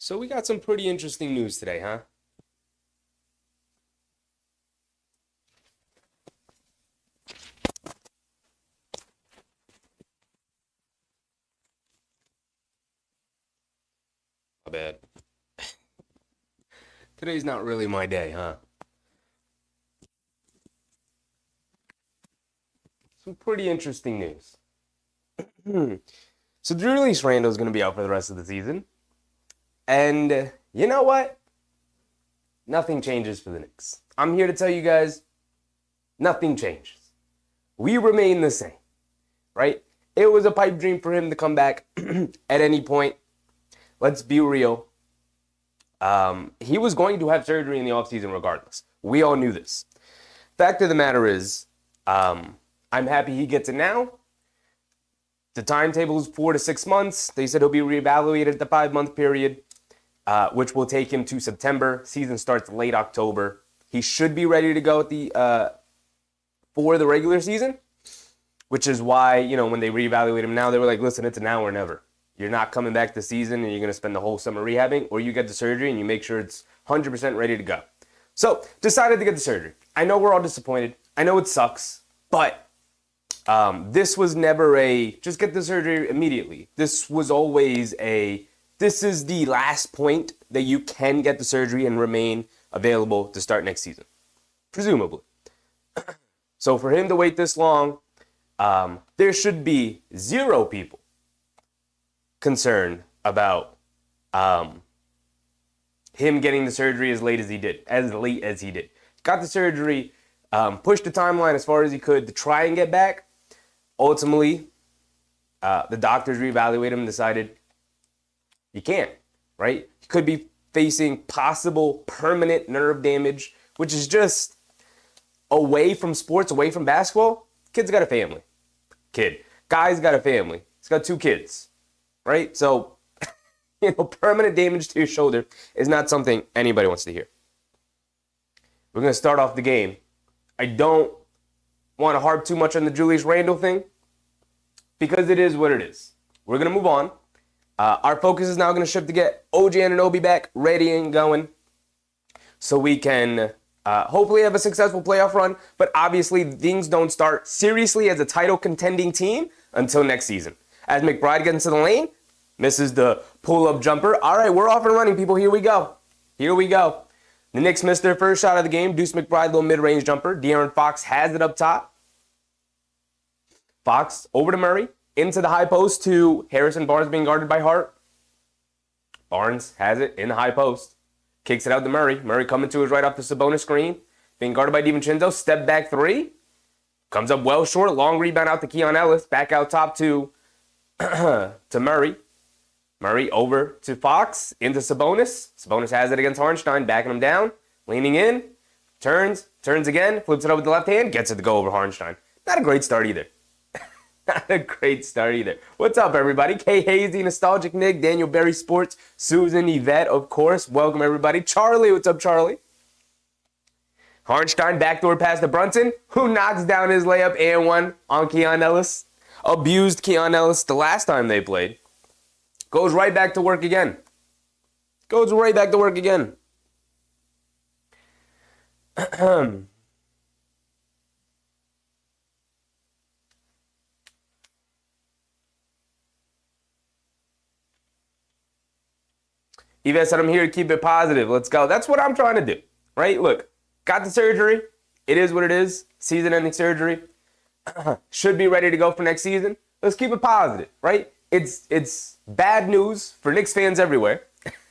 So we got some pretty interesting news today, huh? My bad. Today's not really my day, huh? Some pretty interesting news. So Julius Randle is going to be out for the rest of the season. And you know what? Nothing changes for the Knicks. I'm here to tell you guys, nothing changes. We remain the same, right? It was a pipe dream for him to come back at any point. Let's be real. He was going to have surgery in the offseason regardless. We all knew this. Fact of the matter is, I'm happy he gets it now. The timetable is 4 to 6 months. They said he'll be reevaluated at the 5-month period, which will take him to September. Season starts late October. He should be ready to go at for the regular season, which is why, when they reevaluate him now, they were like, listen, it's a now or never. You're not coming back this season and you're going to spend the whole summer rehabbing, or you get the surgery and you make sure it's 100% ready to go. So, decided to get the surgery. I know we're all disappointed. I know it sucks, but this was never just get the surgery immediately. This was always this is the last point that you can get the surgery and remain available to start next season, presumably. So for him to wait this long, there should be zero people concerned about him getting the surgery as late as he did. Got the surgery, pushed the timeline as far as he could to try and get back. Ultimately, the doctors reevaluated him and decided you can't, right? He could be facing possible permanent nerve damage, which is just away from sports, away from basketball. Kid's got a family. Guy's got a family. He's got 2 kids, right? So, permanent damage to your shoulder is not something anybody wants to hear. We're going to start off the game. I don't want to harp too much on the Julius Randle thing because it is what it is. We're going to move on. Our focus is now going to shift to get OG Anunoby back, ready and going, so we can hopefully have a successful playoff run. But obviously, things don't start seriously as a title contending team until next season. As McBride gets into the lane, misses the pull-up jumper. All right, we're off and running, people. Here we go. The Knicks missed their first shot of the game. Deuce McBride, little mid-range jumper. De'Aaron Fox has it up top. Fox over to Murray. Into the high post to Harrison Barnes being guarded by Hart. Barnes has it in the high post. Kicks it out to Murray. Murray coming to his right off the Sabonis screen. Being guarded by DiVincenzo. Step back 3. Comes up well short. Long rebound out to Keon Ellis. Back out top to Murray. Murray over to Fox. Into Sabonis. Sabonis has it against Hartenstein. Backing him down. Leaning in. Turns again. Flips it over with the left hand. Gets it to go over Hartenstein. Not a great start either. What's up, everybody? Kay Hazy, Nostalgic Nick, Daniel Berry Sports, Susan, Yvette, of course. Welcome, everybody. Charlie, what's up, Charlie? Hartenstein, backdoor pass to Brunson, who knocks down his layup and one on Keon Ellis. Abused Keon Ellis the last time they played. Goes right back to work again. Yvette said, I'm here to keep it positive. Let's go. That's what I'm trying to do, right? Look, got the surgery. It is what it is. Season-ending surgery. Should be ready to go for next season. Let's keep it positive, right? It's bad news for Knicks fans everywhere.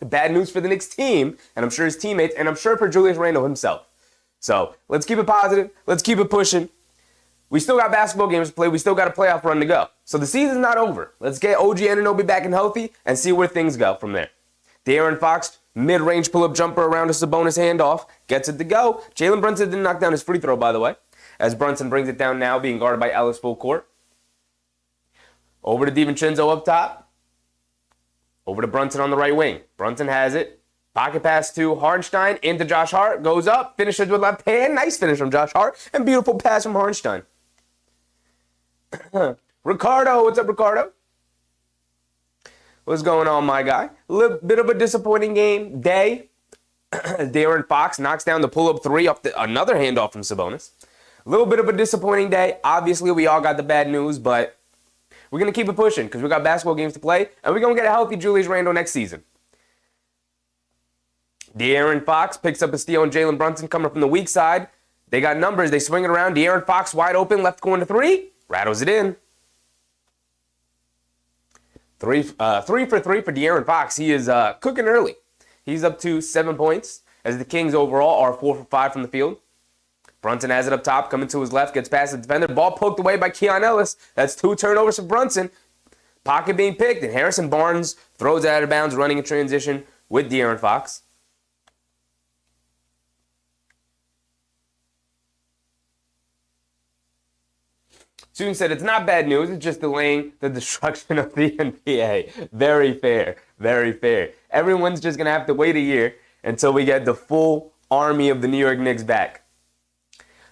Bad news for the Knicks team, and I'm sure his teammates, and I'm sure for Julius Randle himself. So let's keep it positive. Let's keep it pushing. We still got basketball games to play. We still got a playoff run to go. So the season's not over. Let's get OG Anunoby back and healthy and see where things go from there. De'Aaron Fox, mid-range pull-up jumper around a Sabonis handoff. Gets it to go. Jalen Brunson didn't knock down his free throw, by the way, as Brunson brings it down now, being guarded by Ellis full court. Over to DiVincenzo up top. Over to Brunson on the right wing. Brunson has it. Pocket pass to Hartenstein. Into Josh Hart. Goes up. Finishes with left hand. Nice finish from Josh Hart. And beautiful pass from Hartenstein. Ricardo. What's up, Ricardo? What's going on, my guy? A little bit of a disappointing day. De'Aaron Fox knocks down the pull-up three off another handoff from Sabonis. A little bit of a disappointing day. Obviously, we all got the bad news, but we're going to keep it pushing because we got basketball games to play, and we're going to get a healthy Julius Randle next season. De'Aaron Fox picks up a steal on Jalen Brunson coming from the weak side. They got numbers. They swing it around. De'Aaron Fox wide open, left corner three. Rattles it in. Three for three for De'Aaron Fox. He is cooking early. He's up to 7 points as the Kings overall are 4 for 5 from the field. Brunson has it up top, coming to his left, gets past the defender. Ball poked away by Keon Ellis. That's 2 turnovers for Brunson. Pocket being picked, and Harrison Barnes throws it out of bounds, running in transition with De'Aaron Fox. Soon said it's not bad news, it's just delaying the destruction of the NBA. Very fair, very fair. Everyone's just going to have to wait a year until we get the full army of the New York Knicks back.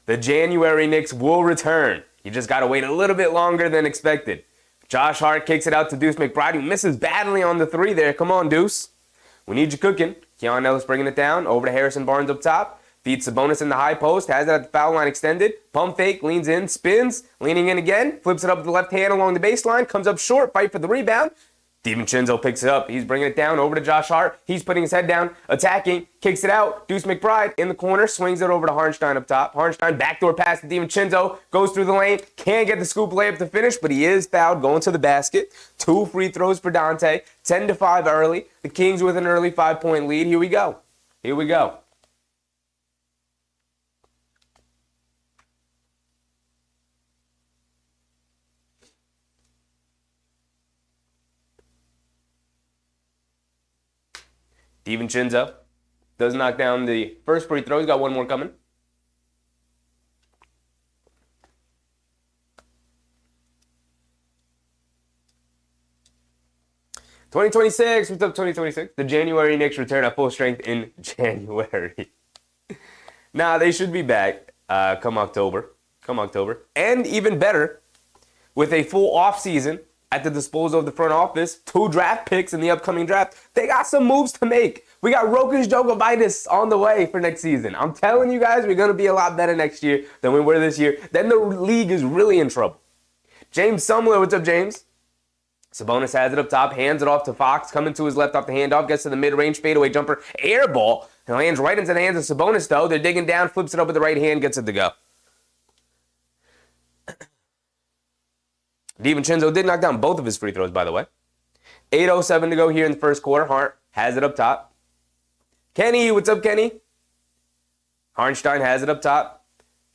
The January Knicks will return. You just got to wait a little bit longer than expected. Josh Hart kicks it out to Deuce McBride, who misses badly on the three there. Come on, Deuce. We need you cooking. Keon Ellis bringing it down. Over to Harrison Barnes up top. Feeds Sabonis in the high post. Has it at the foul line extended. Pump fake. Leans in. Spins. Leaning in again. Flips it up with the left hand along the baseline. Comes up short. Fight for the rebound. DiVincenzo picks it up. He's bringing it down over to Josh Hart. He's putting his head down. Attacking. Kicks it out. Deuce McBride in the corner. Swings it over to Hartenstein up top. Hartenstein backdoor pass to DiVincenzo. Goes through the lane. Can't get the scoop layup to finish, but he is fouled going to the basket. 2 free throws for Dante. 10-5 early. The Kings with an early 5-point lead. Here we go. Here we go. DiVincenzo does knock down the first free throw. He's got one more coming. '26. What's up, 2026? The January Knicks return at full strength in January. Nah, they should be back come October. And even better, with a full offseason at the disposal of the front office, 2 draft picks in the upcoming draft. They got some moves to make. We got Rokas Djokovic on the way for next season. I'm telling you guys, we're going to be a lot better next year than we were this year. Then the league is really in trouble. James Sumler, what's up, James? Sabonis has it up top, hands it off to Fox, coming to his left off the handoff, gets to the mid-range fadeaway jumper, air ball. It lands right into the hands of Sabonis, though. They're digging down, flips it up with the right hand, gets it to go. DiVincenzo did knock down both of his free throws, by the way. 8:07 to go here in the first quarter. Hart has it up top. Kenny, what's up, Kenny? Hartenstein has it up top.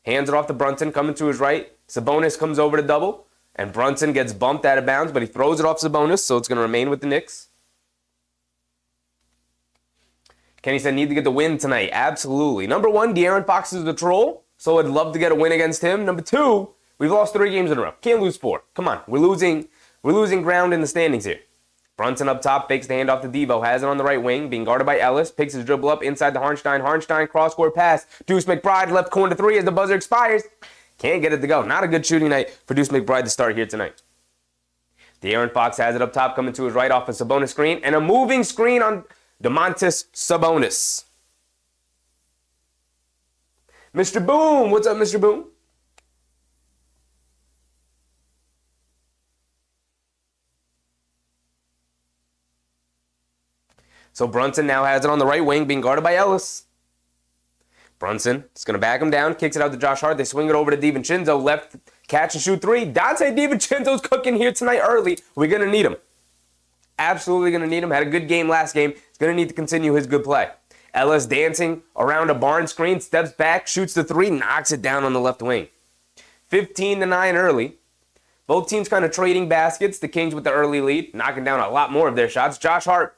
Hands it off to Brunson, coming to his right. Sabonis comes over to double, and Brunson gets bumped out of bounds, but he throws it off Sabonis, so it's going to remain with the Knicks. Kenny said, need to get the win tonight. Absolutely. Number 1, De'Aaron Fox is the troll, so I'd love to get a win against him. Number 2, we've lost 3 games in a row. Can't lose 4. Come on. We're losing ground in the standings here. Brunson up top, fakes the handoff to Devo, has it on the right wing, being guarded by Ellis, picks his dribble up inside to Hartenstein. Hartenstein, cross-court pass. Deuce McBride, left corner 3 as the buzzer expires. Can't get it to go. Not a good shooting night for Deuce McBride to start here tonight. De'Aaron Fox has it up top, coming to his right off a Sabonis screen, and a moving screen on Domantas Sabonis. Mr. Boom, what's up, Mr. Boom? So Brunson now has it on the right wing, being guarded by Ellis. Brunson is going to back him down, kicks it out to Josh Hart. They swing it over to DiVincenzo, left, catch and shoot 3. Dante DiVincenzo's cooking here tonight early. We're going to need him. Absolutely going to need him. Had a good game last game. He's going to need to continue his good play. Ellis dancing around a Barnes screen, steps back, shoots the 3, knocks it down on the left wing. 15-9 early. Both teams kind of trading baskets. The Kings with the early lead, knocking down a lot more of their shots. Josh Hart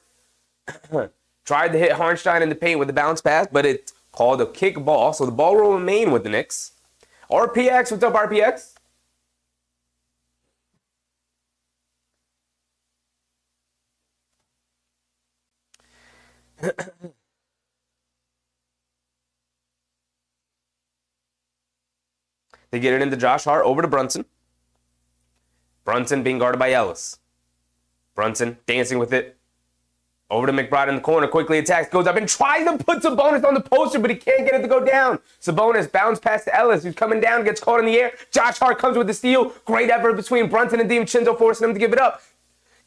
tried to hit Hartenstein in the paint with the bounce pass, but it's called a kick ball, so the ball will remain with the Knicks. RPX, what's up, RPX? They get it into Josh Hart, over to Brunson. Brunson being guarded by Ellis. Brunson dancing with it. Over to McBride in the corner, quickly attacks, goes up and tries to put Sabonis on the poster, but he can't get it to go down. Sabonis bounce past to Ellis, who's coming down, gets caught in the air. Josh Hart comes with the steal. Great effort between Brunson and DiVincenzo, forcing him to give it up.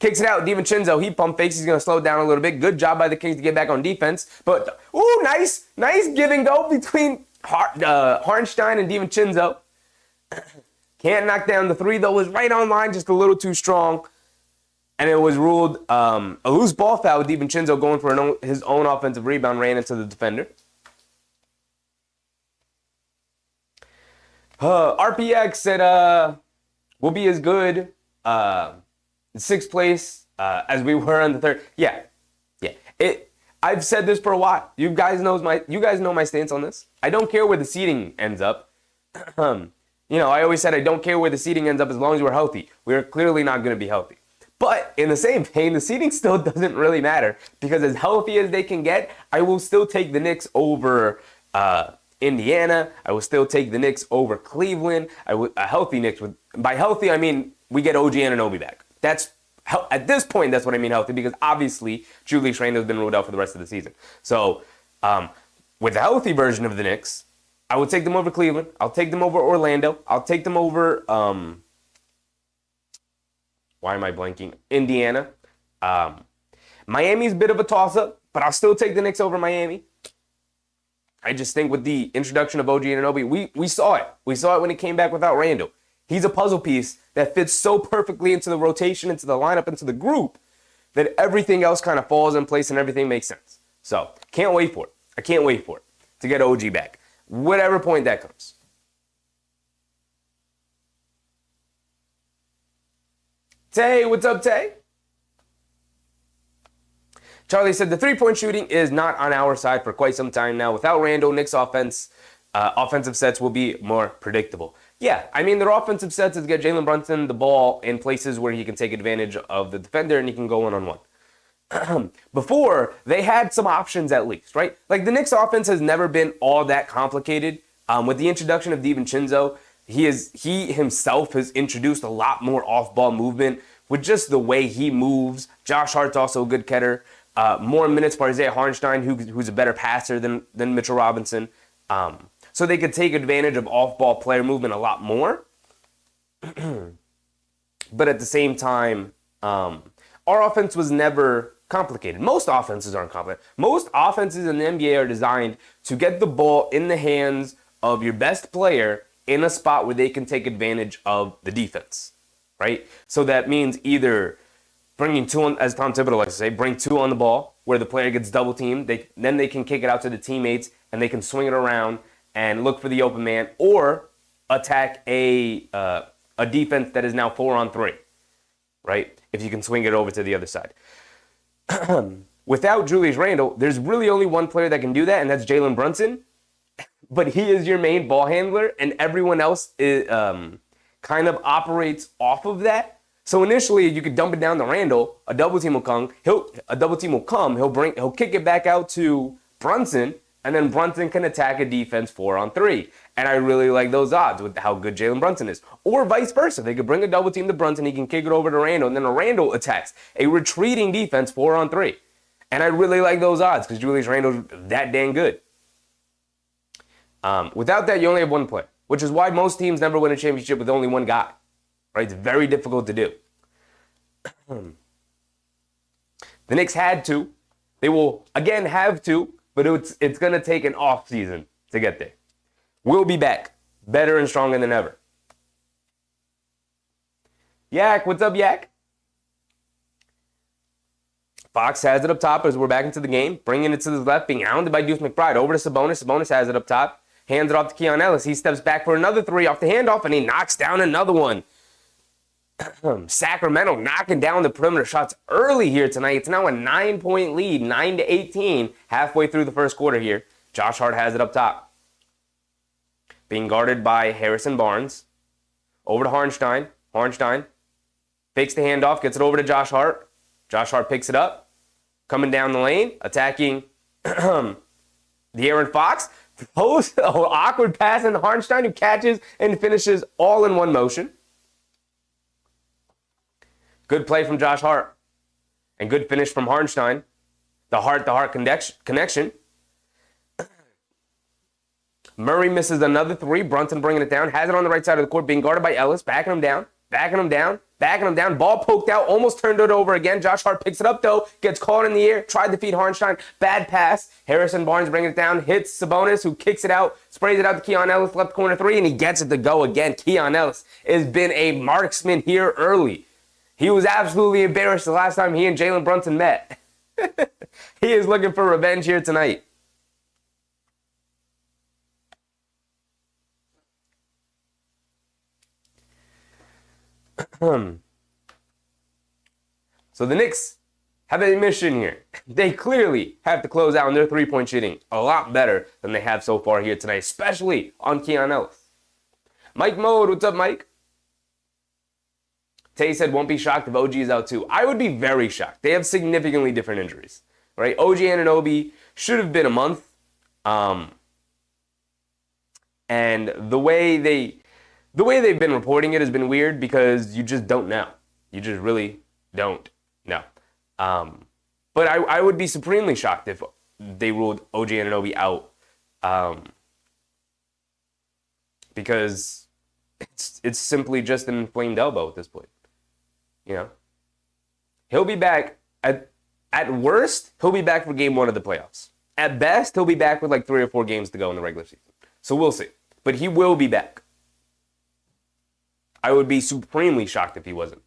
Kicks it out. DiVincenzo, he pump fakes. He's going to slow it down a little bit. Good job by the Kings to get back on defense. But, ooh, nice give and go between Hartenstein and DiVincenzo. Can't knock down the three, though. Was right on line, just a little too strong. And it was ruled a loose ball foul with DiVincenzo going for his own offensive rebound, ran into the defender. RPX said we'll be as good in sixth place as we were in the third. Yeah. I've said this for a while. You guys know my stance on this. I don't care where the seeding ends up. I always said I don't care where the seeding ends up as long as we're healthy. We're clearly not going to be healthy. But in the same vein, the seeding still doesn't really matter because as healthy as they can get, I will still take the Knicks over Indiana. I will still take the Knicks over Cleveland. A healthy Knicks. By healthy, I mean we get OG Anunoby back. At this point, that's what I mean healthy because obviously Julius Randle has been ruled out for the rest of the season. So with the healthy version of the Knicks, I would take them over Cleveland. I'll take them over Orlando. I'll take them over... why am I blanking? Indiana. Miami's a bit of a toss-up, but I'll still take the Knicks over Miami. I just think with the introduction of OG Anunoby, we saw it. We saw it when he came back without Randle. He's a puzzle piece that fits so perfectly into the rotation, into the lineup, into the group, that everything else kind of falls in place and everything makes sense. So, can't wait for it. I can't wait for it to get OG back. Whatever point that comes. Tay, what's up, Tay? Charlie said the three-point shooting is not on our side for quite some time now. Without Randle, Knicks' offensive sets will be more predictable. Yeah, I mean, their offensive sets is get Jalen Brunson the ball in places where he can take advantage of the defender and he can go one-on-one. Before, they had some options at least, right? Like, the Knicks' offense has never been all that complicated. With the introduction of DiVincenzo, he himself has introduced a lot more off-ball movement with just the way he moves. Josh Hart's also a good getter. More minutes for Isaiah Hartenstein, who's a better passer than Mitchell Robinson. So they could take advantage of off-ball player movement a lot more. But at the same time, our offense was never complicated. Most offenses aren't complicated. Most offenses in the NBA are designed to get the ball in the hands of your best player in a spot where they can take advantage of the defense, right? So that means either bringing two on, as Tom Thibodeau likes to say, bring two on the ball where the player gets double teamed. Then they can kick it out to the teammates and they can swing it around and look for the open man or attack a defense that is now 4-on-3, right? If you can swing it over to the other side. Without Julius Randle, there's really only one player that can do that, and that's Jalen Brunson. But he is your main ball handler, and everyone else is, kind of operates off of that. So initially, you could dump it down to Randle. A double team will come. He'll kick it back out to Brunson, and then Brunson can attack a defense 4-on-3. And I really like those odds with how good Jalen Brunson is. Or vice versa. They could bring a double team to Brunson. He can kick it over to Randle, and then Randle attacks a retreating defense 4-on-3. And I really like those odds because Julius Randle's that dang good. Without that, you only have one player, which is why most teams never win a championship with only one guy. Right? It's very difficult to do. The Knicks had to. They will, again, have to, but it's going to take an off season to get there. We'll be back, better and stronger than ever. Yak, what's up, Yak? Fox has it up top as we're back into the game, bringing it to the left, being hounded by Deuce McBride. Over to Sabonis. Sabonis has it up top. Hands it off to Keon Ellis. He steps back for another three off the handoff, and he knocks down another one. Sacramento knocking down the perimeter shots early here tonight. It's now a 9-point lead, 9-18, halfway through the first quarter here. Josh Hart has it up top. Being guarded by Harrison Barnes. Over to Hartenstein. Hartenstein fakes the handoff, gets it over to Josh Hart. Josh Hart picks it up. Coming down the lane, attacking the Aaron Fox. Throws an awkward pass into Hartenstein, who catches and finishes all in one motion. Good play from Josh Hart. And good finish from Hartenstein. The heart-to-heart connection. Murray misses another three. Brunson bringing it down. Has it on the right side of the court. Being guarded by Ellis. Backing him down. Ball poked out. Almost turned it over again. Josh Hart picks it up, though. Gets caught in the air. Tried to feed Hartenstein. Bad pass. Harrison Barnes bringing it down. Hits Sabonis, who kicks it out. Sprays it out to Keon Ellis. Left corner three, and he gets it to go again. Keon Ellis has been a marksman here early. He was absolutely embarrassed the last time he and Jalen Brunson met. He is looking for revenge here tonight. So the Knicks have a mission here. They clearly have to close out on their three-point shooting a lot better than they have so far here tonight, especially on Keon Ellis. Mike Mode, what's up, Mike? Tay said, won't be shocked if OG is out too. I would be very shocked. They have significantly different injuries, right? OG Anunoby should have been a month. And the way they've been reporting it has been weird because you just don't know. You just really don't know. But I would be supremely shocked if they ruled OG Anunoby out. Because it's simply just an inflamed elbow at this point. You know, he'll be back at worst. He'll be back for game one of the playoffs. At best, he'll be back with like 3 or 4 games to go in the regular season. So we'll see. But he will be back. I would be supremely shocked if he wasn't.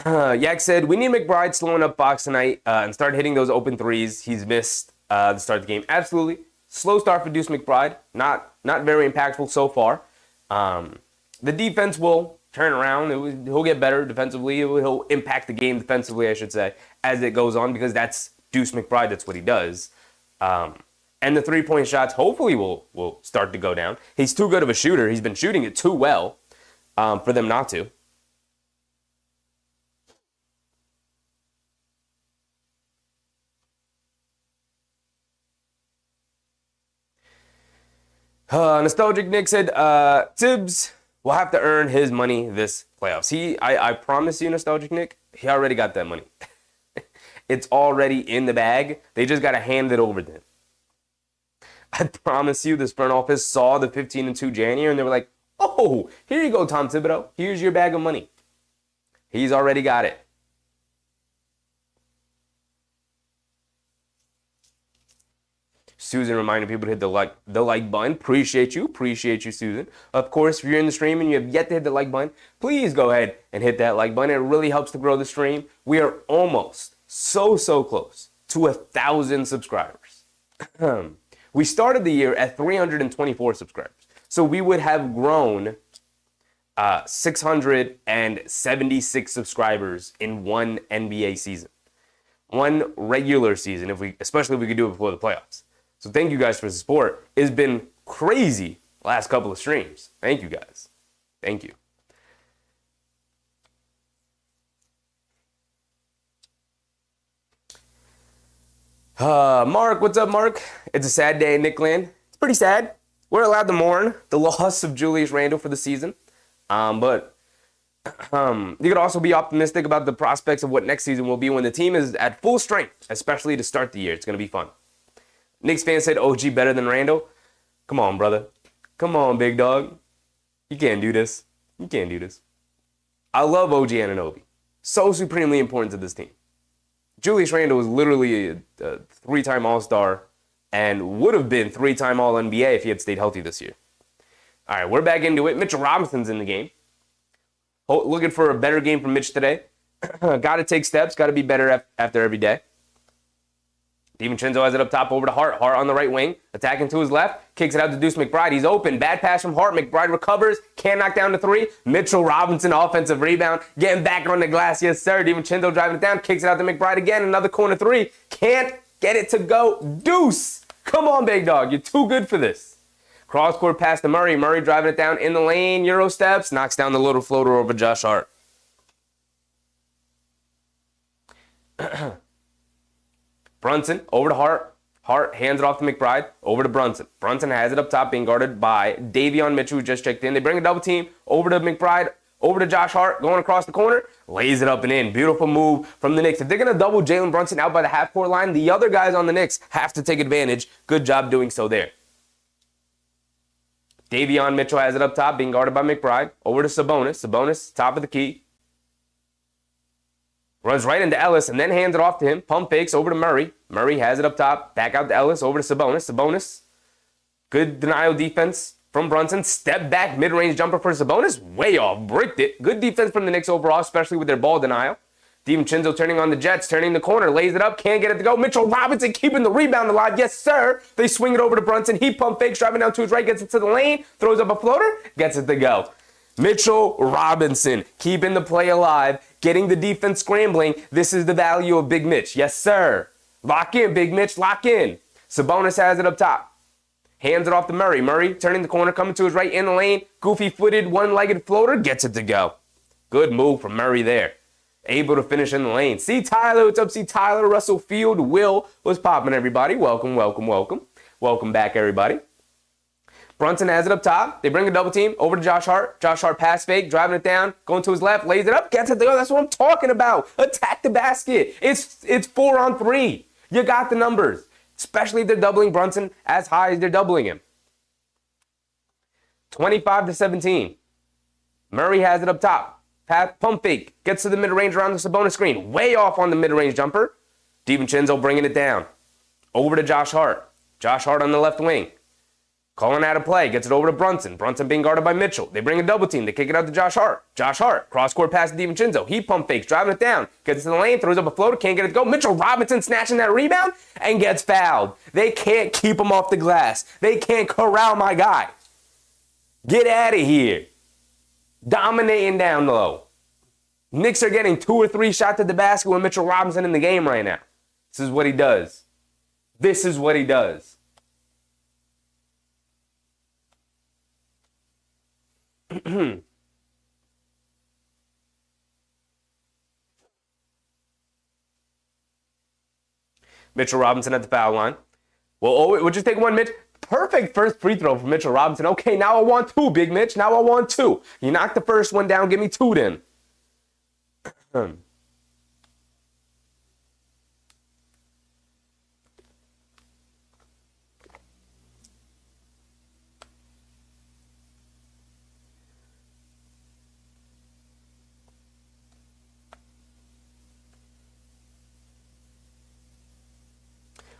Yak said, we need McBride slowing up Fox tonight and start hitting those open threes. He's missed the start of the game. Absolutely. Slow start for Deuce McBride. Not very impactful so far. The defense will turn around. He'll get better defensively. He'll impact the game defensively, I should say, as it goes on, because that's Deuce McBride. That's what he does. And the three-point shots hopefully will start to go down. He's too good of a shooter. He's been shooting it too well for them not to. Nostalgic Nick said, Tibbs will have to earn his money this playoffs. I promise you, Nostalgic Nick, he already got that money. It's already in the bag. They just got to hand it over to him. I promise you, this front office saw the 15-2 January, and they were like, oh, here you go, Tom Thibodeau. Here's your bag of money. He's already got it. Susan reminded people to hit the like button. Appreciate you, Susan. Of course, if you're in the stream and you have yet to hit the like button, please go ahead and hit that like button. It really helps to grow the stream. We are almost so close to 1,000 subscribers. We started the year at 324 subscribers. So we would have grown 676 subscribers in one NBA season. One regular season, especially if we could do it before the playoffs. So thank you guys for the support. It's been crazy last couple of streams. Thank you guys. Thank you. Mark, what's up, Mark? It's a sad day in Nickland. It's pretty sad. We're allowed to mourn the loss of Julius Randle for the season. But you could also be optimistic about the prospects of what next season will be when the team is at full strength, especially to start the year. It's going to be fun. Knicks fan said OG better than Randle. Come on, brother. Come on, big dog. You can't do this. You can't do this. I love OG Anunoby. So supremely important to this team. Julius Randle was literally a 3-time All-Star and would have been 3-time All-NBA if he had stayed healthy this year. All right, we're back into it. Mitchell Robinson's in the game. Looking for a better game from Mitch today. Got to take steps. Got to be better after every day. DiVincenzo has it up top over to Hart. Hart on the right wing. Attacking to his left. Kicks it out to Deuce McBride. He's open. Bad pass from Hart. McBride recovers. Can't knock down the 3. Mitchell Robinson, offensive rebound. Getting back on the glass. Yes, sir. DiVincenzo driving it down. Kicks it out to McBride again. Another corner 3. Can't get it to go. Deuce. Come on, big dog. You're too good for this. Cross-court pass to Murray. Murray driving it down in the lane. Euro steps. Knocks down the little floater over Josh Hart. Brunson over to Hart. Hart hands it off to McBride. Over to Brunson. Brunson has it up top, being guarded by Davion Mitchell, who just checked in. They bring a double team over to McBride. Over to Josh Hart, going across the corner, lays it up and in. Beautiful move from the Knicks. If they're going to double Jalen Brunson out by the half-court line, the other guys on the Knicks have to take advantage. Good job doing so there. Davion Mitchell has it up top, being guarded by McBride. Over to Sabonis. Sabonis, top of the key. Runs right into Ellis and then hands it off to him. Pump fakes over to Murray. Murray has it up top. Back out to Ellis. Over to Sabonis. Sabonis. Good denial defense from Brunson. Step back mid-range jumper for Sabonis. Way off. Bricked it. Good defense from the Knicks overall, especially with their ball denial. DiVincenzo turning on the Jets. Turning the corner. Lays it up. Can't get it to go. Mitchell Robinson keeping the rebound alive. Yes, sir. They swing it over to Brunson. He pump fakes. Driving down to his right. Gets it to the lane. Throws up a floater. Gets it to go. Mitchell Robinson keeping the play alive. Getting the defense scrambling. This is the value of Big Mitch. Yes, sir. Lock in, Big Mitch. Lock in. Sabonis has it up top. Hands it off to Murray. Murray turning the corner, coming to his right in the lane. Goofy-footed, one-legged floater. Gets it to go. Good move from Murray there. Able to finish in the lane. See Tyler. What's up? See Tyler. Russell Field. Will was popping, everybody. Welcome, welcome, welcome. Welcome back, everybody. Brunson has it up top. They bring a double team over to Josh Hart. Josh Hart pass fake, driving it down, going to his left, lays it up, gets it to go. That's what I'm talking about. Attack the basket. It's 4-on-3. You got the numbers, especially if they're doubling Brunson as high as they're doubling him. 25-17. Murray has it up top. Pump fake. Gets to the mid-range around the Sabonis screen. Way off on the mid-range jumper. DiVincenzo bringing it down. Over to Josh Hart. Josh Hart on the left wing. Calling out a play. Gets it over to Brunson. Brunson being guarded by Mitchell. They bring a double team. They kick it out to Josh Hart. Josh Hart. Cross-court pass to DiVincenzo. He pump fakes. Driving it down. Gets to the lane. Throws up a floater. Can't get it to go. Mitchell Robinson snatching that rebound and gets fouled. They can't keep him off the glass. They can't corral my guy. Get out of here. Dominating down low. Knicks are getting 2 or 3 shots at the basket with Mitchell Robinson in the game right now. This is what he does. This is what he does. Mitchell Robinson at the foul line. Well, we'll just take one, Mitch. Perfect first free throw for Mitchell Robinson. Okay, now I want 2, Big Mitch. Now I want 2. You knocked the first one down. Give me 2 then.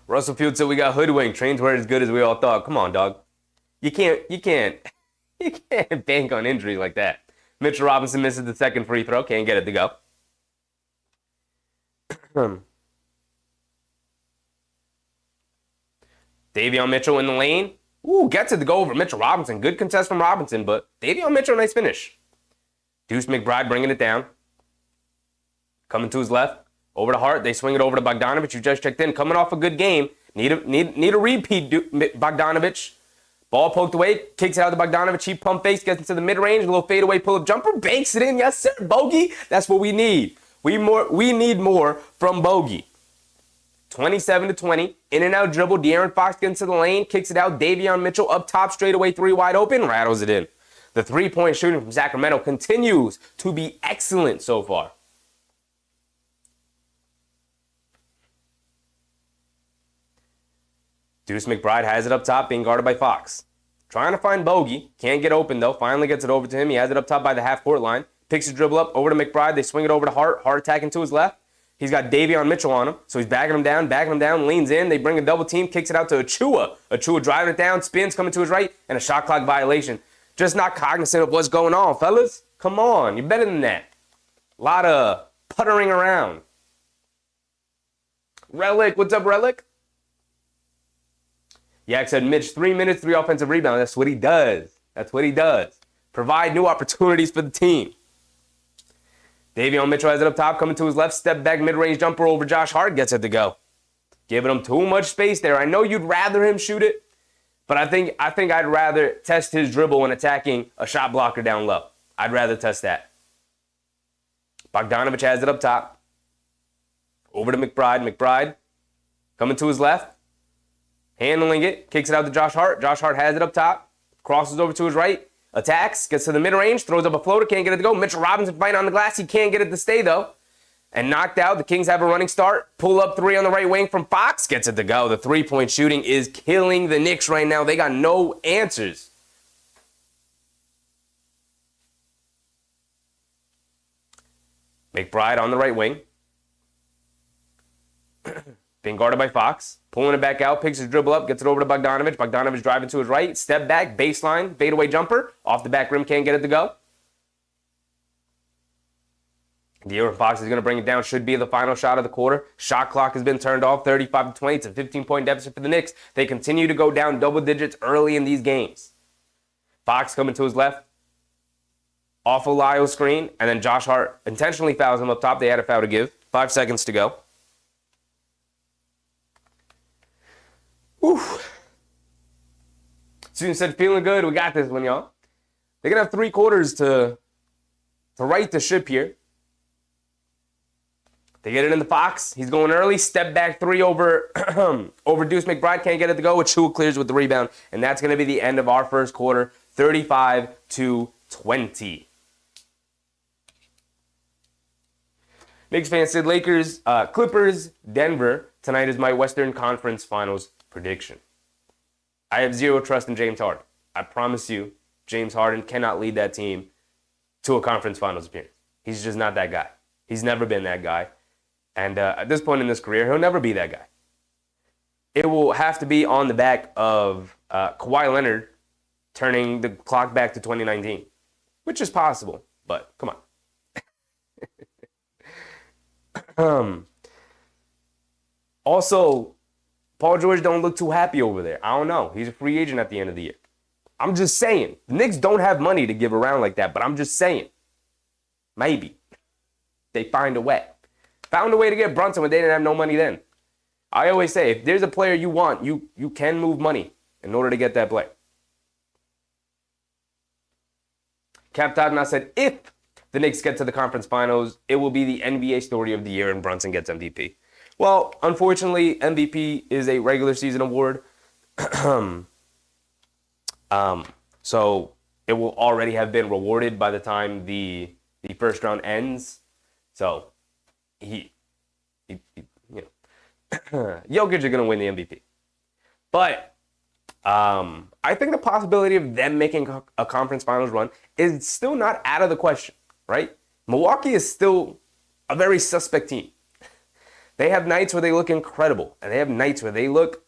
Russell Field said we got hoodwinked. Trains weren't as good as we all thought. Come on, dog. You can't bank on injuries like that. Mitchell Robinson misses the second free throw. Can't get it to go. Davion Mitchell in the lane. Ooh, gets it to go over Mitchell Robinson. Good contest from Robinson, but Davion Mitchell, nice finish. Deuce McBride bringing it down. Coming to his left. Over to Hart. They swing it over to Bogdanovich, who just checked in. Coming off a good game. Need a repeat, Bogdanovich. Ball poked away. Kicks it out to Bogdanovich. He pump fakes. Gets into the mid-range. A little fadeaway pull-up jumper. Banks it in. Yes, sir. Bogey. That's what we need. We need more from Bogey. 27-20. In and out dribble. De'Aaron Fox gets into the lane. Kicks it out. Davion Mitchell up top. Straightaway 3 wide open. Rattles it in. The three-point shooting from Sacramento continues to be excellent so far. Deuce McBride has it up top, being guarded by Fox. Trying to find Bogey. Can't get open, though. Finally gets it over to him. He has it up top by the half-court line. Picks his dribble up over to McBride. They swing it over to Hart. Hart attacking to his left. He's got Davion Mitchell on him, so he's backing him down, leans in. They bring a double team, kicks it out to Achua. Achua driving it down, spins, coming to his right, and a shot clock violation. Just not cognizant of what's going on, fellas. Come on, you're better than that. A lot of puttering around. Relic, what's up, Relic? Yak said, Mitch, 3 minutes, 3 offensive rebounds. That's what he does. That's what he does. Provide new opportunities for the team. Davion Mitchell has it up top, coming to his left, step back, mid-range jumper over Josh Hart, gets it to go. Giving him too much space there. I know you'd rather him shoot it, but I think I'd rather test his dribble when attacking a shot blocker down low. I'd rather test that. Bogdanovich has it up top. Over to McBride. McBride coming to his left. Handling it, kicks it out to Josh Hart. Josh Hart has it up top, crosses over to his right. attacks, gets to the mid-range, throws up a floater, can't get it to go. Mitchell Robinson fighting on the glass. He can't get it to stay, though. And knocked out. The Kings have a running start. Pull up three on the right wing from Fox. Gets it to go. The three-point shooting is killing the Knicks right now. They got no answers. McBride on the right wing. Being guarded by Fox. Pulling it back out. Picks his dribble up. Gets it over to Bogdanovich. Bogdanovich driving to his right. Step back. Baseline. Fadeaway jumper. Off the back rim. Can't get it to go. De'Aaron Fox is going to bring it down. Should be the final shot of the quarter. Shot clock has been turned off. 35-20. It's a 15-point deficit for the Knicks. They continue to go down double digits early in these games. Fox coming to his left. Off a Lyle screen. And then Josh Hart intentionally fouls him up top. They had a foul to give. 5 seconds to go. Whew. Student said, feeling good. We got this one, y'all. They're going to have 3 quarters to right the ship here. They get it in the Fox. He's going early. Step back 3 over Deuce McBride. Can't get it to go. Achua clears with the rebound. And that's going to be the end of our first quarter. 35-20. Knicks fans said Lakers, Clippers, Denver. Tonight is my Western Conference Finals prediction. I have zero trust in James Harden. I promise you, James Harden cannot lead that team to a conference finals appearance. He's just not that guy. He's never been that guy. And at this point in his career, he'll never be that guy. It will have to be on the back of Kawhi Leonard turning the clock back to 2019, which is possible, but come on. Also, Paul George don't look too happy over there. I don't know. He's a free agent at the end of the year. I'm just saying. The Knicks don't have money to give around like that, but I'm just saying. Maybe. They find a way. Found a way to get Brunson when they didn't have no money then. I always say, if there's a player you want, you can move money in order to get that player. Cap Tadna said, if the Knicks get to the conference finals, it will be the NBA story of the year and Brunson gets MVP. Well, unfortunately, MVP is a regular season award. So it will already have been rewarded by the time the first round ends. So he Jokic is going to win the MVP. But I think the possibility of them making a conference finals run is still not out of the question, right? Milwaukee is still a very suspect team. They have nights where they look incredible, and they have nights where they look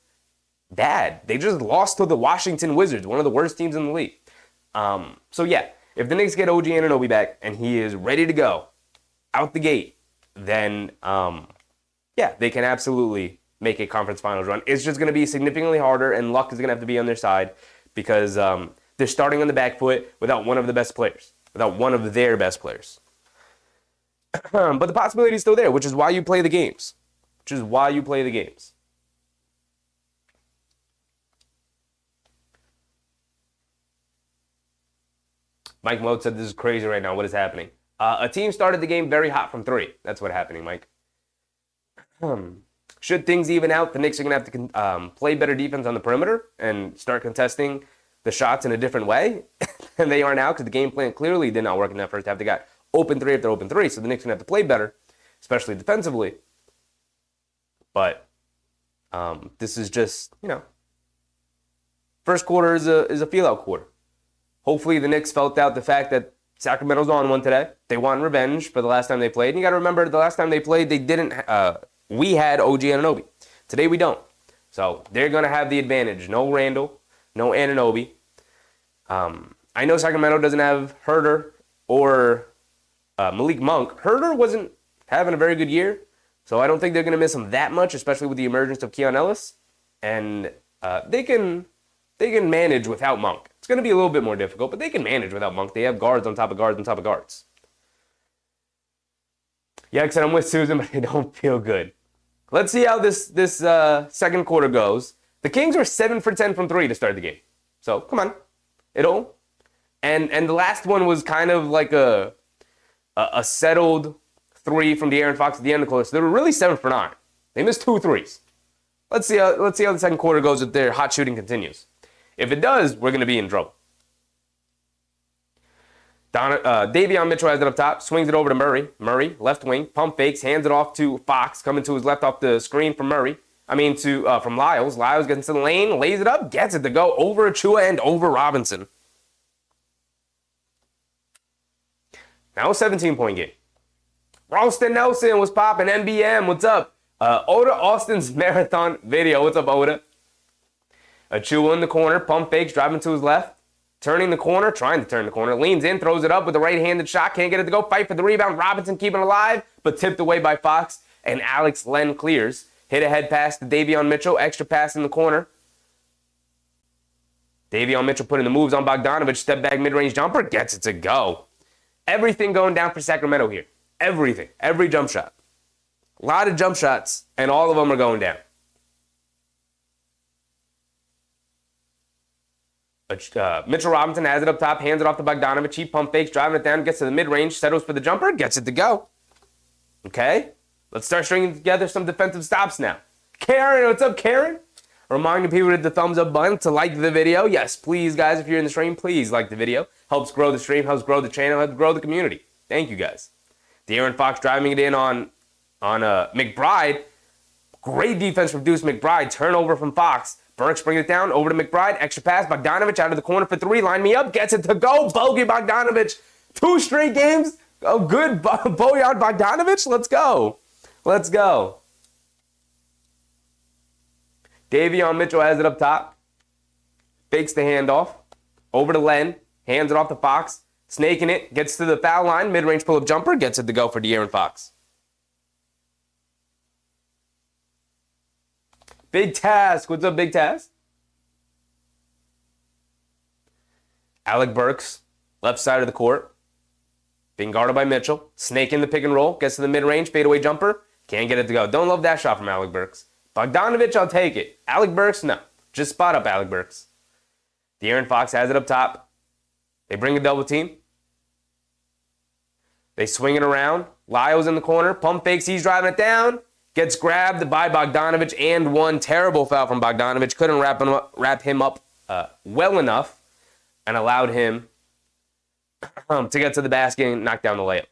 bad. They just lost to the Washington Wizards, one of the worst teams in the league. So yeah, if the Knicks get OG Anunoby back and he is ready to go out the gate, then yeah, they can absolutely make a conference finals run. It's just going to be significantly harder, and luck is going to have to be on their side because they're starting on the back foot without one of the best players, without one of their best players. But the possibility is still there, which is why you play the games. Mike Mote said this is crazy right now. What is happening? A team started the game very hot from 3. That's what's happening, Mike. Should things even out, the Knicks are going to have to play better defense on the perimeter and start contesting the shots in a different way than they are now because the game plan clearly did not work in that first half. They got open 3 after open 3, so the Knicks are going to have to play better, especially defensively. But this is just, first quarter is a feel-out quarter. Hopefully the Knicks felt out the fact that Sacramento's on one today. They want revenge for the last time they played. And you got to remember, the last time they played, they didn't. We had OG Anunoby. Today we don't. So they're going to have the advantage. No Randle, no Anunoby. I know Sacramento doesn't have Herter or Malik Monk. Herter wasn't having a very good year, so I don't think they're going to miss him that much, especially with the emergence of Keon Ellis. And they can manage without Monk. It's going to be a little bit more difficult, but they can manage without Monk. They have guards on top of guards on top of guards. Yeah, I said I'm with Susan, but I don't feel good. Let's see how this second quarter goes. The Kings were 7 for 10 from 3 to start the game. So, come on. And the last one was kind of like a settled 3 from De'Aaron Fox at the end of the quarter. So they were really 7 for 9. They missed 2 threes. Let's see how the second quarter goes if their hot shooting continues. If it does, we're going to be in trouble. Davion Mitchell has it up top, swings it over to Murray. Murray, left wing, pump fakes, hands it off to Fox, coming to his left off the screen from Murray. From Lyles. Lyles gets into the lane, lays it up, gets it to go over Achua and over Robinson. Now a 17-point game. Ralston Nelson was popping. NBM, what's up? Oda Austin's marathon video. What's up, Oda? Achua in the corner, pump fakes, driving to his left. Turning the corner, trying to turn the corner, leans in, throws it up with a right-handed shot, can't get it to go, fight for the rebound, Robinson keeping it alive, but tipped away by Fox, and Alex Len clears. Hit a head pass to Davion Mitchell, extra pass in the corner. Davion Mitchell putting the moves on Bogdanovic, step back mid-range jumper, gets it to go. Everything going down for Sacramento here. Everything, every jump shot. A lot of jump shots, and all of them are going down. Mitchell Robinson has it up top, hands it off to Bogdanovic. He pump fakes, driving it down, gets to the mid-range, settles for the jumper, gets it to go. Okay? Let's start stringing together some defensive stops now. Karen, what's up, Karen? Reminding people to hit the thumbs up button to like the video. Yes, please, guys, if you're in the stream, please like the video. Helps grow the stream, helps grow the channel, helps grow the community. Thank you, guys. De'Aaron Fox driving it in on McBride. Great defense from Deuce McBride. Turnover from Fox. Burks brings it down, over to McBride, extra pass, Bogdanovic out of the corner for three, line me up, gets it to go, Bogey Bogdanovic, 2 straight games, oh good, Bojan Bogdanovic, let's go, let's go. Davion Mitchell has it up top, fakes the handoff, over to Len, hands it off to Fox, snaking it, gets to the foul line, mid-range pull-up jumper, gets it to go for De'Aaron Fox. Big Task. What's up, Big Task? Alec Burks, left side of the court. Being guarded by Mitchell. Snake in the pick and roll. Gets to the mid-range. Fadeaway jumper. Can't get it to go. Don't love that shot from Alec Burks. Bogdanovic, I'll take it. Alec Burks, no. Just spot up Alec Burks. De'Aaron Fox has it up top. They bring a double team. They swing it around. Lyles in the corner. Pump fakes. He's driving it down. Gets grabbed by Bogdanovic and one terrible foul from Bogdanovic. Couldn't wrap him up well enough and allowed him to get to the basket and knock down the layup.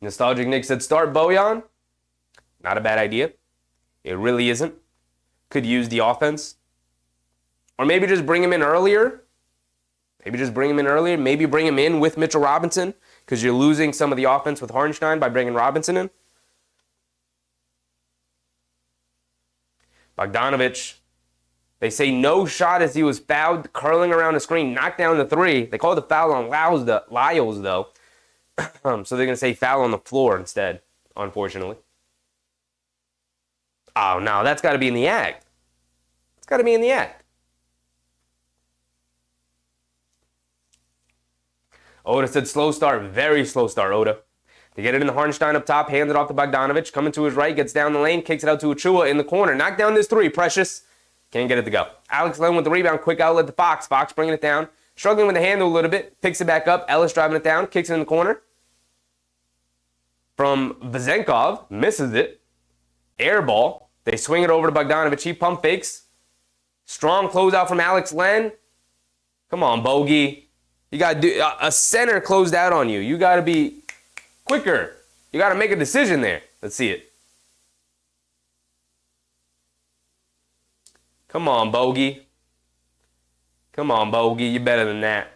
Nostalgic Nick said, start Bojan. Not a bad idea. It really isn't. Could use the offense. Or maybe just bring him in earlier. Maybe bring him in with Mitchell Robinson because you're losing some of the offense with Hartenstein by bringing Robinson in. Bogdanovic, they say no shot as he was fouled, curling around the screen, knocked down the three. They called the foul on Lyles, though. So they're going to say foul on the floor instead, unfortunately. Oh, no, that's got to be in the act. It's got to be in the act. Oda said slow start, very slow start, Oda. They get it in the Hartenstein up top, hands it off to Bogdanovic, coming to his right, gets down the lane, kicks it out to Achua in the corner. Knock down this three, Precious. Can't get it to go. Alex Len with the rebound, quick outlet to Fox. Fox bringing it down, struggling with the handle a little bit, picks it back up. Ellis driving it down, kicks it in the corner. From Vezenkov, misses it. Air ball. They swing it over to Bogdanovic. He pump fakes. Strong closeout from Alex Len. Come on, Bogey. You got to do a center closed out on you. You got to be quicker. You got to make a decision there. Let's see it. Come on, Bogey. Come on, Bogey. You're better than that.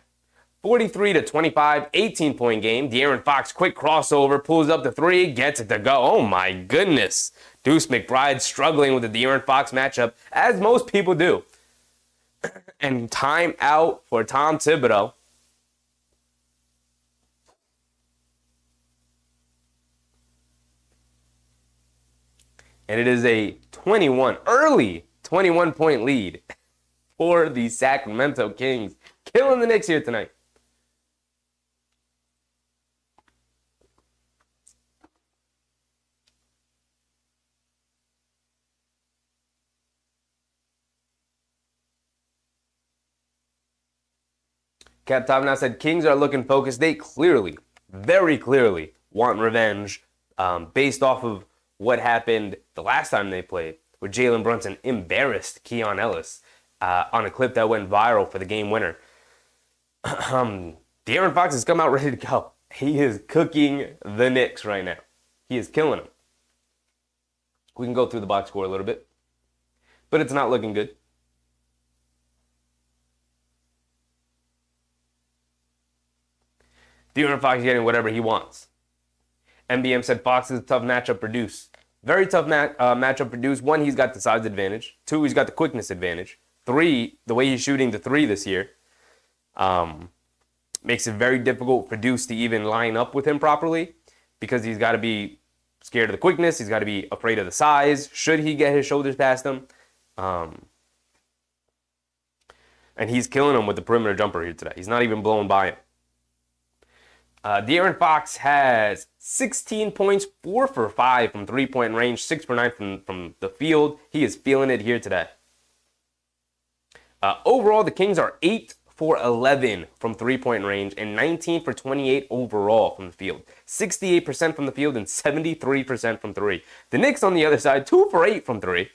43-25, 18-point game. De'Aaron Fox, quick crossover, pulls up the three, gets it to go. Oh, my goodness. Deuce McBride struggling with the De'Aaron Fox matchup, as most people do. And time out for Tom Thibodeau. And it is a early 21-point lead for the Sacramento Kings. Killing the Knicks here tonight. Cap Top now said Kings are looking focused. They clearly, very clearly, want revenge based off of what happened the last time they played, where Jalen Brunson embarrassed Keon Ellis on a clip that went viral for the game winner. De'Aaron Fox has come out ready to go. He is cooking the Knicks right now. He is killing them. We can go through the box score a little bit, but it's not looking good. De'Aaron Fox is getting whatever he wants. NBM said Fox is a tough matchup produce. Very tough matchup produce. 1, he's got the size advantage. 2, he's got the quickness advantage. 3, the way he's shooting the 3 this year makes it very difficult for Deuce to even line up with him properly because he's got to be scared of the quickness. He's got to be afraid of the size. Should he get his shoulders past him? And he's killing him with the perimeter jumper here today. He's not even blowing by him. De'Aaron Fox has 16 points, 4 for 5 from three-point range, 6 for 9 from the field. He is feeling it here today. Overall, the Kings are 8 for 11 from three-point range and 19 for 28 overall from the field. 68% from the field and 73% from 3. The Knicks on the other side, 2 for 8 from 3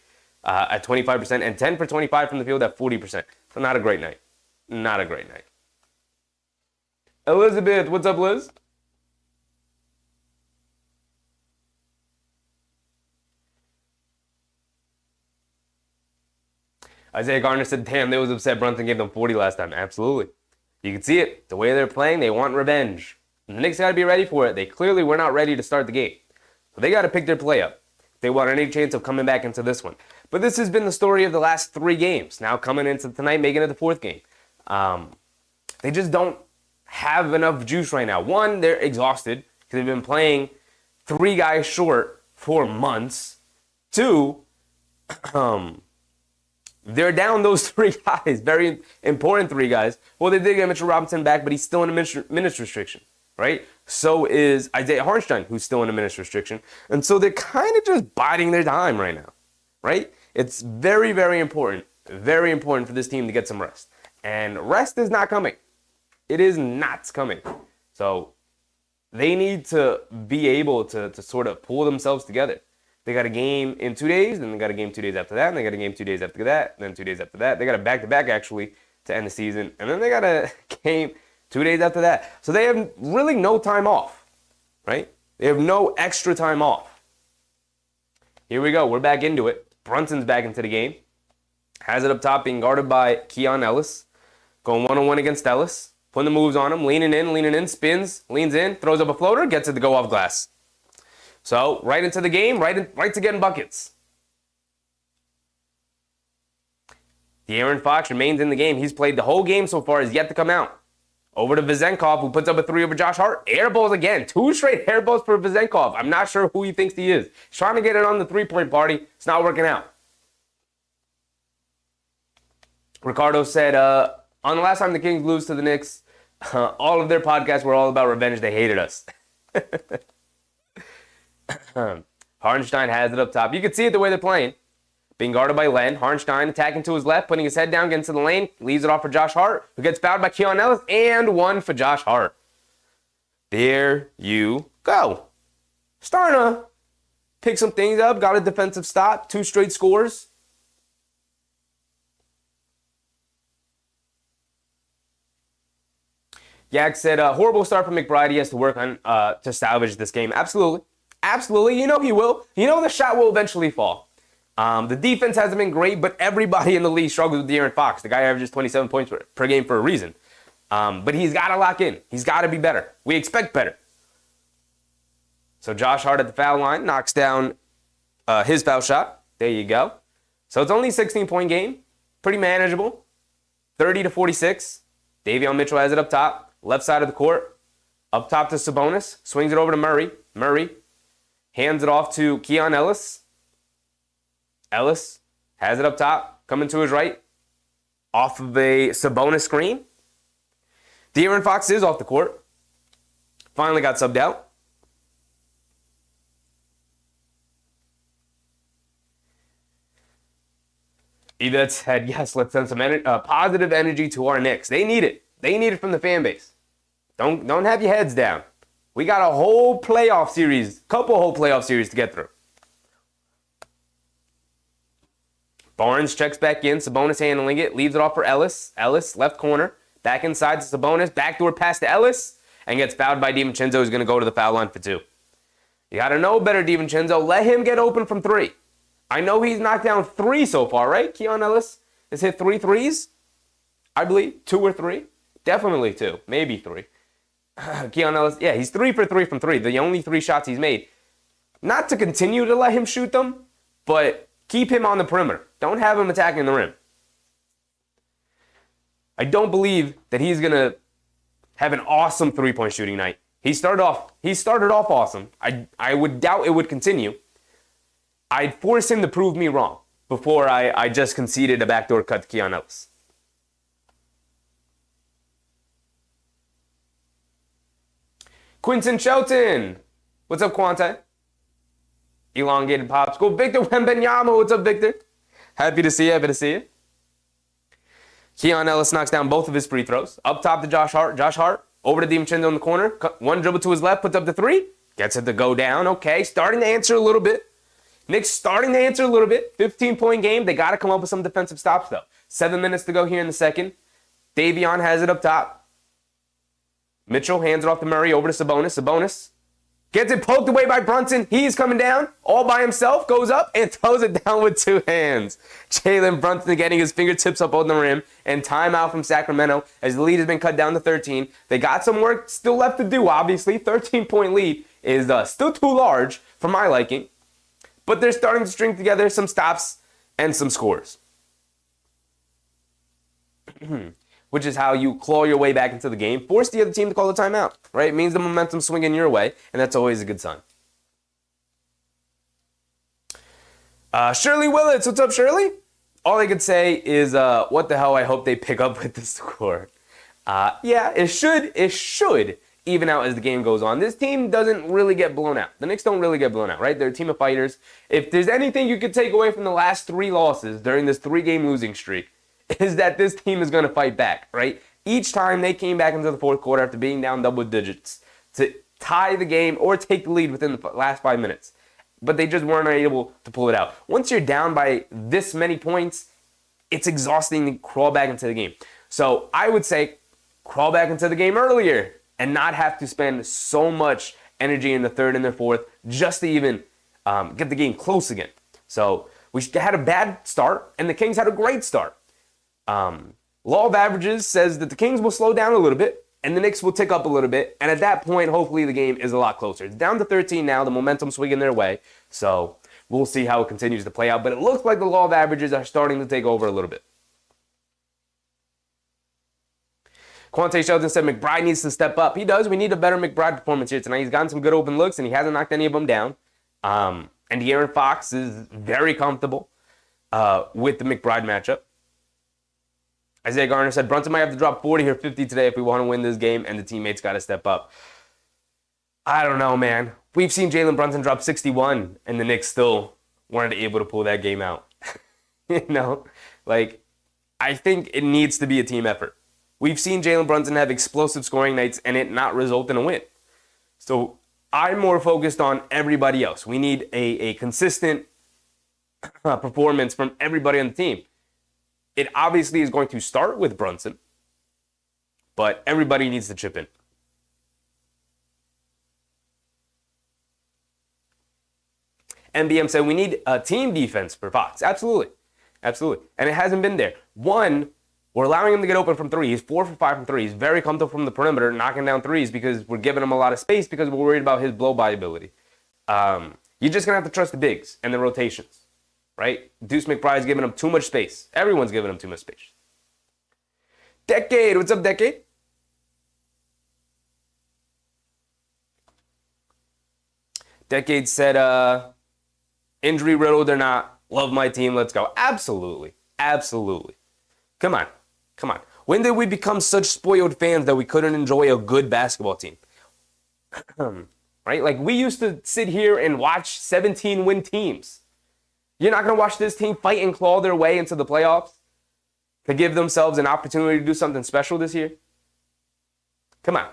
at 25% and 10 for 25 from the field at 40%. So not a great night. Not a great night. Elizabeth, what's up, Liz? Isaiah Garner said, damn, they was upset Brunson gave them 40 last time. Absolutely. You can see it. The way they're playing, they want revenge. The Knicks got to be ready for it. They clearly were not ready to start the game. So they got to pick their play up. They want any chance of coming back into this one. But this has been the story of the last 3 games. Now coming into tonight, making it the 4th game. They just don't have enough juice right now. 1, they're exhausted because they've been playing 3 guys short for months. 2, they're down those 3 guys, very important 3 guys. Well, they did get Mitchell Robinson back, but he's still in a minutes restriction, right? So is Isaiah Hartenstein, who's still in a minutes restriction. And so they're kind of just biding their time right now, right? It's very, very important for this team to get some rest. And rest is not coming. It is not coming. So they need to be able to sort of pull themselves together. They got a game in 2 days, then they got a game 2 days after that, and they got a game 2 days after that, and then 2 days after that. They got a back-to-back, actually, to end the season, and then they got a game 2 days after that. So they have really no time off, right? They have no extra time off. Here we go. We're back into it. Brunson's back into the game. Has it up top, being guarded by Keon Ellis. Going one-on-one against Ellis. Putting the moves on him. Leaning in, spins, leans in, throws up a floater, gets it to go off glass. So, right into the game, right to getting buckets. De'Aaron Fox remains in the game. He's played the whole game so far, is yet to come out. Over to Vezenkov, who puts up a 3 over Josh Hart. Air balls again. 2 straight air balls for Vezenkov. I'm not sure who he thinks he is. He's trying to get it on the three-point party. It's not working out. Ricardo said, on the last time the Kings lose to the Knicks, all of their podcasts were all about revenge. They hated us. Hartenstein has it up top. You can see it the way they're playing. Being guarded by Len. Hartenstein attacking to his left, putting his head down, getting to the lane, leaves it off for Josh Hart, who gets fouled by Keon Ellis, and 1 for Josh Hart. There you go. Starting to pick some things up. Got a defensive stop. 2 straight scores. Yak said, horrible start from McBride. He has to work on to salvage this game. Absolutely. Absolutely. You know he will. You know the shot will eventually fall. The defense hasn't been great, but everybody in the league struggles with De'Aaron Fox. The guy averages 27 points per game for a reason. But he's got to lock in. He's got to be better. We expect better. So Josh Hart at the foul line knocks down his foul shot. There you go. So it's only a 16-point game. Pretty manageable. 30-46. Davion Mitchell has it up top. Left side of the court. Up top to Sabonis. Swings it over to Murray. Murray hands it off to Keon Ellis. Ellis has it up top. Coming to his right. Off of a Sabonis screen. De'Aaron Fox is off the court. Finally got subbed out. Yvette said, yes, let's send some positive energy to our Knicks. They need it. They need it from the fan base. Don't have your heads down. We got a whole playoff series, whole playoff series to get through. Barnes checks back in. Sabonis handling it. Leaves it off for Ellis. Ellis, left corner. Back inside to Sabonis. Backdoor pass to Ellis. And gets fouled by DiVincenzo, who's going to go to the foul line for 2. You got to know better, DiVincenzo. Let him get open from 3. I know he's knocked down 3 so far, right? Keon Ellis has hit 3 threes, I believe. 2 or 3. Definitely 2. Maybe 3. Keon Ellis, yeah, he's 3 for 3 from 3. The only 3 shots he's made. Not to continue to let him shoot them, but keep him on the perimeter. Don't have him attacking the rim. I don't believe that he's going to have an awesome 3-point shooting night. He started off awesome. I would doubt it would continue. I'd force him to prove me wrong before I just conceded a backdoor cut to Keon Ellis. Quinton Shelton. What's up, Quante? Elongated popsicle. Victor Wembanyama. What's up, Victor? Happy to see you. Keon Ellis knocks down both of his free throws. Up top to Josh Hart. Josh Hart over to DiVincenzo in the corner. One dribble to his left. Puts up the 3. Gets it to go down. Okay. Starting to answer a little bit. Knicks starting to answer a little bit. 15-point game. They got to come up with some defensive stops, though. 7 minutes to go here in the second. Davion has it up top. Mitchell hands it off to Murray over to Sabonis. Sabonis gets it poked away by Brunson. He's coming down all by himself, goes up and throws it down with 2 hands. Jalen Brunson getting his fingertips up on the rim, and timeout from Sacramento as the lead has been cut down to 13. They got some work still left to do, obviously. 13-point lead is still too large for my liking, but they're starting to string together some stops and some scores. Which is how you claw your way back into the game. Force the other team to call the timeout, right? It means the momentum's swinging your way, and that's always a good sign. Shirley Willits, what's up, Shirley? All I could say is, what the hell, I hope they pick up with the score. Yeah, it should even out as the game goes on. This team doesn't really get blown out. The Knicks don't really get blown out, right? They're a team of fighters. If there's anything you could take away from the last 3 losses during this 3-game losing streak, is that this team is going to fight back, right? Each time they came back into the fourth quarter after being down double digits to tie the game or take the lead within the last 5 minutes. But they just weren't able to pull it out. Once you're down by this many points, it's exhausting to crawl back into the game. So I would say crawl back into the game earlier and not have to spend so much energy in the third and the fourth just to even get the game close again. So we had a bad start, and the Kings had a great start. Law of averages says that the Kings will slow down a little bit and the Knicks will tick up a little bit. And at that point, hopefully the game is a lot closer. It's down to 13 now. The momentum's swinging their way. So we'll see how it continues to play out. But it looks like the law of averages are starting to take over a little bit. Quante Shelton said McBride needs to step up. He does. We need a better McBride performance here tonight. He's gotten some good open looks and he hasn't knocked any of them down. And De'Aaron Fox is very comfortable with the McBride matchup. Isaiah Garner said, Brunson might have to drop 40 or 50 today if we want to win this game, and the teammates got to step up. I don't know, man. We've seen Jalen Brunson drop 61, and the Knicks still weren't able to pull that game out. I think it needs to be a team effort. We've seen Jalen Brunson have explosive scoring nights and it not result in a win. So I'm more focused on everybody else. We need a consistent performance from everybody on the team. It obviously is going to start with Brunson, but everybody needs to chip in. MBM said we need a team defense for Fox. Absolutely. And it hasn't been there. One, we're allowing him to get open from 3. He's 4 for 5 from 3. He's very comfortable from the perimeter, knocking down 3s because we're giving him a lot of space because we're worried about his blow-by ability. You're just going to have to trust the bigs and the rotations. Right? Deuce McBride's giving him too much space. Everyone's giving him too much space. Decade. What's up, Decade? Decade said, injury riddled or not, love my team, let's go. Absolutely. Come on. When did we become such spoiled fans that we couldn't enjoy a good basketball team? Right? Like, we used to sit here and watch 17-win teams. You're not going to watch this team fight and claw their way into the playoffs to give themselves an opportunity to do something special this year? Come on.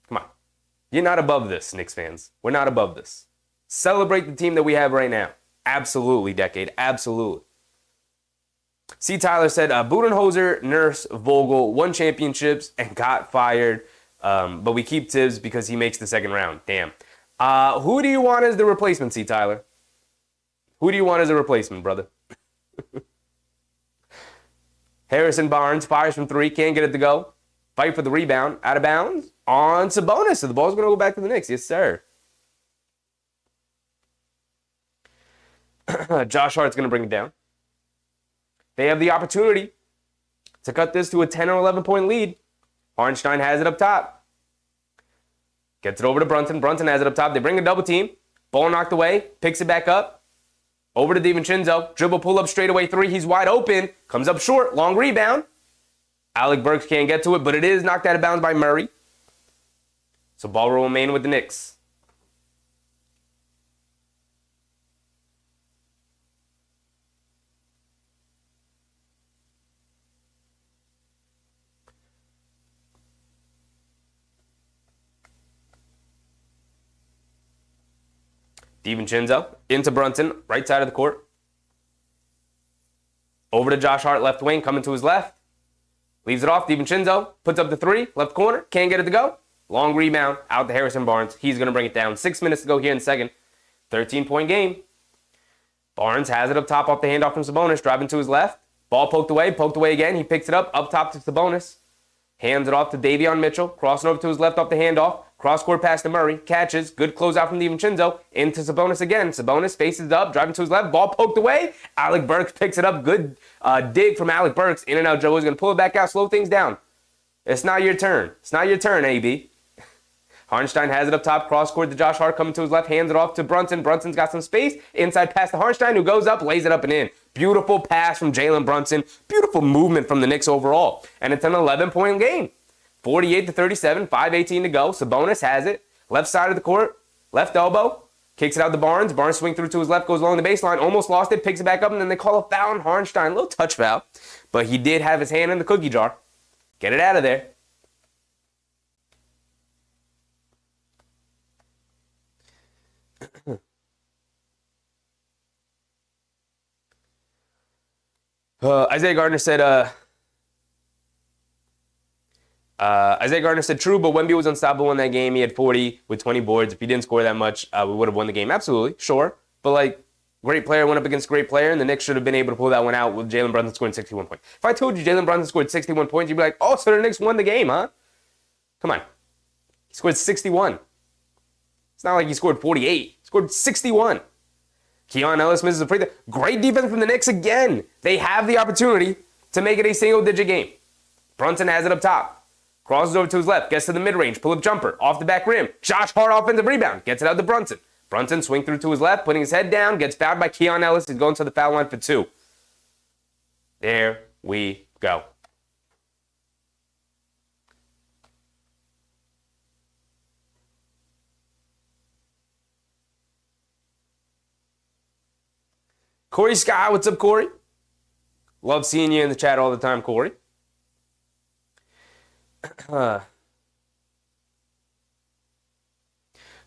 Come on. You're not above this, Knicks fans. We're not above this. Celebrate the team that we have right now. Absolutely, Decade. Absolutely. C. Tyler said, Budenholzer, Nurse, Vogel won championships and got fired, but we keep Tibbs because he makes the second round. Damn. Who do you want as the replacement, C. Tyler? Who do you want as a replacement, brother? Harrison Barnes fires from 3, can't get it to go. Fight for the rebound, out of bounds, on Sabonis. So the ball's going to go back to the Knicks. Yes, sir. Josh Hart's going to bring it down. They have the opportunity to cut this to a 10 or 11 point lead. Hartenstein has it up top. Gets it over to Brunson. Brunson has it up top. They bring a double team. Ball knocked away. Picks it back up. Over to DiVincenzo. Dribble pull up straight away 3. He's wide open. Comes up short. Long rebound. Alec Burks can't get to it, but it is knocked out of bounds by Murray. So ball will remain with the Knicks. DiVincenzo into Brunson, right side of the court. Over to Josh Hart, left wing, coming to his left. Leaves it off. DiVincenzo puts up the 3, left corner, can't get it to go. Long rebound, out to Harrison Barnes. He's going to bring it down. 6 minutes to go here in the second. 13-point game. Barnes has it up top off the handoff from Sabonis, driving to his left. Ball poked away again. He picks it up top to Sabonis. Hands it off to Davion Mitchell, crossing over to his left off the handoff. Cross-court pass to Murray, catches, good closeout from DiVincenzo, into Sabonis again. Sabonis faces up, driving to his left, ball poked away. Alec Burks picks it up, good dig from Alec Burks. In and out, Joe is going to pull it back out, slow things down. It's not your turn. It's not your turn, AB. Hartenstein has it up top, cross-court to Josh Hart, coming to his left, hands it off to Brunson. Brunson's got some space, inside pass to Hartenstein, who goes up, lays it up and in. Beautiful pass from Jalen Brunson. Beautiful movement from the Knicks overall. And it's an 11-point game. 48-37, 5:18 to go. Sabonis has it. Left side of the court. Left elbow. Kicks it out to Barnes. Barnes swing through to his left, goes along the baseline. Almost lost it. Picks it back up, and then they call a foul on Hartenstein. A little touch foul. But he did have his hand in the cookie jar. Get it out of there. Isaiah Gardner said, true, but Wemby was unstoppable in that game. He had 40 with 20 boards. If he didn't score that much, we would have won the game. Absolutely, sure. But, great player went up against great player, and the Knicks should have been able to pull that one out with Jalen Brunson scoring 61 points. If I told you Jalen Brunson scored 61 points, you'd be like, oh, so the Knicks won the game, huh? Come on. He scored 61. It's not like he scored 48. He scored 61. Keon Ellis misses a free throw. Great defense from the Knicks again. They have the opportunity to make it a single-digit game. Brunson has it up top. Crosses over to his left. Gets to the mid-range. Pull-up jumper. Off the back rim. Josh Hart offensive rebound. Gets it out to Brunson. Brunson swing through to his left. Putting his head down. Gets fouled by Keon Ellis. He's going to the foul line for 2. There we go. Corey Scott, what's up, Corey? Love seeing you in the chat all the time, Corey.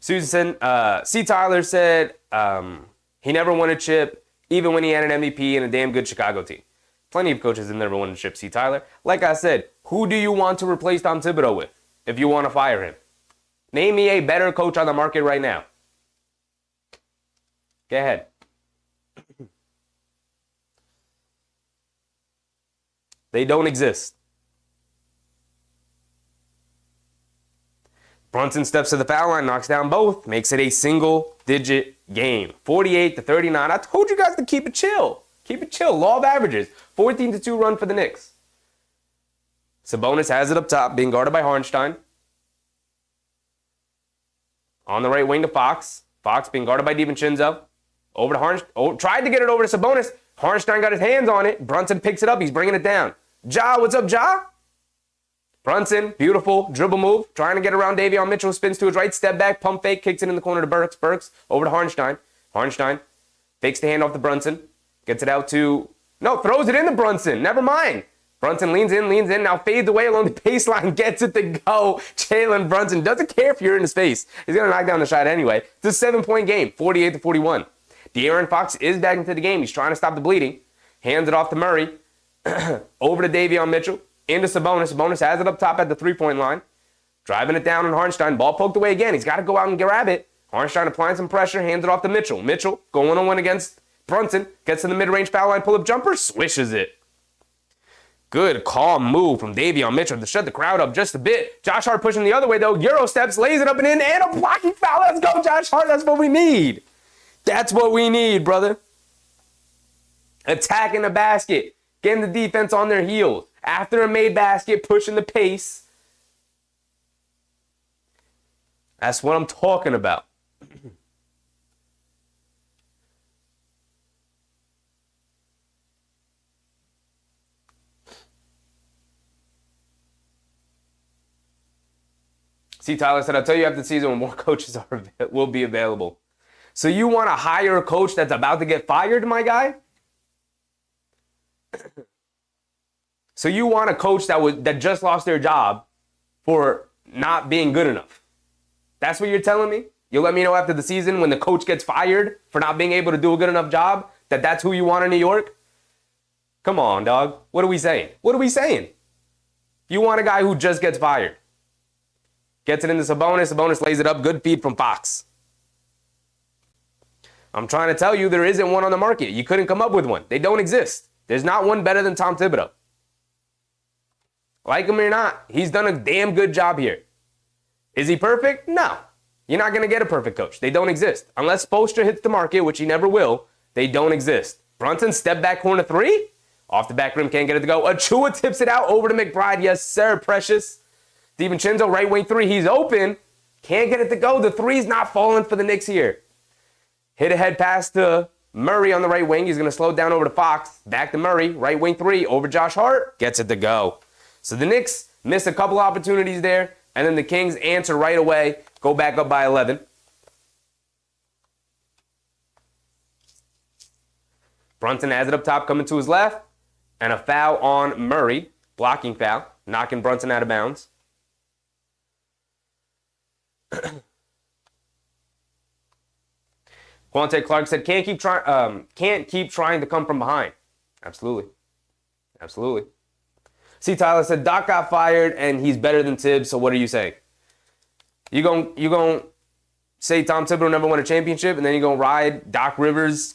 Susan, C. Tyler said he never won a chip, even when he had an MVP and a damn good Chicago team. Plenty of coaches have never won a chip, C. Tyler. Like I said, who do you want to replace Tom Thibodeau with if you want to fire him? Name me a better coach on the market right now. Go ahead. They don't exist. Brunson steps to the foul line, knocks down both, makes it a single-digit game. 48-39. I told you guys to keep it chill. Keep it chill. Law of averages. 14-2 run for the Knicks. Sabonis has it up top, being guarded by Hartenstein. On the right wing to Fox. Fox being guarded by DiVincenzo. Over to Hartenstein. Oh, tried to get it over to Sabonis. Hartenstein got his hands on it. Brunson picks it up. He's bringing it down. Ja, what's up, Ja? Brunson, beautiful dribble move. Trying to get around Davion Mitchell. Spins to his right. Step back. Pump fake. Kicks it in the corner to Burks. Burks over to Hartenstein. Hartenstein fakes the handoff to Brunson. Gets it out to... No, throws it into Brunson. Never mind. Brunson leans in, now fades away along the baseline, gets it to go. Jalen Brunson doesn't care if you're in his face. He's going to knock down the shot anyway. It's a 7-point game, 48-41. De'Aaron Fox is back into the game. He's trying to stop the bleeding. Hands it off to Murray. Over to Davion Mitchell. Into Sabonis. Sabonis has it up top at the three-point line. Driving it down on Hartenstein. Ball poked away again. He's got to go out and grab it. Hartenstein applying some pressure. Hands it off to Mitchell. Mitchell going one-on-one against Brunson. Gets to the mid-range foul line. Pull-up jumper. Swishes it. Good, calm move from Davion Mitchell to shut the crowd up just a bit. Josh Hart pushing the other way, though. Euro steps, lays it up and in, and a blocking foul. Let's go, Josh Hart. That's what we need. That's what we need, brother. Attacking the basket. Getting the defense on their heels. After a made basket, pushing the pace. That's what I'm talking about. See, Tyler said, I'll tell you after the season when more coaches will be available. So you want to hire a coach that's about to get fired, my guy? So you want a coach that just lost their job for not being good enough? That's what you're telling me? You'll let me know after the season when the coach gets fired for not being able to do a good enough job that's who you want in New York? Come on, dog. What are we saying? What are we saying? You want a guy who just gets fired. Gets it into Sabonis. Sabonis lays it up. Good feed from Fox. I'm trying to tell you there isn't one on the market. You couldn't come up with one. They don't exist. There's not one better than Tom Thibodeau. Like him or not, he's done a damn good job here. Is he perfect? No. You're not going to get a perfect coach. They don't exist. Unless Spoelstra hits the market, which he never will, they don't exist. Brunson, step back corner three. Off the back rim, can't get it to go. Achua tips it out over to McBride. Yes, sir, precious. DiVincenzo, right wing three. He's open. Can't get it to go. The three's not falling for the Knicks here. Hit a head pass to Murray on the right wing. He's going to slow it down over to Fox. Back to Murray. Right wing three. Over Josh Hart. Gets it to go. So the Knicks miss a couple opportunities there. And then the Kings answer right away. Go back up by 11. Brunson has it up top coming to his left. And a foul on Murray. Blocking foul. Knocking Brunson out of bounds. Quante Clark said, can't keep trying to come from behind. Absolutely. Absolutely. See, Tyler said, Doc got fired and he's better than Tibbs, so what are you saying? You gon' say Tom Thibodeau never won a championship and then you're going to ride Doc Rivers,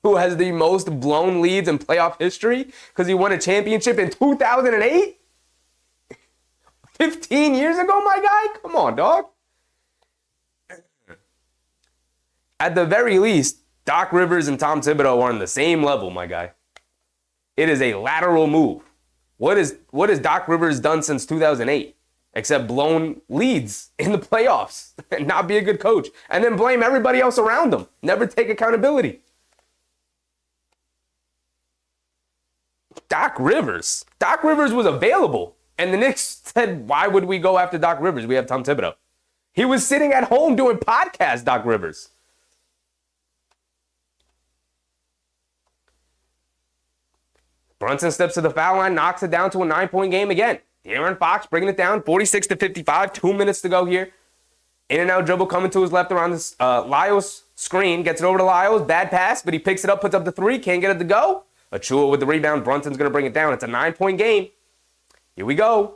who has the most blown leads in playoff history because he won a championship in 2008? 15 years ago, my guy? Come on, dog. At the very least, Doc Rivers and Tom Thibodeau are on the same level, my guy. It is a lateral move. What has Doc Rivers done since 2008? Except blown leads in the playoffs and not be a good coach. And then blame everybody else around him. Never take accountability. Doc Rivers. Doc Rivers was available. And the Knicks said, why would we go after Doc Rivers? We have Tom Thibodeau. He was sitting at home doing podcasts, Doc Rivers. Brunson steps to the foul line, knocks it down to a 9-point game again. De'Aaron Fox bringing it down, 46-55, 2 minutes to go here. In and out dribble coming to his left around this Lyles screen. Gets it over to Lyles, bad pass, but he picks it up, puts up the three, can't get it to go. Achua with the rebound, Brunson's going to bring it down. It's a 9-point game. Here we go.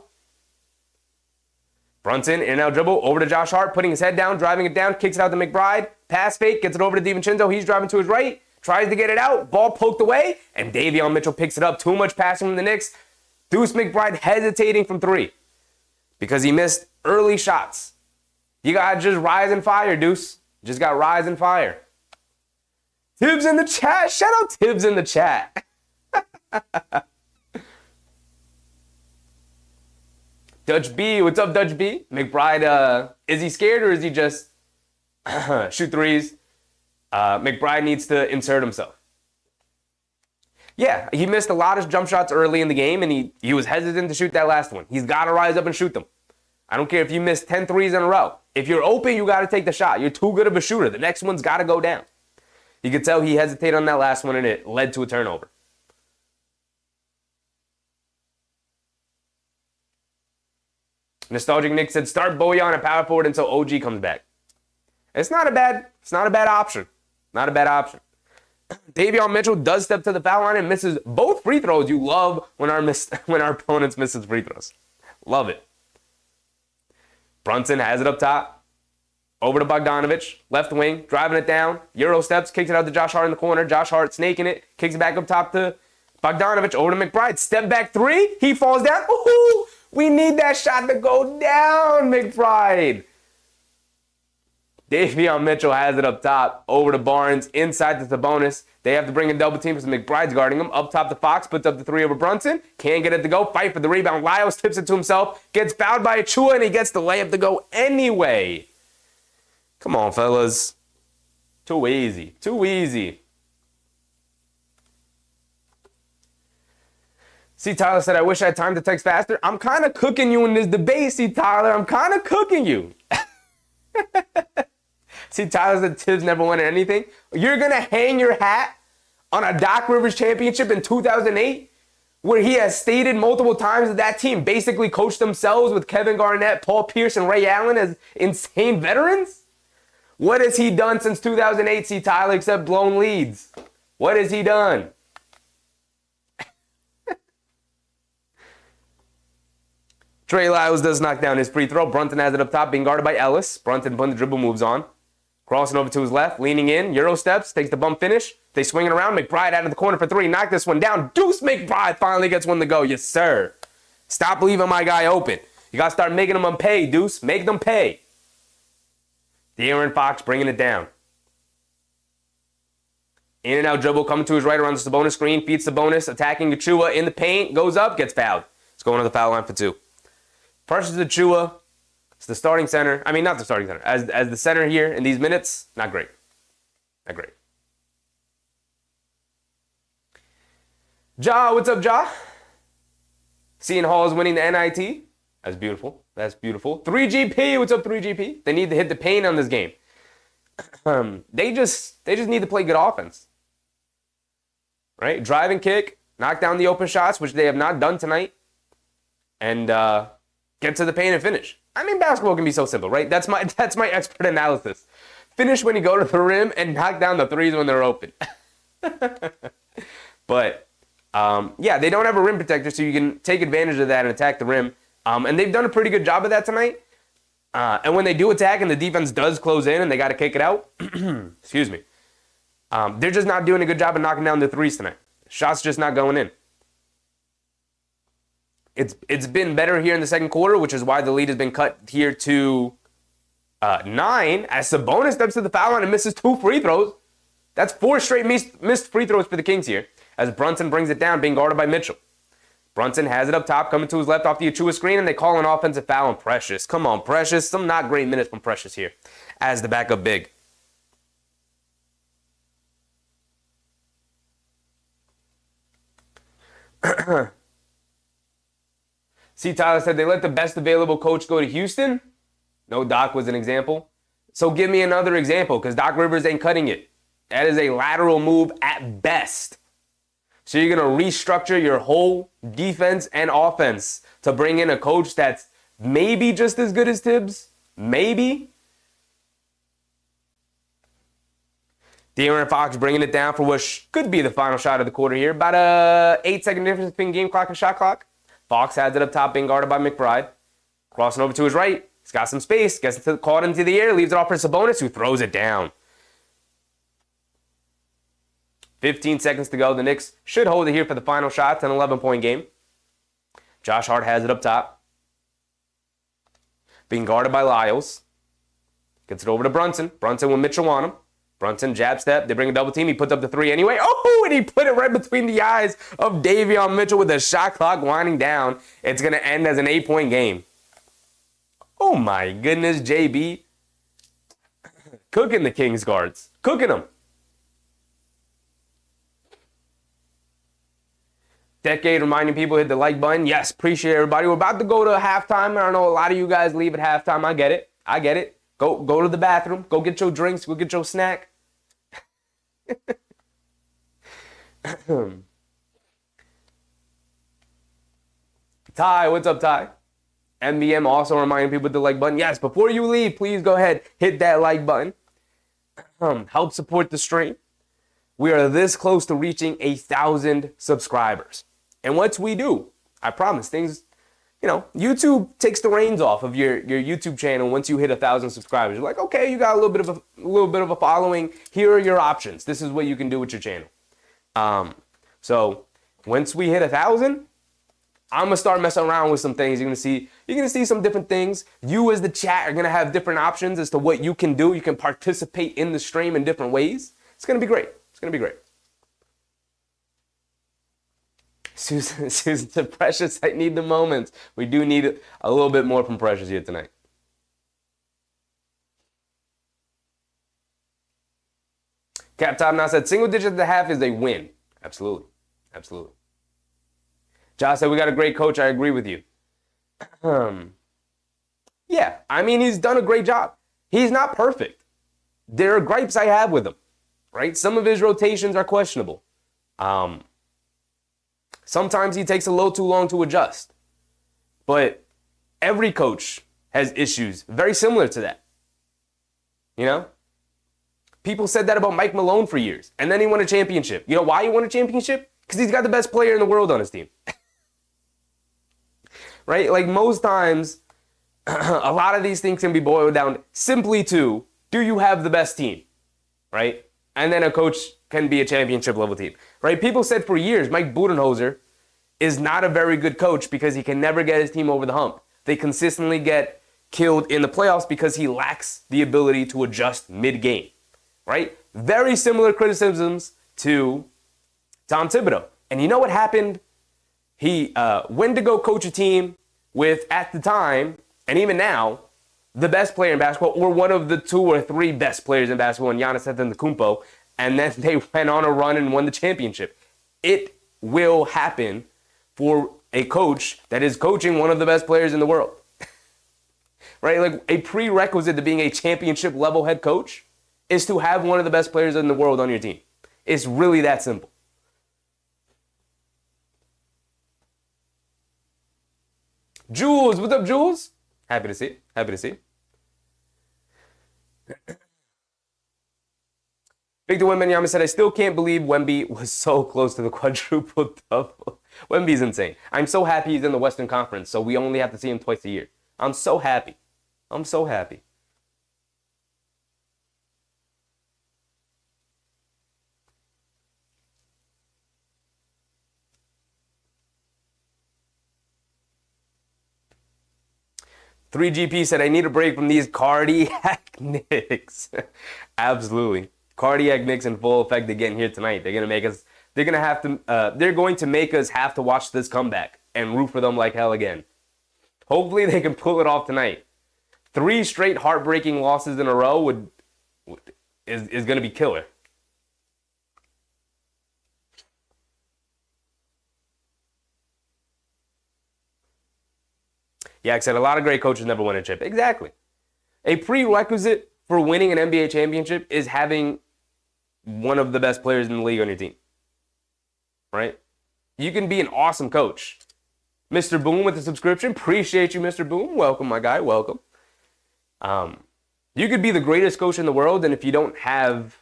Brunson, in and out dribble, over to Josh Hart, putting his head down, driving it down, kicks it out to McBride. Pass fake, gets it over to DiVincenzo. He's driving to his right, tries to get it out, ball poked away, and Davion Mitchell picks it up. Too much passing from the Knicks. Deuce McBride hesitating from three because he missed early shots. You got just rise and fire, Deuce. Just got rise and fire. Tibbs in the chat. Shout out Tibbs in the chat. Dutch B, what's up, Dutch B? McBride, is he scared or is he just shoot threes? McBride needs to insert himself. Yeah, he missed a lot of jump shots early in the game, and he was hesitant to shoot that last one. He's got to rise up and shoot them. I don't care if you miss 10 threes in a row. If you're open, you got to take the shot. You're too good of a shooter. The next one's got to go down. You could tell he hesitated on that last one, and it led to a turnover. Nostalgic Nick said, start Bojan at power forward until OG comes back. It's not a bad option. Not a bad option. Davion Mitchell does step to the foul line and misses both free throws. You love when our opponents misses free throws. Love it. Brunson has it up top. Over to Bogdanovic. Left wing. Driving it down. Euro steps. Kicks it out to Josh Hart in the corner. Josh Hart snaking it. Kicks it back up top to Bogdanovic. Over to McBride. Step back three. He falls down. Ooh, we need that shot to go down, McBride. Davion Mitchell has it up top. Over to Barnes. Inside to Sabonis. They have to bring in double team because McBride's guarding him. Up top to Fox. Puts up the three over Brunson. Can't get it to go. Fight for the rebound. Lyles tips it to himself. Gets fouled by Achua, and he gets the layup to go anyway. Come on, fellas. Too easy. Too easy. See, Tyler said, I wish I had time to text faster. I'm kind of cooking you in this debate, see, Tyler. I'm kind of cooking you. See, Tyler said Tibbs never won anything. You're going to hang your hat on a Doc Rivers championship in 2008 where he has stated multiple times that team basically coached themselves with Kevin Garnett, Paul Pierce, and Ray Allen as insane veterans? What has he done since 2008, see, Tyler, except blown leads? What has he done? Trey Lyles does knock down his free throw. Brunson has it up top, being guarded by Ellis. Brunson putting the dribble moves on. Crossing over to his left, leaning in. Euro steps, takes the bump finish. They swing it around. McBride out of the corner for three. Knock this one down. Deuce McBride finally gets one to go. Yes, sir. Stop leaving my guy open. You got to start making them pay, Deuce. Make them pay. De'Aaron Fox bringing it down. In and out dribble coming to his right around the Sabonis screen. Feeds Sabonis. Attacking Achua in the paint. Goes up. Gets fouled. It's going to the foul line for two. Precious Achua. It's the starting center. I mean, not the starting center. As the center here in these minutes, not great. Not great. Ja, what's up, Ja? Seeing Hall is winning the NIT. That's beautiful. That's beautiful. 3GP, what's up, 3GP? They need to hit the paint on this game. They just need to play good offense. Right? Drive and kick, knock down the open shots, which they have not done tonight, and get to the paint and finish. I mean, basketball can be so simple, right? That's my expert analysis. Finish when you go to the rim and knock down the threes when they're open. But, yeah, they don't have a rim protector, so you can take advantage of that and attack the rim. And they've done a pretty good job of that tonight. And when they do attack and the defense does close in and they got to kick it out, excuse me, they're just not doing a good job of knocking down the threes tonight. Shots just not going in. It's been better here in the second quarter, which is why the lead has been cut here to 9 as Sabonis steps to the foul line and misses 2 free throws. That's 4 straight missed free throws for the Kings here as Brunson brings it down, being guarded by Mitchell. Brunson has it up top, coming to his left off the Achua screen, and they call an offensive foul on Precious. Come on, Precious. Some not great minutes from Precious here as the backup big. See, Tyler said they let the best available coach go to Houston. No, Doc was an example. So give me another example, because Doc Rivers ain't cutting it. That is a lateral move at best. So you're going to restructure your whole defense and offense to bring in a coach that's maybe just as good as Tibbs? Maybe? De'Aaron Fox bringing it down for what could be the final shot of the quarter here. About a 8-second difference between game clock and shot clock. Fox has it up top, being guarded by McBride. Crossing over to his right. He's got some space. Gets it caught into the air. Leaves it off for Sabonis, who throws it down. 15 seconds to go. The Knicks should hold it here for the final shot. It's an 11-point game. Josh Hart has it up top. Being guarded by Lyles. Gets it over to Brunson. Brunson with Mitchell on him. Brunson jab step. They bring a double team. He puts up the three anyway. Oh, and he put it right between the eyes of Davion Mitchell with the shot clock winding down. It's going to end as an 8-point game. Oh, my goodness, JB. Cooking the Kings guards. Cooking them. Decade reminding people to hit the like button. Yes, appreciate everybody. We're about to go to halftime. I know a lot of you guys leave at halftime. I get it. I get it. Go to the bathroom. Go get your drinks. Go get your snack. Ty, what's up, Ty? MVM also reminding people with the like button. Yes, before you leave, please go ahead, hit that like button. Help support the stream. We are this close to reaching 1,000 subscribers. And once we do, I promise things, YouTube takes the reins off of your YouTube channel once you hit 1,000 subscribers. You're like, okay, you got a little bit of a following. Here are your options. This is what you can do with your channel. So once we hit 1,000, I'm gonna start messing around with some things. You're gonna see some different things. You as the chat are gonna have different options as to what you can do. You can participate in the stream in different ways. It's gonna be great. It's gonna be great. Susan said, Precious, I need the moments. We do need a little bit more from Precious here tonight. Cap Top now said, single digit at the half is a win. Absolutely. Absolutely. Josh said, we got a great coach. I agree with you. Yeah, I mean, he's done a great job. He's not perfect. There are gripes I have with him, right? Some of his rotations are questionable. Sometimes he takes a little too long to adjust. But every coach has issues very similar to that. People said that about Mike Malone for years, and then he won a championship. You know why he won a championship? Because he's got the best player in the world on his team. Right? Like most times, a lot of these things can be boiled down simply to, do you have the best team? Right? And then a coach can be a championship level team. Right? People said for years, Mike Budenholzer is not a very good coach because he can never get his team over the hump. They consistently get killed in the playoffs because he lacks the ability to adjust mid-game. Right? Very similar criticisms to Tom Thibodeau. And you know what happened? He went to go coach a team with, at the time, and even now, the best player in basketball, or one of the 2 or 3 best players in basketball, in Giannis Antetokounmpo, and then they went on a run and won the championship. It will happen for a coach that is coaching one of the best players in the world. Right? Like a prerequisite to being a championship level head coach is to have one of the best players in the world on your team. It's really that simple. Jules, what's up, Jules? Happy to see. Happy to see. Victor Wembanyama said, I still can't believe Wemby was so close to the quadruple double. Wemby's insane. I'm so happy he's in the Western Conference, so we only have to see him twice a year. I'm so happy. I'm so happy. Three GP said, I need a break from these cardiac Knicks. Absolutely. Cardiac Knicks in full effect again here tonight. They're going to make us have to watch this comeback and root for them like hell again. Hopefully they can pull it off tonight. 3 straight heartbreaking losses in a row is going to be killer. Yeah, I said a lot of great coaches never win a chip. Exactly. A prerequisite for winning an NBA championship is having one of the best players in the league on your team. Right? You can be an awesome coach. Mr. Boom with the subscription. Appreciate you, Mr. Boom. Welcome, my guy. Welcome. You could be the greatest coach in the world, and if you don't have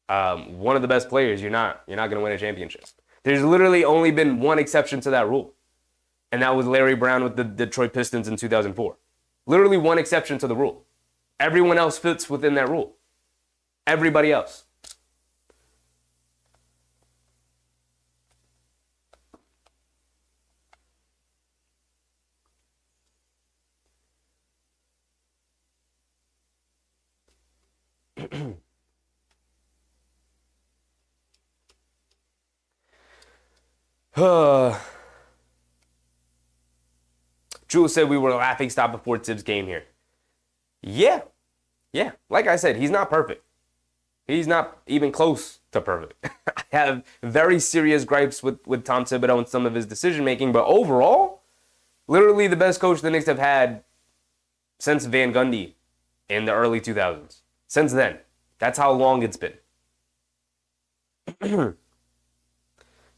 one of the best players, you're not going to win a championship. There's literally only been one exception to that rule. And that was Larry Brown with the Detroit Pistons in 2004. Literally one exception to the rule. Everyone else fits within that rule. Everybody else. Jules said we were a laughing stock before Tibbs came here. Yeah. Like I said, he's not perfect. He's not even close to perfect. I have very serious gripes with Tom Thibodeau and some of his decision-making, but overall, literally the best coach the Knicks have had since Van Gundy in the early 2000s. Since then. That's how long it's been. And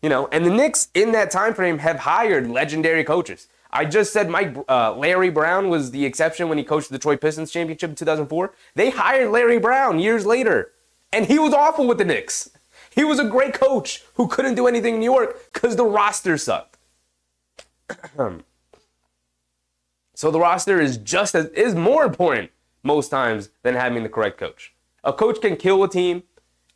the Knicks in that time frame have hired legendary coaches. I just said Larry Brown was the exception when he coached the Detroit Pistons championship in 2004. They hired Larry Brown years later, and he was awful with the Knicks. He was a great coach who couldn't do anything in New York because the roster sucked. So the roster is more important most times than having the correct coach. A coach can kill a team,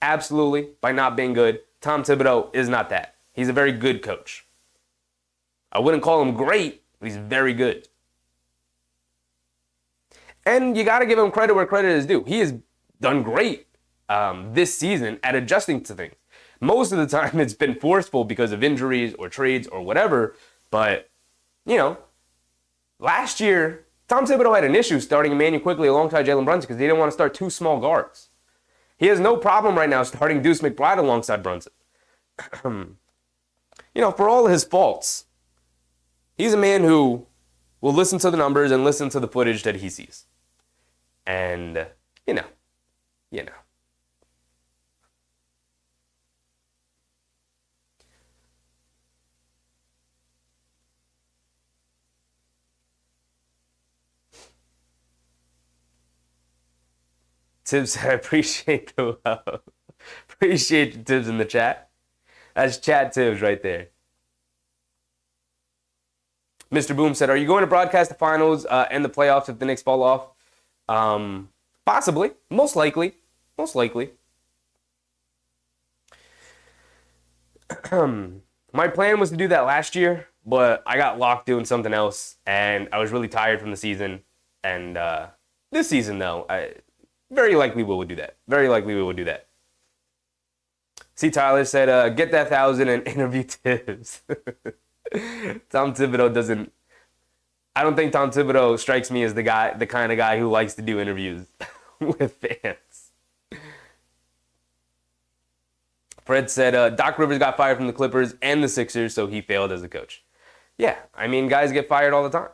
absolutely, by not being good. Tom Thibodeau is not that. He's a very good coach. I wouldn't call him great, but he's very good. And you got to give him credit where credit is due. He has done great this season at adjusting to things. Most of the time it's been forceful because of injuries or trades or whatever. But, last year, Tom Thibodeau had an issue starting Emmanuel Quickly alongside Jalen Brunson because he didn't want to start two small guards. He has no problem right now starting Deuce McBride alongside Brunson. For all his faults, he's a man who will listen to the numbers and listen to the footage that he sees. And, Tibbs, I appreciate the love. Appreciate the Tibbs in the chat. That's chat Tibbs right there. Mr. Boom said, are you going to broadcast the finals and the playoffs if the Knicks fall off? Possibly. Most likely. My plan was to do that last year, but I got locked doing something else, and I was really tired from the season. And this season, though, very likely we will do that. See, Tyler said, get that 1,000 and interview Tibbs. Tom Thibodeau I don't think Tom Thibodeau strikes me as the kind of guy who likes to do interviews with fans. Fred said, Doc Rivers got fired from the Clippers and the Sixers, so he failed as a coach. Yeah, guys get fired all the time.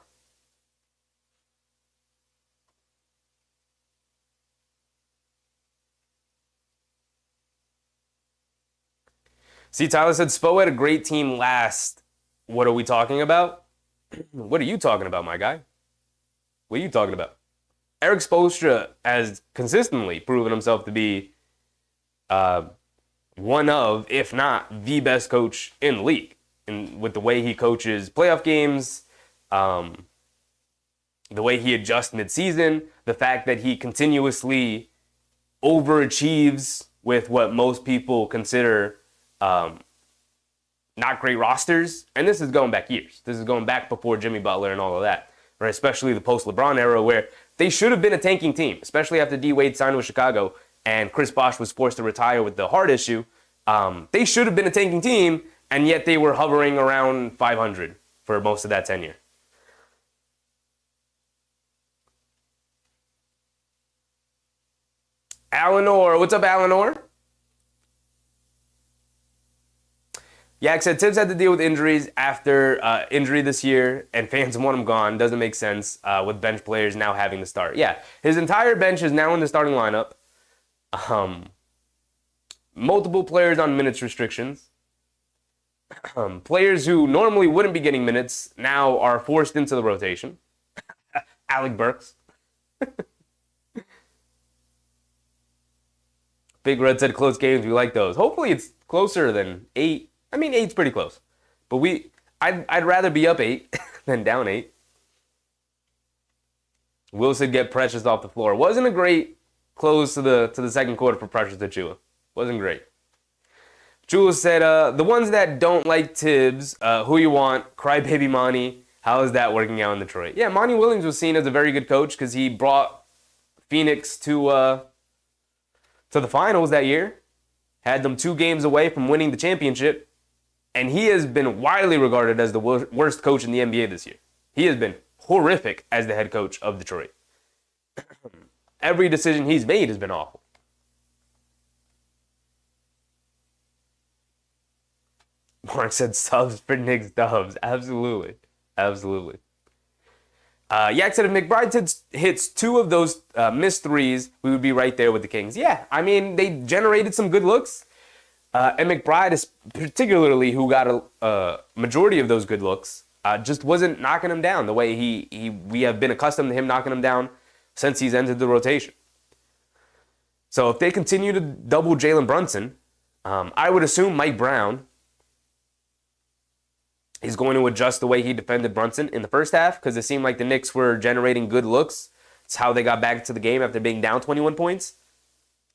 See, Tyler said, Spo had a great team last. What are we talking about? What are you talking about, my guy? What are you talking about? Eric Spoelstra has consistently proven himself to be one of, if not the best coach in the league. And with the way he coaches playoff games, the way he adjusts mid-season, the fact that he continuously overachieves with what most people consider not great rosters. And this is going back years. This is going back before Jimmy Butler and all of that, right? Especially the post-LeBron era where they should have been a tanking team, especially after D. Wade signed with Chicago and Chris Bosh was forced to retire with the heart issue. They should have been a tanking team, and yet they were hovering around 500 for most of that tenure. Alanor, what's up, Alanor? Yak said Tibbs had to deal with injuries after injury this year, and fans want him gone. Doesn't make sense with bench players now having to start. Yeah, his entire bench is now in the starting lineup. Multiple players on minutes restrictions. Players who normally wouldn't be getting minutes now are forced into the rotation. Alec Burks. Big Red said close games. We like those. Hopefully it's closer than 8. 8's pretty close. But I'd rather be up 8 than down 8. Will said get Precious off the floor. Wasn't a great close to the second quarter for Precious Achiuwa. Wasn't great. Julius said, the ones that don't like Tibbs, who you want, Crybaby Monty. How is that working out in Detroit? Yeah, Monty Williams was seen as a very good coach because he brought Phoenix to the finals that year. Had them 2 games away from winning the championship. And he has been widely regarded as the worst coach in the NBA this year. He has been horrific as the head coach of Detroit. Every decision he's made has been awful. Mark said subs for Knicks dubs. Absolutely. Yak said if McBride hits 2 of those missed threes, we would be right there with the Kings. Yeah, they generated some good looks. And McBride is particularly who got a majority of those good looks. just wasn't knocking him down the way we have been accustomed to him knocking him down since he's entered the rotation. So if they continue to double Jalen Brunson, I would assume Mike Brown is going to adjust the way he defended Brunson in the first half, because it seemed like the Knicks were generating good looks. It's how they got back to the game after being down 21 points.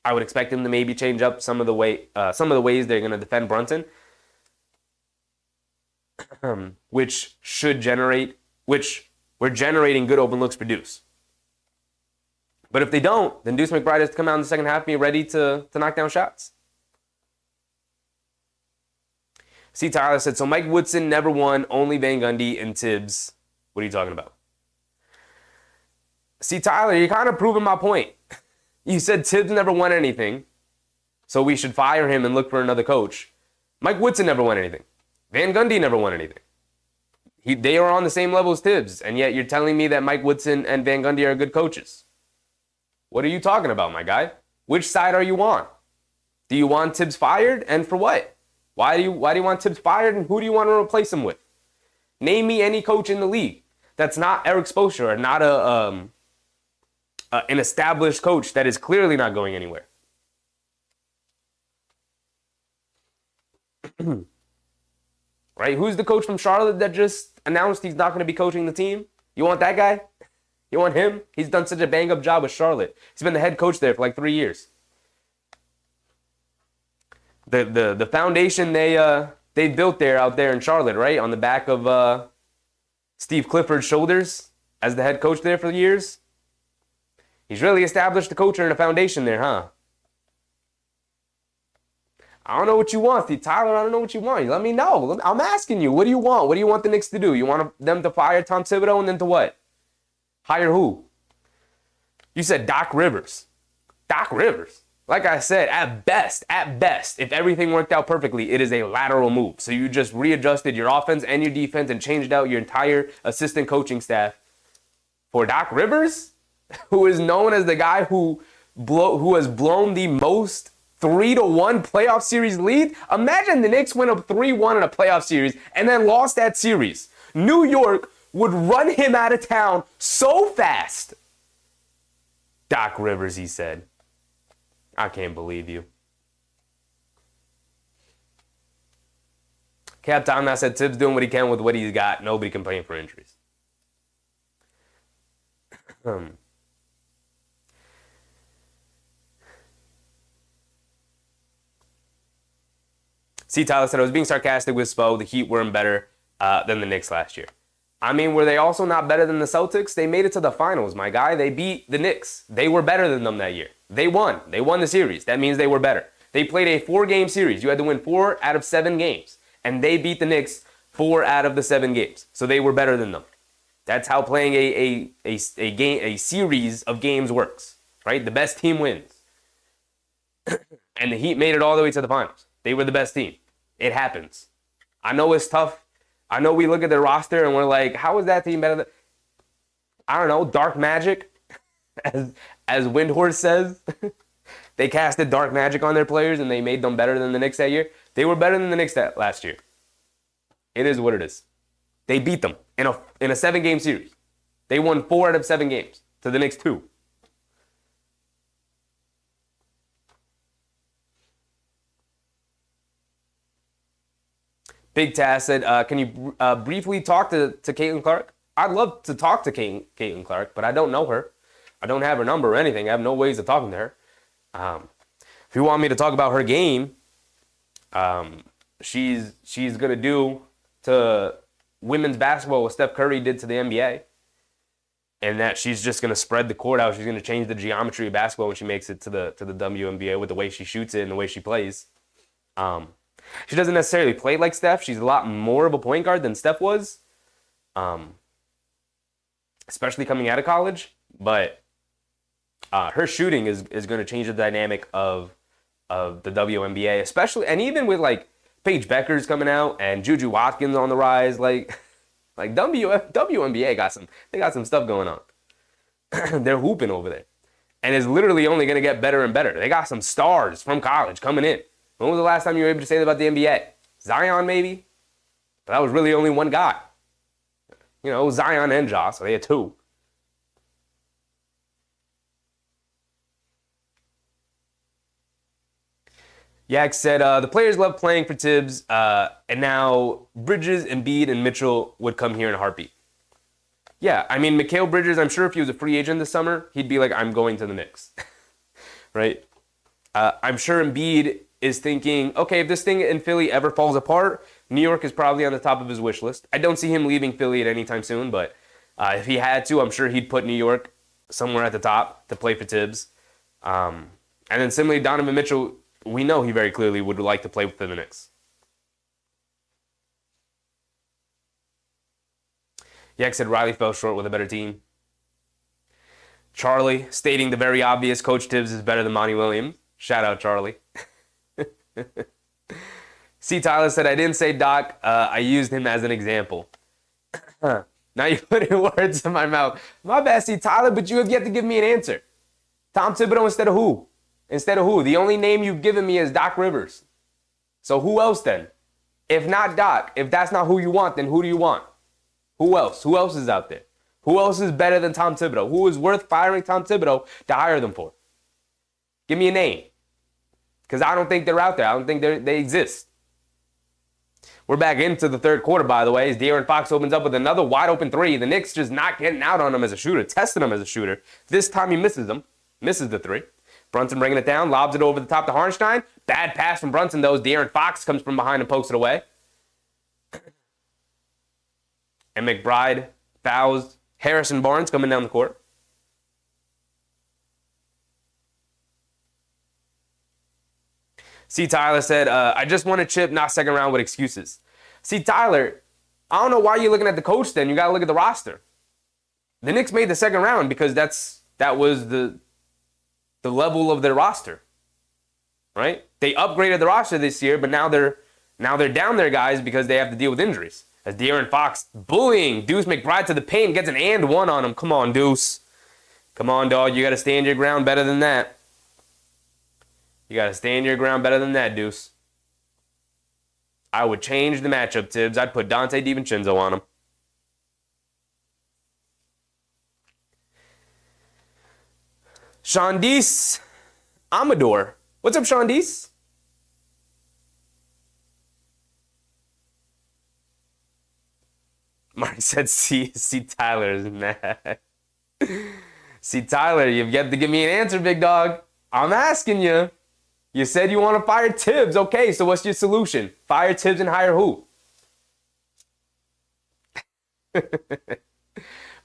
I would expect him to maybe change up some of the ways they're going to defend Brunson, which we're generating good open looks produce. But if they don't, then Deuce McBride has to come out in the second half being ready to knock down shots. C. Tyler said, so Mike Woodson never won, only Van Gundy and Tibbs. What are you talking about? See, Tyler, you're kind of proving my point. You said Tibbs never won anything, so we should fire him and look for another coach. Mike Woodson never won anything. Van Gundy never won anything. They are on the same level as Tibbs, and yet you're telling me that Mike Woodson and Van Gundy are good coaches. What are you talking about, my guy? Which side are you on? Do you want Tibbs fired, and for what? Why do you want Tibbs fired, and who do you want to replace him with? Name me any coach in the league that's not Eric Spoelstra or not an established coach that is clearly not going anywhere. Right? Who's the coach from Charlotte that just announced he's not going to be coaching the team? You want that guy? You want him? He's done such a bang-up job with Charlotte. He's been the head coach there for like 3 years. The foundation they built out there in Charlotte, right? On the back of Steve Clifford's shoulders as the head coach there for years. He's really established a culture and a foundation there, huh? I don't know what you want, Steve Tyler. I don't know what you want. Let me know. I'm asking you. What do you want? What do you want the Knicks to do? You want them to fire Tom Thibodeau and then to what? Hire who? You said Doc Rivers. Doc Rivers. Like I said, at best, if everything worked out perfectly, it is a lateral move. So you just readjusted your offense and your defense and changed out your entire assistant coaching staff for Doc Rivers, who is known as the guy who has blown the most 3-1 playoff series lead. Imagine the Knicks went up 3-1 in a playoff series and then lost that series. New York would run him out of town so fast. Doc Rivers, he said. I can't believe you. Cap Tom now said Tibbs doing what he can with what he's got. Nobody can blame for injuries. C. Tyler said, I was being sarcastic with Spo. The Heat weren't better than the Knicks last year. I mean, were they also not better than the Celtics? They made it to the finals, my guy. They beat the Knicks. They were better than them that year. They won. They won the series. That means they were better. They played a 4-game series. You had to win 4 out of 7 games. And they beat the Knicks 4 out of the 7 games. So they were better than them. That's how playing a series of games works, right? The best team wins. And the Heat made it all the way to the finals. They were the best team. It happens. I know it's tough. I know we look at their roster and we're like, how is that team better than... I don't know, dark magic, as Windhorse says. They casted dark magic on their players and they made them better than the Knicks that year. They were better than the Knicks that last year. It is what it is. They beat them in a 7-game series. They won 4 out of 7 games to the Knicks 2. Big Taz said, can you briefly talk to Caitlin Clark? I'd love to talk to Caitlin Clark, but I don't know her. I don't have her number or anything. I have no ways of talking to her. If you want me to talk about her game, she's going to do to women's basketball what Steph Curry did to the NBA. And that she's just going to spread the court out. She's going to change the geometry of basketball when she makes it to the WNBA with the way she shoots it and the way she plays. She doesn't necessarily play like Steph. She's a lot more of a point guard than Steph was, especially coming out of college. But her shooting is going to change the dynamic of the WNBA, especially, and even with like Paige Beckers coming out and Juju Watkins on the rise, like WNBA got some stuff going on. They're hooping over there, and it's literally only going to get better and better. They got some stars from college coming in. When was the last time you were able to say that about the NBA? Zion, maybe? But that was really only one guy. You know, Zion and Josh, so they had two. Yak said the players love playing for Tibbs, and now Bridges, Embiid, and Mitchell would come here in a heartbeat. Yeah, I mean, Mikal Bridges, I'm sure if he was a free agent this summer, he'd be like, I'm going to the Knicks. Right? I'm sure Embiid is thinking, okay, if this thing in Philly ever falls apart, New York is probably on the top of his wish list. I don't see him leaving Philly at any time soon, but if he had to, I'm sure he'd put New York somewhere at the top to play for Tibbs. And then similarly, Donovan Mitchell, we know he very clearly would like to play for the Knicks. Yak said Riley fell short with a better team. Charlie stating the very obvious, Coach Tibbs is better than Monty Williams. Shout out, Charlie. C. Tyler said, I didn't say Doc. I used him as an example. Now you're putting words in my mouth. My bad, C. Tyler, but you have yet to give me an answer. Tom Thibodeau instead of who? Instead of who? The only name you've given me is Doc Rivers. So who else then? If not Doc, if that's not who you want, then who do you want? Who else? Who else is out there? Who else is better than Tom Thibodeau? Who is worth firing Tom Thibodeau to hire them for? Give me a name. Because I don't think they're out there. I don't think they exist. We're back into the third quarter, by the way, as De'Aaron Fox opens up with another wide open three. The Knicks just not getting out on him as a shooter, testing him as a shooter. This time he misses the three. Brunson bringing it down, lobs it over the top to Hartenstein. Bad pass from Brunson, though, as De'Aaron Fox comes from behind and pokes it away. And McBride fouls Harrison Barnes coming down the court. C. Tyler said, I just want to chip, not second round with excuses. See, Tyler, I don't know why you're looking at the coach then. You got to look at the roster. The Knicks made the second round because that was the level of their roster, right? They upgraded the roster this year, but now they're down their guys because they have to deal with injuries. As De'Aaron Fox bullying Deuce McBride to the paint, gets an and one on him. Come on, Deuce. Come on, dog. You got to stand your ground better than that. You got to stand your ground better than that, Deuce. I would change the matchup, Tibbs. I'd put Dante DiVincenzo on him. Shondice Amador. What's up, Shondice? Marty said, see Tyler is mad. See, Tyler, you've yet to give me an answer, big dog. I'm asking you. You said you want to fire Tibbs. Okay, so what's your solution? Fire Tibbs and hire who?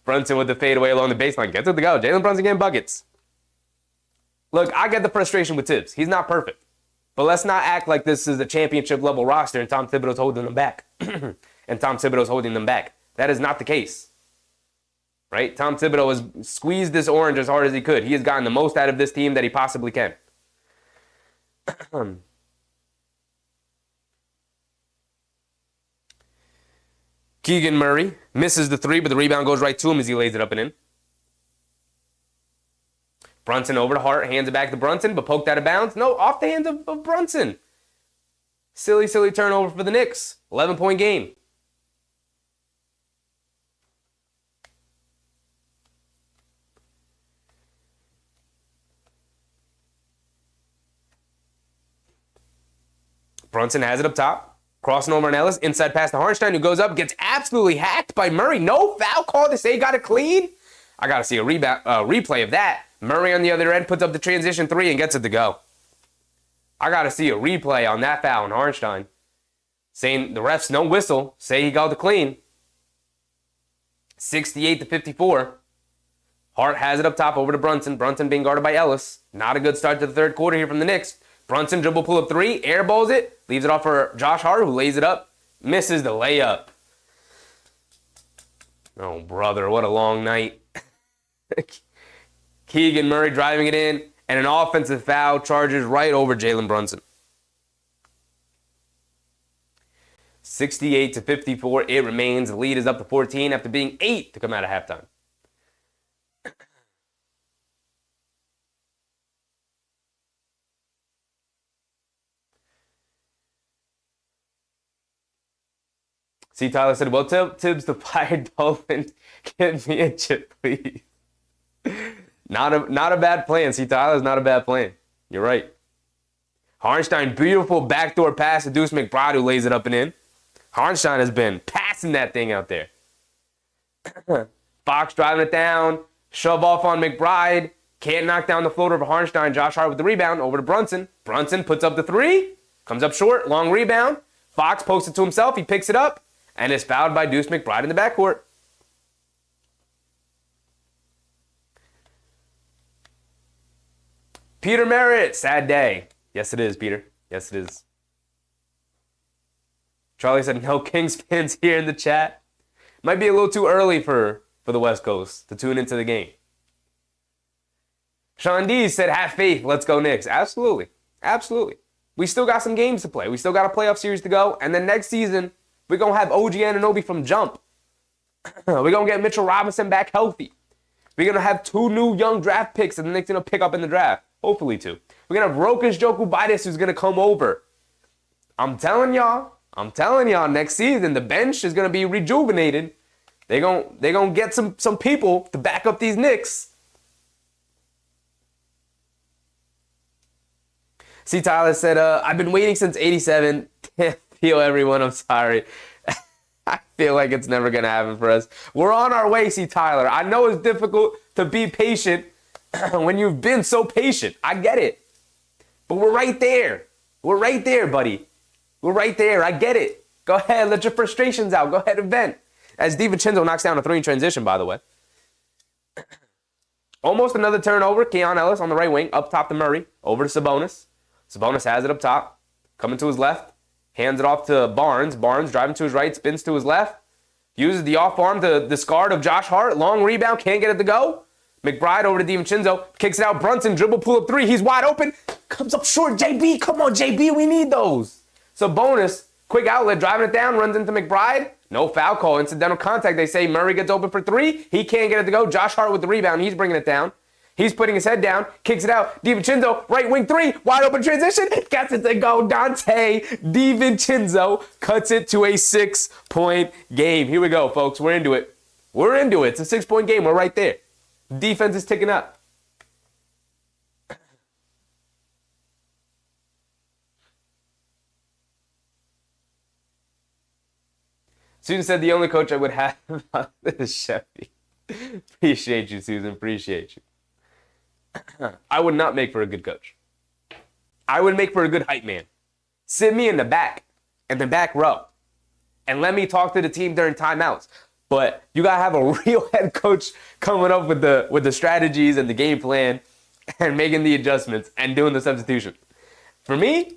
Brunson with the fadeaway along the baseline. Gets it to go. Jalen Brunson getting buckets. Look, I get the frustration with Tibbs. He's not perfect. But let's not act like this is a championship level roster and Tom Thibodeau's holding them back. And Tom Thibodeau's holding them back. That is not the case. Right? Tom Thibodeau has squeezed this orange as hard as he could. He has gotten the most out of this team that he possibly can. Keegan Murray misses the three, but the rebound goes right to him as he lays it up and in. Brunson over to Hart, hands it back to Brunson, but poked out of bounds. No, off the hands of Brunson. Silly turnover for the Knicks. 11-point game. Brunson has it up top. Crossing over on Ellis. Inside pass to Hartenstein, who goes up, gets absolutely hacked by Murray. No foul call to say he got it clean. I got to see a replay of that. Murray on the other end puts up the transition three and gets it to go. I got to see a replay on that foul on Hartenstein. Saying the refs no whistle. Say he got it clean. 68-54. Hart has it up top over to Brunson. Brunson being guarded by Ellis. Not a good start to the third quarter here from the Knicks. Brunson dribble pull up three, airballs it, leaves it off for Josh Hart, who lays it up, misses the layup. Oh, brother, what a long night. Keegan Murray driving it in, and an offensive foul charges right over Jalen Brunson. 68-54, it remains. The lead is up to 14 after being 8 to come out of halftime. See, Tyler said, well, Tibbs the fired Dolan. Give me a chip, please. Not a bad plan. See, Tyler's not a bad plan. You're right. Harnstein, beautiful backdoor pass to Deuce McBride, who lays it up and in. Harnstein has been passing that thing out there. Fox driving it down. Shove off on McBride. Can't knock down the floater of Harnstein. Josh Hart with the rebound. Over to Brunson. Brunson puts up the three. Comes up short. Long rebound. Fox posts it to himself. He picks it up. And is fouled by Deuce McBride in the backcourt. Peter Merritt. Sad day. Yes, it is, Peter. Yes, it is. Charlie said, no Kings fans here in the chat. Might be a little too early for the West Coast to tune into the game. Sean D said, have faith. Let's go Knicks. Absolutely. Absolutely. We still got some games to play. We still got a playoff series to go. And then next season, we're going to have OG Anunoby from jump. We're going to get Mitchell Robinson back healthy. We're going to have 2 new young draft picks that the Knicks going to pick up in the draft. Hopefully 2. We're going to have Rokas Jokubaitis who's going to come over. I'm telling y'all, next season, the bench is going to be rejuvenated. They're going to get some people to back up these Knicks. See, Tyler said, I've been waiting since 87. Feel everyone, I'm sorry. I feel like it's never going to happen for us. We're on our way, see, Tyler. I know it's difficult to be patient when you've been so patient. I get it. But we're right there. We're right there, buddy. We're right there. I get it. Go ahead. Let your frustrations out. Go ahead and vent. As DiVincenzo knocks down a 3 in transition, by the way. Almost another turnover. Keon Ellis on the right wing. Up top to Murray. Over to Sabonis. Sabonis has it up top. Coming to his left. Hands it off to Barnes. Barnes driving to his right. Spins to his left. Uses the off arm to discard of Josh Hart. Long rebound. Can't get it to go. McBride over to DiVincenzo. Kicks it out. Brunson. Dribble pull up 3. He's wide open. Comes up short. JB. Come on, JB. We need those. Sabonis. Quick outlet. Driving it down. Runs into McBride. No foul call. Incidental contact. They say Murray gets open for 3. He can't get it to go. Josh Hart with the rebound. He's bringing it down. He's putting his head down. Kicks it out. DiVincenzo. Right wing 3. Wide open transition. Gets it to go. Dante DiVincenzo cuts it to a 6-point game. Here we go, folks. We're into it. We're into it. It's a 6-point game. We're right there. Defense is ticking up. Susan said the only coach I would have is Sheffy. Appreciate you, Susan. Appreciate you. I would not make for a good coach. I would make for a good hype man. Sit me in the back row, and let me talk to the team during timeouts. But you gotta have a real head coach coming up with the strategies and the game plan and making the adjustments and doing the substitution. For me,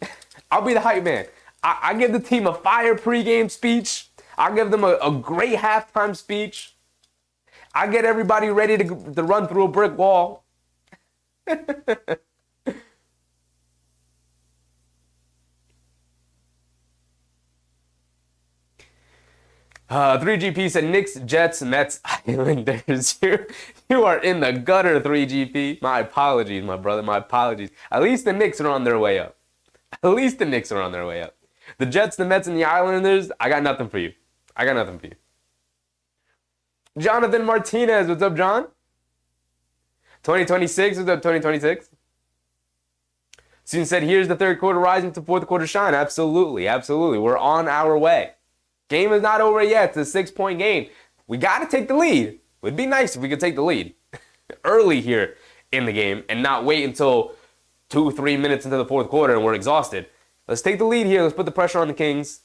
I'll be the hype man. I give the team a fire pregame speech. I'll give them a great halftime speech. I get everybody ready to run through a brick wall. 3GP said Knicks, Jets, Mets, Islanders. You are in the gutter, 3GP. My apologies, my brother. My apologies. At least the Knicks are on their way up. At least the Knicks are on their way up. The Jets, the Mets, and the Islanders, I got nothing for you. I got nothing for you. Jonathan Martinez, what's up, John? 2026, what's up, 2026? Student said, here's the third quarter rising to fourth quarter shine. Absolutely, absolutely. We're on our way. Game is not over yet. It's a 6-point game. We got to take the lead. It would be nice if we could take the lead early here in the game and not wait until 2-3 minutes into the fourth quarter and we're exhausted. Let's take the lead here. Let's put the pressure on the Kings,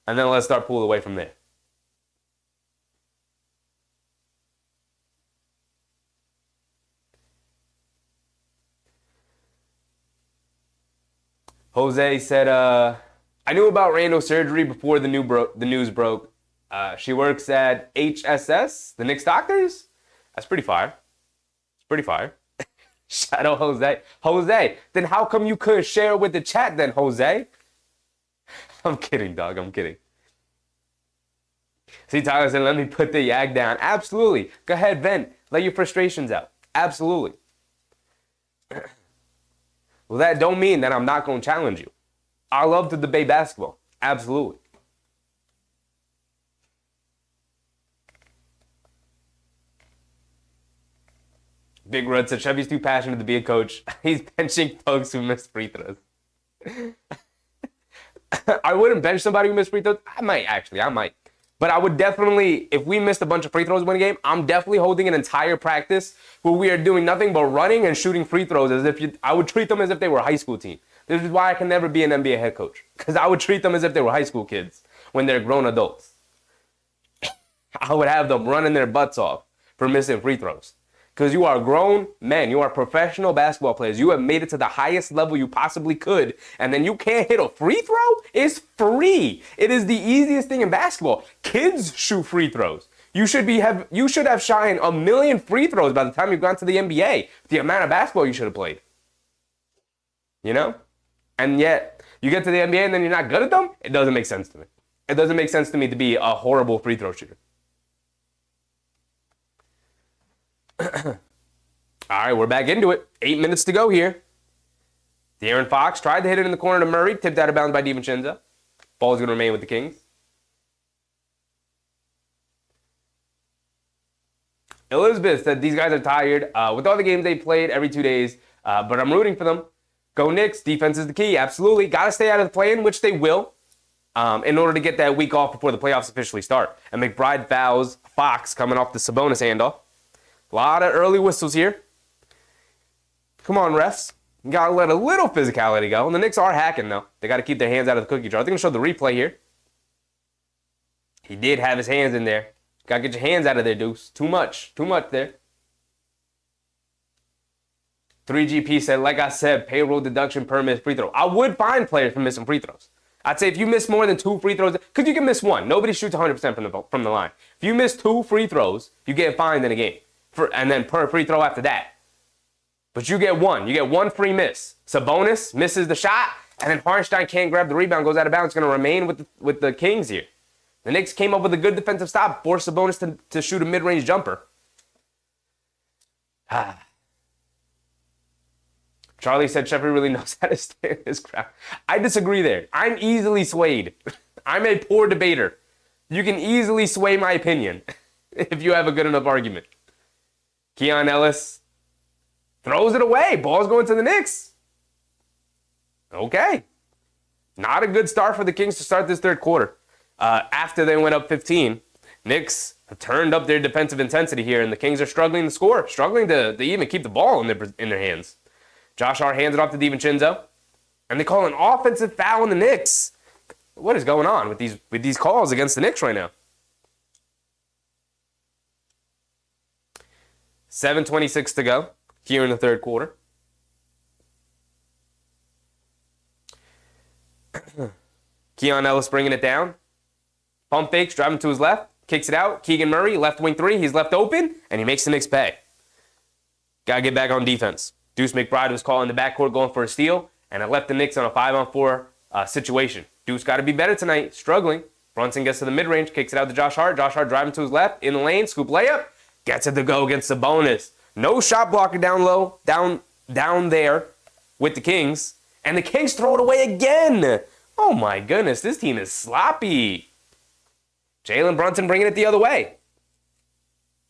and then let's start pulling away from there. Jose said, I knew about Randle's surgery before the news broke. She works at HSS, the Knicks doctors. That's pretty fire. It's pretty fire. Shout out Jose. Jose, then how come you couldn't share it with the chat then, Jose? I'm kidding, dog. I'm kidding. See, Tyler said, let me put the yak down. Absolutely. Go ahead, vent. Let your frustrations out. Absolutely. Well, that don't mean that I'm not going to challenge you. I love to debate basketball. Absolutely. Big Rud said Chevy's too passionate to be a coach. He's benching thugs who miss free throws. I wouldn't bench somebody who missed free throws. I might. But I would definitely, if we missed a bunch of free throws in one game, I'm definitely holding an entire practice where we are doing nothing but running and shooting free throws I would treat them as if they were a high school team. This is why I can never be an NBA head coach. Because I would treat them as if they were high school kids when they're grown adults. I would have them running their butts off for missing free throws. Because you are grown men. You are professional basketball players. You have made it to the highest level you possibly could. And then you can't hit a free throw? It's free. It is the easiest thing in basketball. Kids shoot free throws. You should have shot 1 million free throws by the time you've gone to the NBA. The amount of basketball you should have played. You know? And yet, you get to the NBA and then you're not good at them? It doesn't make sense to me. It doesn't make sense to me to be a horrible free throw shooter. All right, we're back into it. 8 minutes to go here. De'Aaron Fox tried to hit it in the corner to Murray, tipped out of bounds by DiVincenzo. Ball's going to remain with the Kings. Elizabeth said these guys are tired with all the games they played every 2 days, but I'm rooting for them. Go Knicks. Defense is the key. Absolutely. Got to stay out of the play-in, which they will, in order to get that week off before the playoffs officially start. And McBride fouls Fox coming off the Sabonis handoff. A lot of early whistles here. Come on, refs. You got to let a little physicality go. And the Knicks are hacking, though. They got to keep their hands out of the cookie jar. I think I'll show the replay here. He did have his hands in there. Got to get your hands out of there, Deuce. Too much. Too much there. 3GP said, like I said, payroll deduction per missed free throw. I would fine players for missing free throws. I'd say if you miss more than 2 free throws, because you can miss one. Nobody shoots 100% from the line. If you miss 2 free throws, you get fined in a game. And then per free throw after that. But you get one. You get 1 free miss. Sabonis misses the shot, and then Hartenstein can't grab the rebound, goes out of bounds. It's going to remain with the Kings here. The Knicks came up with a good defensive stop, forced Sabonis to shoot a mid-range jumper. Charlie said Sheffield really knows how to stay in his crowd. I disagree there. I'm easily swayed. I'm a poor debater. You can easily sway my opinion if you have a good enough argument. Keon Ellis throws it away. Ball's going to the Knicks. Okay. Not a good start for the Kings to start this third quarter. After they went up 15, Knicks have turned up their defensive intensity here, and the Kings are struggling to score, struggling to even keep the ball in their hands. Josh Hart hands it off to DiVincenzo, and they call an offensive foul on the Knicks. What is going on with these calls against the Knicks right now? 7:26 to go here in the third quarter. Keon Ellis bringing it down. Pump fakes, driving to his left, kicks it out. Keegan Murray, left wing 3. He's left open, and he makes the Knicks pay. Got to get back on defense. Deuce McBride was calling the backcourt going for a steal, and it left the Knicks on a 5-on-4 situation. Deuce got to be better tonight, struggling. Brunson gets to the mid-range, kicks it out to Josh Hart. Josh Hart driving to his left, in the lane, scoop layup. Gets it to go against Sabonis. No shot blocker down low, down there with the Kings. And the Kings throw it away again. Oh my goodness, this team is sloppy. Jalen Brunson bringing it the other way.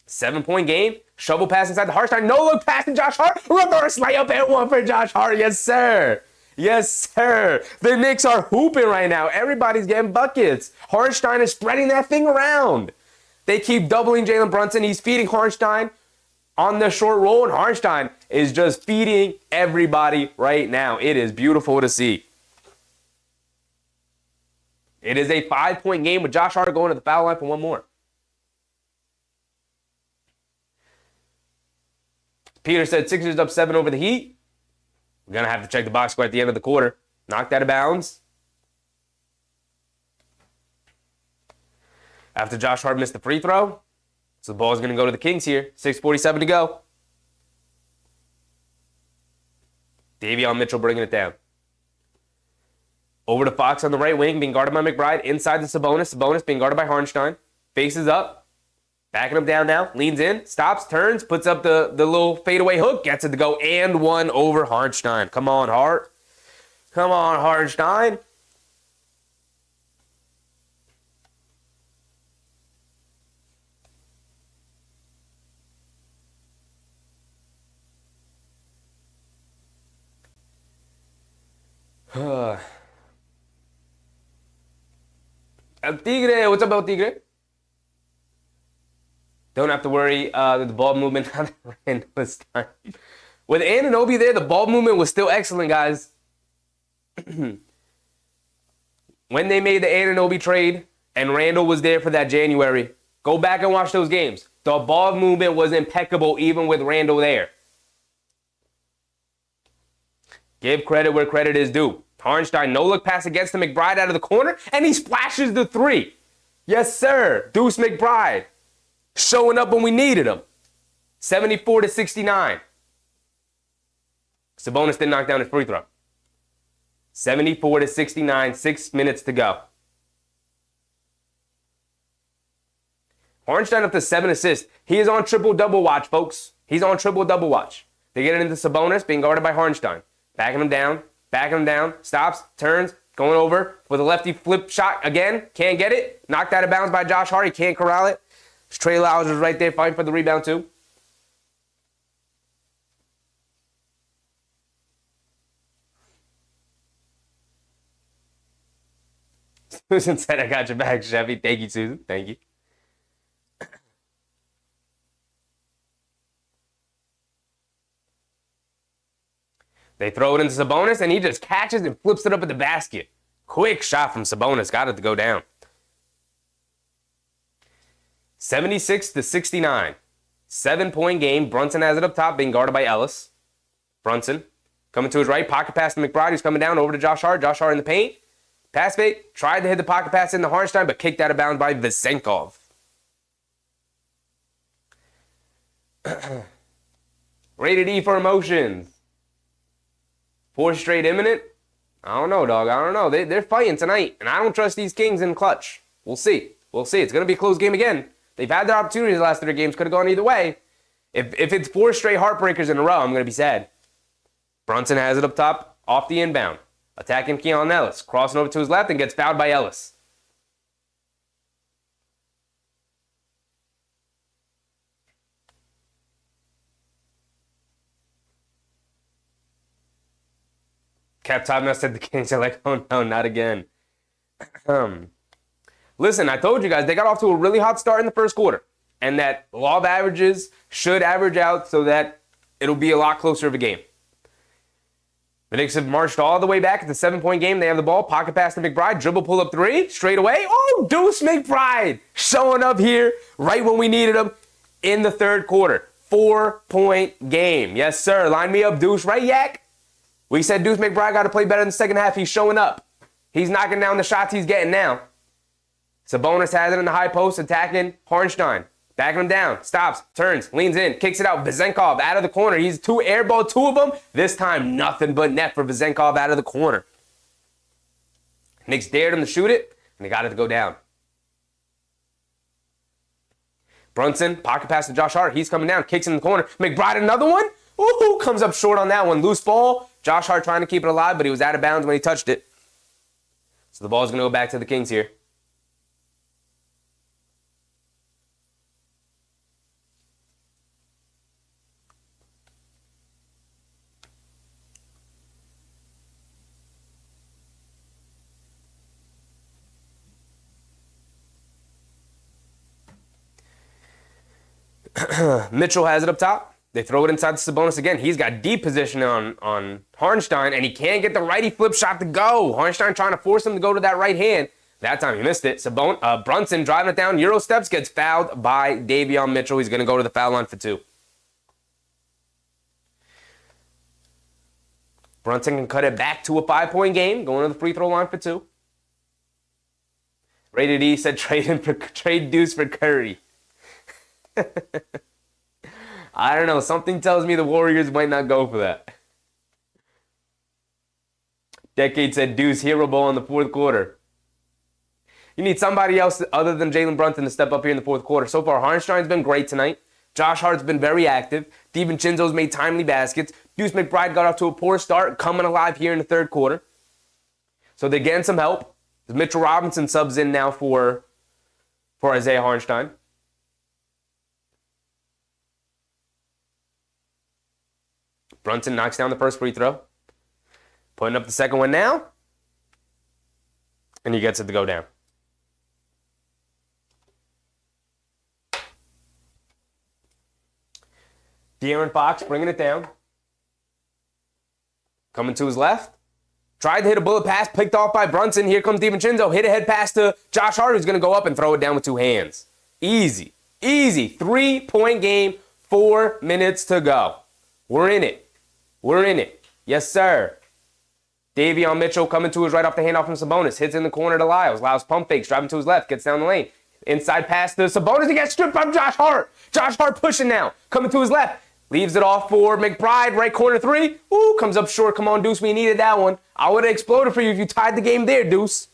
7-point game. Shovel pass inside the Hartenstein. No look pass to Josh Hart. Reverse layup and 1 for Josh Hart. Yes, sir. Yes, sir. The Knicks are hooping right now. Everybody's getting buckets. Hartenstein is spreading that thing around. They keep doubling Jalen Brunson. He's feeding Hartenstein on the short roll, and Hartenstein is just feeding everybody right now. It is beautiful to see. It is a 5-point game with Josh Hart going to the foul line for 1 more. Peter said Sixers up 7 over the Heat. We're going to have to check the box score at the end of the quarter. Knocked out of bounds. After Josh Hart missed the free throw. So the ball's going to go to the Kings here. 6:47 to go. Davion Mitchell bringing it down. Over to Fox on the right wing, being guarded by McBride. Inside to Sabonis. Sabonis being guarded by Hartenstein. Faces up. Backing him down now. Leans in. Stops. Turns. Puts up the little fadeaway hook. Gets it to go. And 1 over Hartenstein. Come on, Hart. Come on, Hartenstein. El Tigre, what's up, El Tigre? Don't have to worry that the ball movement ran this time. With Anunoby there, the ball movement was still excellent, guys. When they made the Anunoby trade and Randle was there for that January, go back and watch those games. The ball movement was impeccable even with Randle there. Give credit where credit is due. Harnstein, no-look pass against the McBride out of the corner, and he splashes the three. Yes, sir. Deuce McBride showing up when we needed him. 74-69. Sabonis didn't knock down his free throw. 74-69, 6 minutes to go. Harnstein up to 7 assists. He is on triple-double watch, folks. He's on triple-double watch. They get it into Sabonis, being guarded by Harnstein. Backing him down, stops, turns, going over with a lefty flip shot again. Can't get it. Knocked out of bounds by Josh Hart. He can't corral it. Trey Lyles is right there fighting for the rebound too. Susan said, I got your back, Chevy. Thank you, Susan. Thank you. They throw it into Sabonis, and he just catches and flips it up at the basket. Quick shot from Sabonis. Got it to go down. 76-69. 7-point game. Brunson has it up top, being guarded by Ellis. Brunson coming to his right. Pocket pass to McBride. He's coming down over to Josh Hart. Josh Hart in the paint. Pass fake. Tried to hit the pocket pass into Harnstein, but kicked out of bounds by Vezenkov. Rated E for emotions. 4 straight imminent? I don't know, dog. I don't know. They're fighting tonight, and I don't trust these Kings in clutch. We'll see. We'll see. It's going to be a close game again. They've had their opportunities the last 3 games. Could have gone either way. If it's 4 straight heartbreakers in a row, I'm going to be sad. Brunson has it up top, off the inbound. Attacking Keon Ellis. Crossing over to his left and gets fouled by Ellis. Cap Top now said the Kings are like, oh no, not again. Listen, I told you guys, they got off to a really hot start in the first quarter. And that law of averages should average out so that it'll be a lot closer of a game. The Knicks have marched all the way back. It's a 7-point game. They have the ball. Pocket pass to McBride. Dribble pull up 3. Straight away. Oh, Deuce McBride showing up here right when we needed him in the third quarter. 4-point game. Yes, sir. Line me up, Deuce. Right, Yak? We said Deuce McBride got to play better in the second half. He's showing up. He's knocking down the shots he's getting now. Sabonis has it in the high post, attacking Harnstein. Backing him down. Stops. Turns. Leans in. Kicks it out. Vezenkov out of the corner. He's airball 2 of them. This time, nothing but net for Vezenkov out of the corner. Knicks dared him to shoot it, and they got it to go down. Brunson, pocket pass to Josh Hart. He's coming down. Kicks in the corner. McBride, another one. Ooh, comes up short on that one. Loose ball. Josh Hart trying to keep it alive, but he was out of bounds when he touched it. So the ball's going to go back to the Kings here. Mitchell has it up top. They throw it inside the Sabonis again. He's got deep position on Harnstein, and he can't get the righty flip shot to go. Harnstein trying to force him to go to that right hand. That time he missed it. Brunson driving it down. Euro steps, gets fouled by Davion Mitchell. He's going to go to the foul line for 2. Brunson can cut it back to a 5-point game, going to the free throw line for 2. Rated E said trade Deuce for Curry. I don't know. Something tells me the Warriors might not go for that. Decade said Deuce hero ball in the fourth quarter. You need somebody else other than Jalen Brunson to step up here in the fourth quarter. So far, Harnstein's been great tonight. Josh Hart's been very active. DiVincenzo's made timely baskets. Deuce McBride got off to a poor start, coming alive here in the third quarter. So they're getting some help. Mitchell Robinson subs in now for Isaiah Harnstein. Brunson knocks down the first free throw. Putting up the second one now. And he gets it to go down. De'Aaron Fox bringing it down. Coming to his left. Tried to hit a bullet pass, picked off by Brunson. Here comes DiVincenzo. Hit a head pass to Josh Hart, who's going to go up and throw it down with two hands. Easy. Easy. 3-point game. 4 minutes to go. We're in it. We're in it. Yes, sir. Davion Mitchell coming to his right off the handoff from Sabonis. Hits in the corner to Lyles. Lyles pump fakes, driving to his left, gets down the lane. Inside pass to Sabonis. He gets stripped by Josh Hart. Josh Hart pushing now. Coming to his left. Leaves it off for McBride. Right corner three. Ooh, comes up short. Come on, Deuce. We needed that one. I would have exploded for you if you tied the game there, Deuce.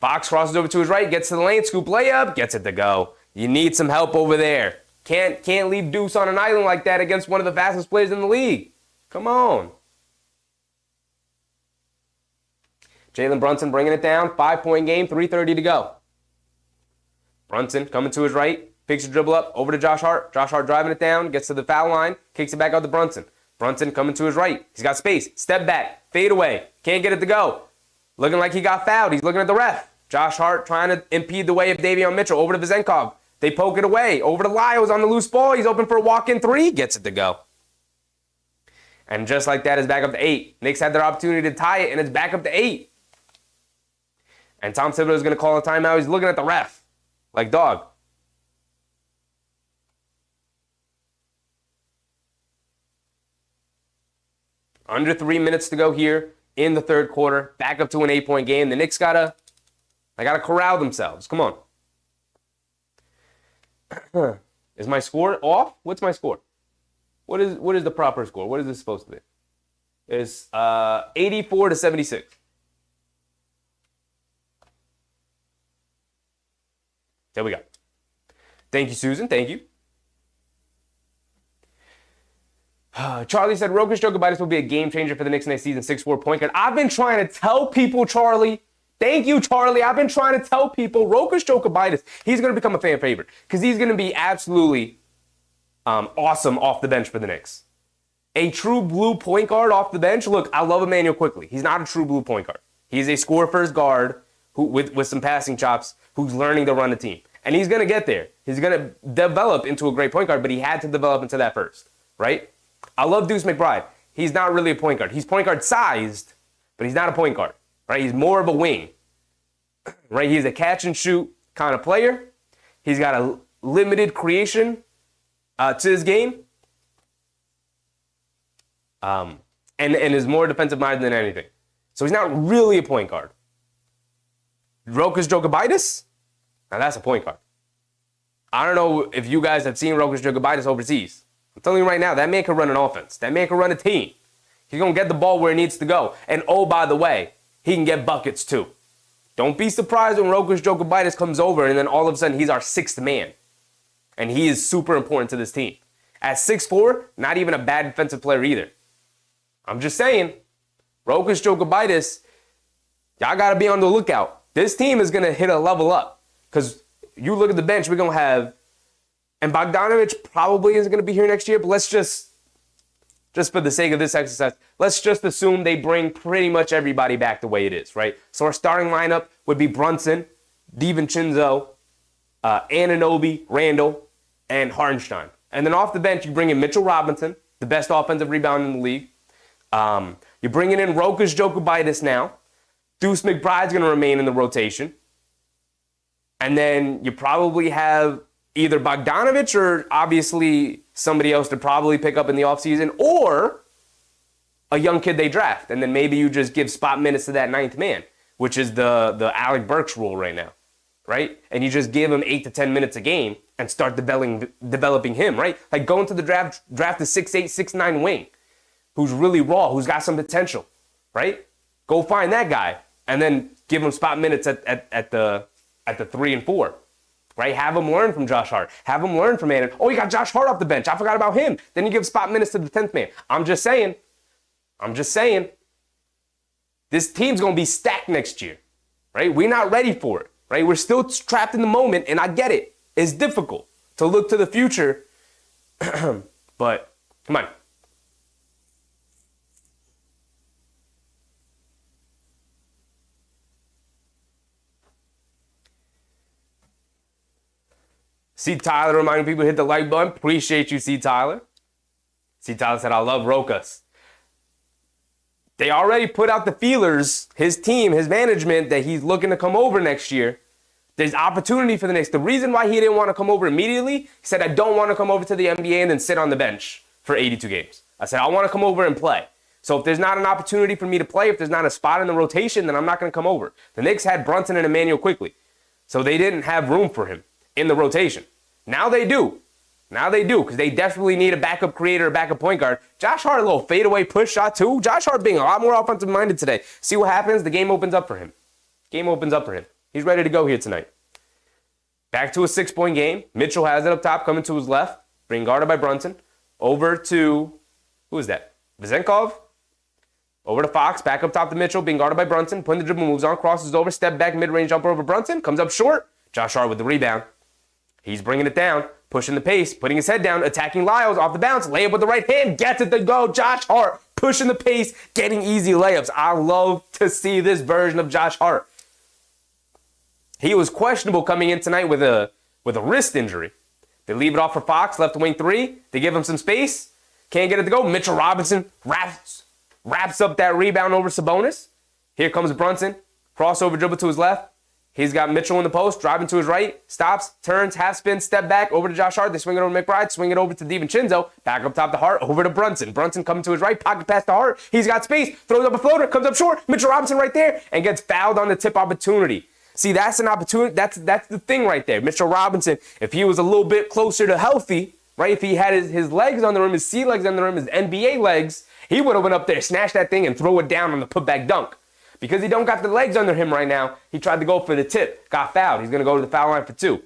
Fox crosses over to his right. Gets to the lane. Scoop layup. Gets it to go. You need some help over there. Can't leave Deuce on an island like that against one of the fastest players in the league. Come on. Jalen Brunson bringing it down. 5-point game. 3:30 to go. Brunson coming to his right. Picks a dribble up over to Josh Hart. Josh Hart driving it down. Gets to the foul line. Kicks it back out to Brunson. Brunson coming to his right. He's got space. Step back. Fade away. Can't get it to go. Looking like he got fouled. He's looking at the ref. Josh Hart trying to impede the way of Davion Mitchell. Over to Vezenkov. They poke it away. Over to Lyles on the loose ball. He's open for a walk-in three. Gets it to go. And just like that, it's back up to 8. Knicks had their opportunity to tie it, and it's back up to 8. And Tom Thibodeau is going to call a timeout. He's looking at the ref. Like, dog. Under 3 minutes to go here in the third quarter. Back up to an 8-point game. The Knicks gotta corral themselves. Come on. Is my score off? What's my score? What is the proper score? What is this supposed to be? It's 84 to 76. There we go. Thank you, Susan. Thank you. Charlie said Rokas Jokibitis will be a game changer for the Knicks next season. 6'4" point guard. I've been trying to tell people, Charlie. Thank you, Charlie. I've been trying to tell people Rokas Jokibitis, he's going to become a fan favorite because he's going to be absolutely awesome off the bench for the Knicks. A true blue point guard off the bench. Look, I love Emmanuel Quickly. He's not a true blue point guard. He's a score-first guard who, with some passing chops who's learning to run a team. And he's going to get there. He's going to develop into a great point guard, but he had to develop into that first, right? I love Deuce McBride. He's not really a point guard. He's point guard sized, but he's not a point guard, right? He's more of a wing, right? He's a catch and shoot kind of player. He's got a limited creation to his game, and is more defensive minded than anything. So he's not really a point guard. Rokas Jokibitis, now that's a point guard. I don't know if you guys have seen Rokas Jokibitis overseas. I'm telling you right now, that man can run an offense. That man can run a team. He's going to get the ball where it needs to go. And oh, by the way, he can get buckets too. Don't be surprised when Rokas Jokibitis comes over and then all of a sudden he's our sixth man. And he is super important to this team. At 6'4", not even a bad defensive player either. I'm just saying, Rokas Jokibitis, y'all got to be on the lookout. This team is going to hit a level up. Because you look at the bench, we're going to have, and Bogdanović probably isn't going to be here next year, but let's just for the sake of this exercise, let's just assume they bring pretty much everybody back the way it is, right? So our starting lineup would be Brunson, DiVincenzo, Anunoby, Randle, and Hartenstein. And then off the bench, you bring in Mitchell Robinson, the best offensive rebounder in the league. You're bringing in Rokas Jokibitis now. Deuce McBride's going to remain in the rotation. And then you probably have either Bogdanović or obviously somebody else to probably pick up in the offseason, or a young kid they draft. And then maybe you just give spot minutes to that ninth man, which is the Alec Burks rule right now, right? And you just give him 8 to 10 minutes a game and start developing him, right? Like go into the draft a 6'8", 6'9" wing who's really raw, who's got some potential, right? Go find that guy and then give him spot minutes at the 3 and 4. Right? Have him learn from Josh Hart. Have him learn from Anunoby. Oh, you got Josh Hart off the bench. I forgot about him. Then you give spot minutes to the 10th man. I'm just saying. This team's going to be stacked next year. Right? We're not ready for it. Right? We're still trapped in the moment, and I get it. It's difficult to look to the future. But, come on. See Tyler reminding people to hit the like button. Appreciate you, see Tyler. See Tyler said, I love Rokas. They already put out the feelers, his team, his management, that he's looking to come over next year. There's opportunity for the Knicks. The reason why he didn't want to come over immediately, he said, I don't want to come over to the NBA and then sit on the bench for 82 games. I said, I want to come over and play. So if there's not an opportunity for me to play, if there's not a spot in the rotation, then I'm not going to come over. The Knicks had Brunson and Emmanuel quickly, so they didn't have room for him in the rotation. Now they do. Now they do, because they desperately need a backup creator, a backup point guard. Josh Hart, a little fadeaway push shot too. Josh Hart being a lot more offensive-minded today. See what happens? The game opens up for him. Game opens up for him. He's ready to go here tonight. Back to a 6-point game. Mitchell has it up top, coming to his left, being guarded by Brunson. Over to, who is that? Vezenkov. Over to Fox, back up top to Mitchell, being guarded by Brunson. Putting the dribble moves on, crosses over, step back, mid-range jumper over Brunson. Comes up short. Josh Hart with the rebound. He's bringing it down, pushing the pace, putting his head down, attacking Lyles off the bounce, layup with the right hand, gets it to go. Josh Hart pushing the pace, getting easy layups. I love to see this version of Josh Hart. He was questionable coming in tonight with a wrist injury. They leave it off for Fox, left wing 3. They give him some space. Can't get it to go. Mitchell Robinson wraps up that rebound over Sabonis. Here comes Brunson. Crossover dribble to his left. He's got Mitchell in the post, driving to his right, stops, turns, half spin, step back, over to Josh Hart. They swing it over to McBride, swing it over to DiVincenzo, back up top to Hart, over to Brunson. Brunson coming to his right, pocket pass to Hart. He's got space, throws up a floater, comes up short. Mitchell Robinson right there, and gets fouled on the tip opportunity. See, that's an opportunity. That's the thing right there. Mitchell Robinson, if he was a little bit closer to healthy, right, if he had his legs on the rim, his C legs on the rim, his NBA legs, he would have went up there, snatched that thing, and throw it down on the putback dunk. Because he don't got the legs under him right now, he tried to go for the tip, got fouled. He's going to go to the foul line for 2.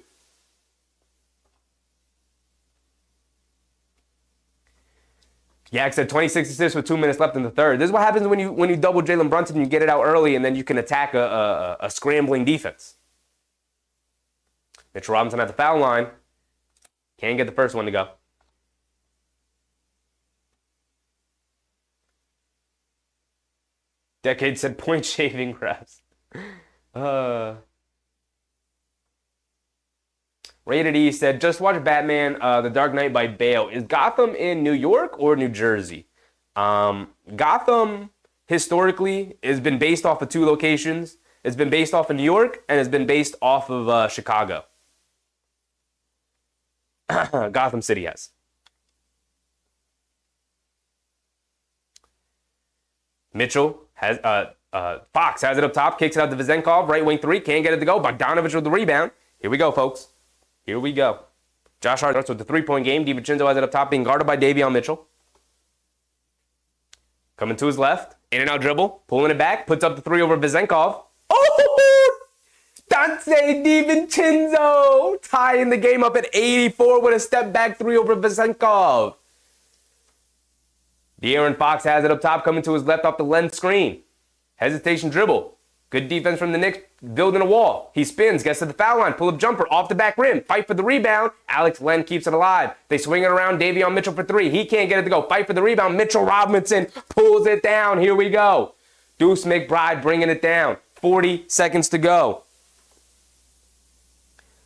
Yak said 26 assists with 2 minutes left in the third. This is what happens when you double Jalen Brunson and you get it out early, and then you can attack a scrambling defense. Mitchell Robinson at the foul line. Can't get the first one to go. Decade said point shaving refs. Rated E said, just watch Batman, The Dark Knight by Bale. Is Gotham in New York or New Jersey? Gotham, historically, has been based off of 2 locations. It's been based off of New York, and it's been based off of Chicago. Gotham City has. Mitchell has Fox has it up top, kicks it out to Vezenkov, right wing 3, can't get it to go. Bogdanovich with the rebound. Here we go, folks. Here we go. Josh Hart starts with the 3-point game. DiVincenzo has it up top, being guarded by Davion Mitchell. Coming to his left, in and out dribble, pulling it back, puts up the 3 over Vezenkov. Oh! Dante DiVincenzo tying the game up at 84 with a step back 3 over Vezenkov. De'Aaron Fox has it up top, coming to his left off the lens screen. Hesitation dribble. Good defense from the Knicks, building a wall. He spins, gets to the foul line, pull-up jumper off the back rim, fight for the rebound. Alex Len keeps it alive. They swing it around, Davion Mitchell for 3. He can't get it to go. Fight for the rebound. Mitchell Robinson pulls it down. Here we go. Deuce McBride bringing it down. 40 seconds to go.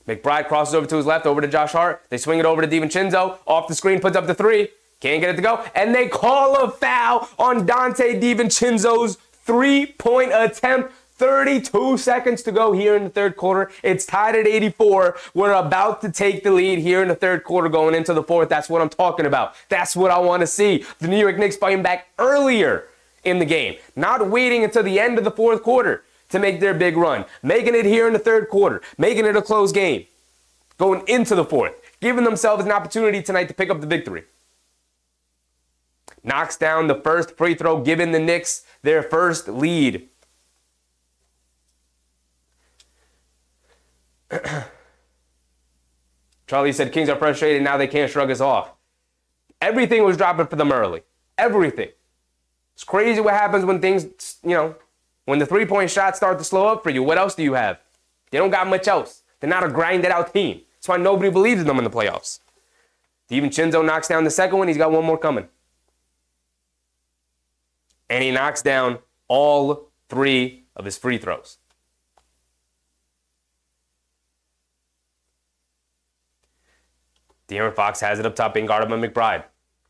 McBride crosses over to his left, over to Josh Hart. They swing it over to DiVincenzo. Off the screen, puts up the 3. Can't get it to go. And they call a foul on Dante DiVincenzo's 3-point attempt. 32 seconds to go here in the third quarter. It's tied at 84. We're about to take the lead here in the third quarter going into the fourth. That's what I'm talking about. That's what I want to see. The New York Knicks fighting back earlier in the game. Not waiting until the end of the fourth quarter to make their big run. Making it here in the third quarter. Making it a close game. Going into the fourth. Giving themselves an opportunity tonight to pick up the victory. Knocks down the first free throw, giving the Knicks their first lead. Charlie said, Kings are frustrated, now they can't shrug us off. Everything was dropping for them early. Everything. It's crazy what happens when things, when the three-point shots start to slow up for you. What else do you have? They don't got much else. They're not a grinded-out team. That's why nobody believes in them in the playoffs. DiVincenzo knocks down the second one. He's got one more coming. And he knocks down all 3 of his free throws. De'Aaron Fox has it up top being guarded by McBride.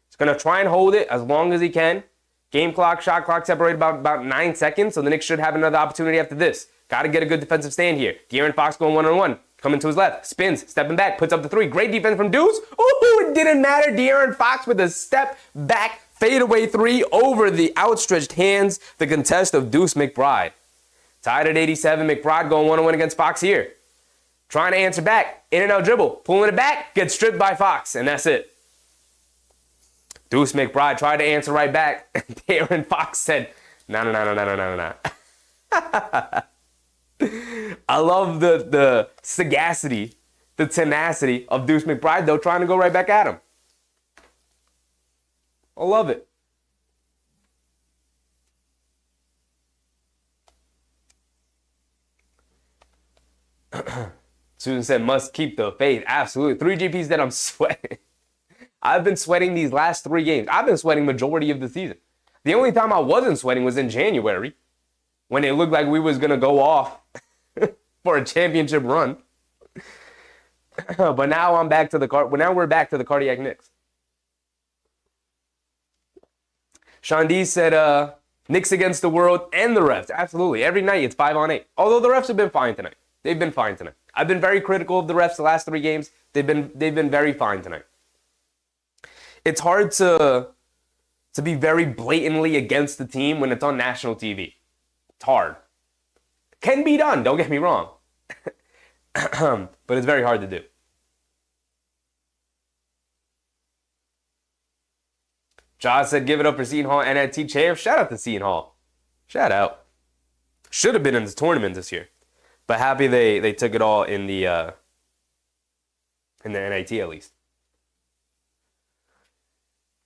He's going to try and hold it as long as he can. Game clock, shot clock separated about 9 seconds, so the Knicks should have another opportunity after this. Got to get a good defensive stand here. De'Aaron Fox going one-on-one. Coming to his left. Spins, stepping back, puts up the three. Great defense from Deuce. Ooh, it didn't matter. De'Aaron Fox with a step back fadeaway three over the outstretched hands. The contest of Deuce McBride. Tied at 87. McBride going one-on-one against Fox here. Trying to answer back. In and out dribble. Pulling it back. Gets stripped by Fox. And that's it. Deuce McBride tried to answer right back. De'Aaron Fox said, no. I love the sagacity, the tenacity of Deuce McBride, though, trying to go right back at him. I love it. Susan said, must keep the faith. Absolutely. 3 GPs that I'm sweating. I've been sweating these last 3 games. I've been sweating majority of the season. The only time I wasn't sweating was in January when it looked like we was going to go off for a championship run. But now I'm back to the now we're back to the cardiac Knicks. Sean D said, Knicks against the world and the refs. Absolutely. Every night it's 5-on-8. Although the refs have been fine tonight. They've been fine tonight. I've been very critical of the refs the last 3 games. They've been very fine tonight. It's hard to be very blatantly against the team when it's on national TV. It's hard. Can be done, don't get me wrong. But it's very hard to do. Josh said, give it up for Seton Hall NIT champ. Shout out to Seton Hall. Shout out. Should have been in this tournament this year. But happy they took it all in the NIT at least.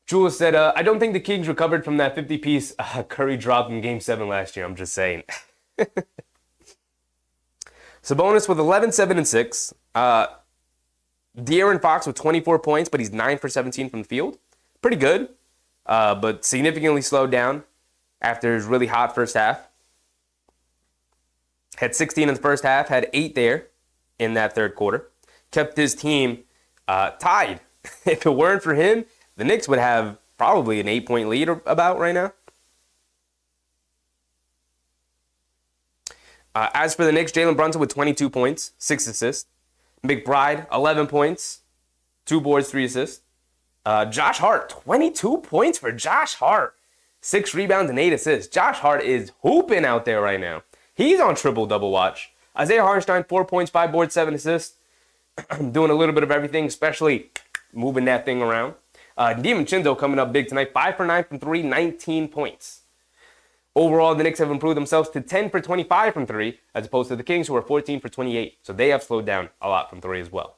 Julius said, I don't think the Kings recovered from that 50-piece Curry drop in Game 7 last year. I'm just saying. Sabonis with 11, 7, and 6. De'Aaron Fox with 24 points, but he's 9 for 17 from the field. Pretty good, but significantly slowed down after his really hot first half. Had 16 in the first half, had 8 there in that third quarter. Kept his team tied. If it weren't for him, the Knicks would have probably an 8-point lead about right now. As for the Knicks, Jalen Brunson with 22 points, 6 assists. McBride, 11 points, 2 boards, 3 assists. Josh Hart, 22 points for Josh Hart. 6 rebounds and 8 assists. Josh Hart is hooping out there right now. He's on triple-double watch. Isaiah Hartenstein, 4 points, 5 boards, 7 assists. Doing a little bit of everything, especially moving that thing around. DiVincenzo coming up big tonight. 5 for 9 from 3, 19 points. Overall, the Knicks have improved themselves to 10 for 25 from 3, as opposed to the Kings, who are 14 for 28. So they have slowed down a lot from 3 as well.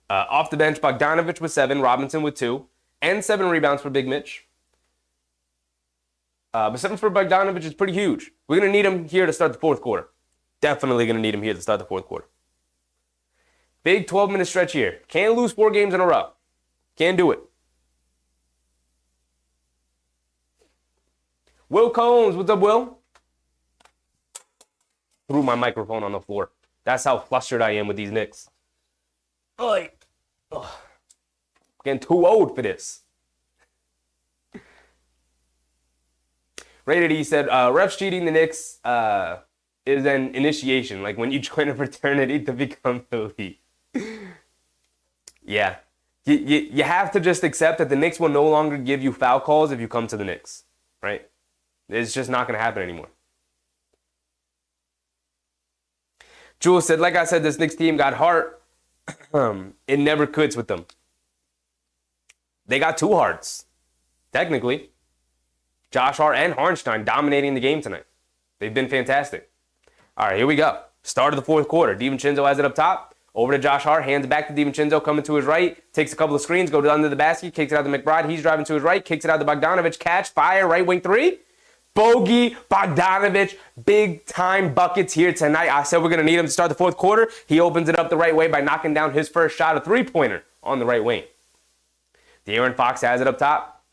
Off the bench, Bogdanovich with 7, Robinson with 2, and 7 rebounds for Big Mitch. But 7 for Bogdanovich is pretty huge. We're going to need him here to start the fourth quarter. Definitely going to need him here to start the fourth quarter. Big 12-minute stretch here. Can't lose 4 games in a row. Can't do it. Will Combs, what's up, Will? Threw my microphone on the floor. That's how flustered I am with these Knicks. Ugh. Getting too old for this. Rated E said, refs cheating the Knicks is an initiation, like when you join a fraternity to become elite. Yeah. You have to just accept that the Knicks will no longer give you foul calls if you come to the Knicks, right? It's just not going to happen anymore. Jules said, like I said, this Knicks team got heart. It never quits with them. They got 2 hearts, technically. Josh Hart and Hartenstein dominating the game tonight. They've been fantastic. All right, here we go. Start of the fourth quarter. DiVincenzo has it up top. Over to Josh Hart. Hands it back to DiVincenzo, coming to his right. Takes a couple of screens, goes under the basket, kicks it out to McBride. He's driving to his right, kicks it out to Bogdanovich. Catch, fire, right wing 3. Bogey Bogdanovich, big time buckets here tonight. I said we're going to need him to start the fourth quarter. He opens it up the right way by knocking down his first shot, a 3-pointer on the right wing. De'Aaron Fox has it up top.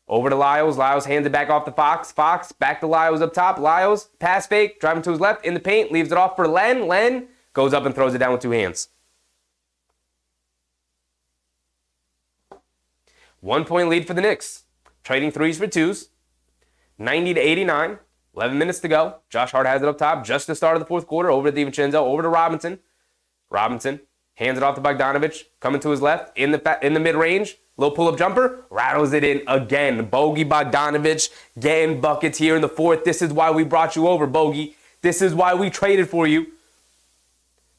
Over to Lyles. Lyles hands it back off to Fox. Fox back to Lyles up top. Lyles, pass fake, driving to his left in the paint, leaves it off for Len. Len goes up and throws it down with 2 hands. 1 point lead for the Knicks. Trading threes for twos. 90-89. 11 minutes to go. Josh Hart has it up top. Just the start of the fourth quarter. Over to DiVincenzo. Over to Robinson. Robinson hands it off to Bogdanovich. Coming to his left. In the mid-range. Little pull-up jumper. Rattles it in again. Bogey Bogdanovich getting buckets here in the fourth. This is why we brought you over, Bogey. This is why we traded for you.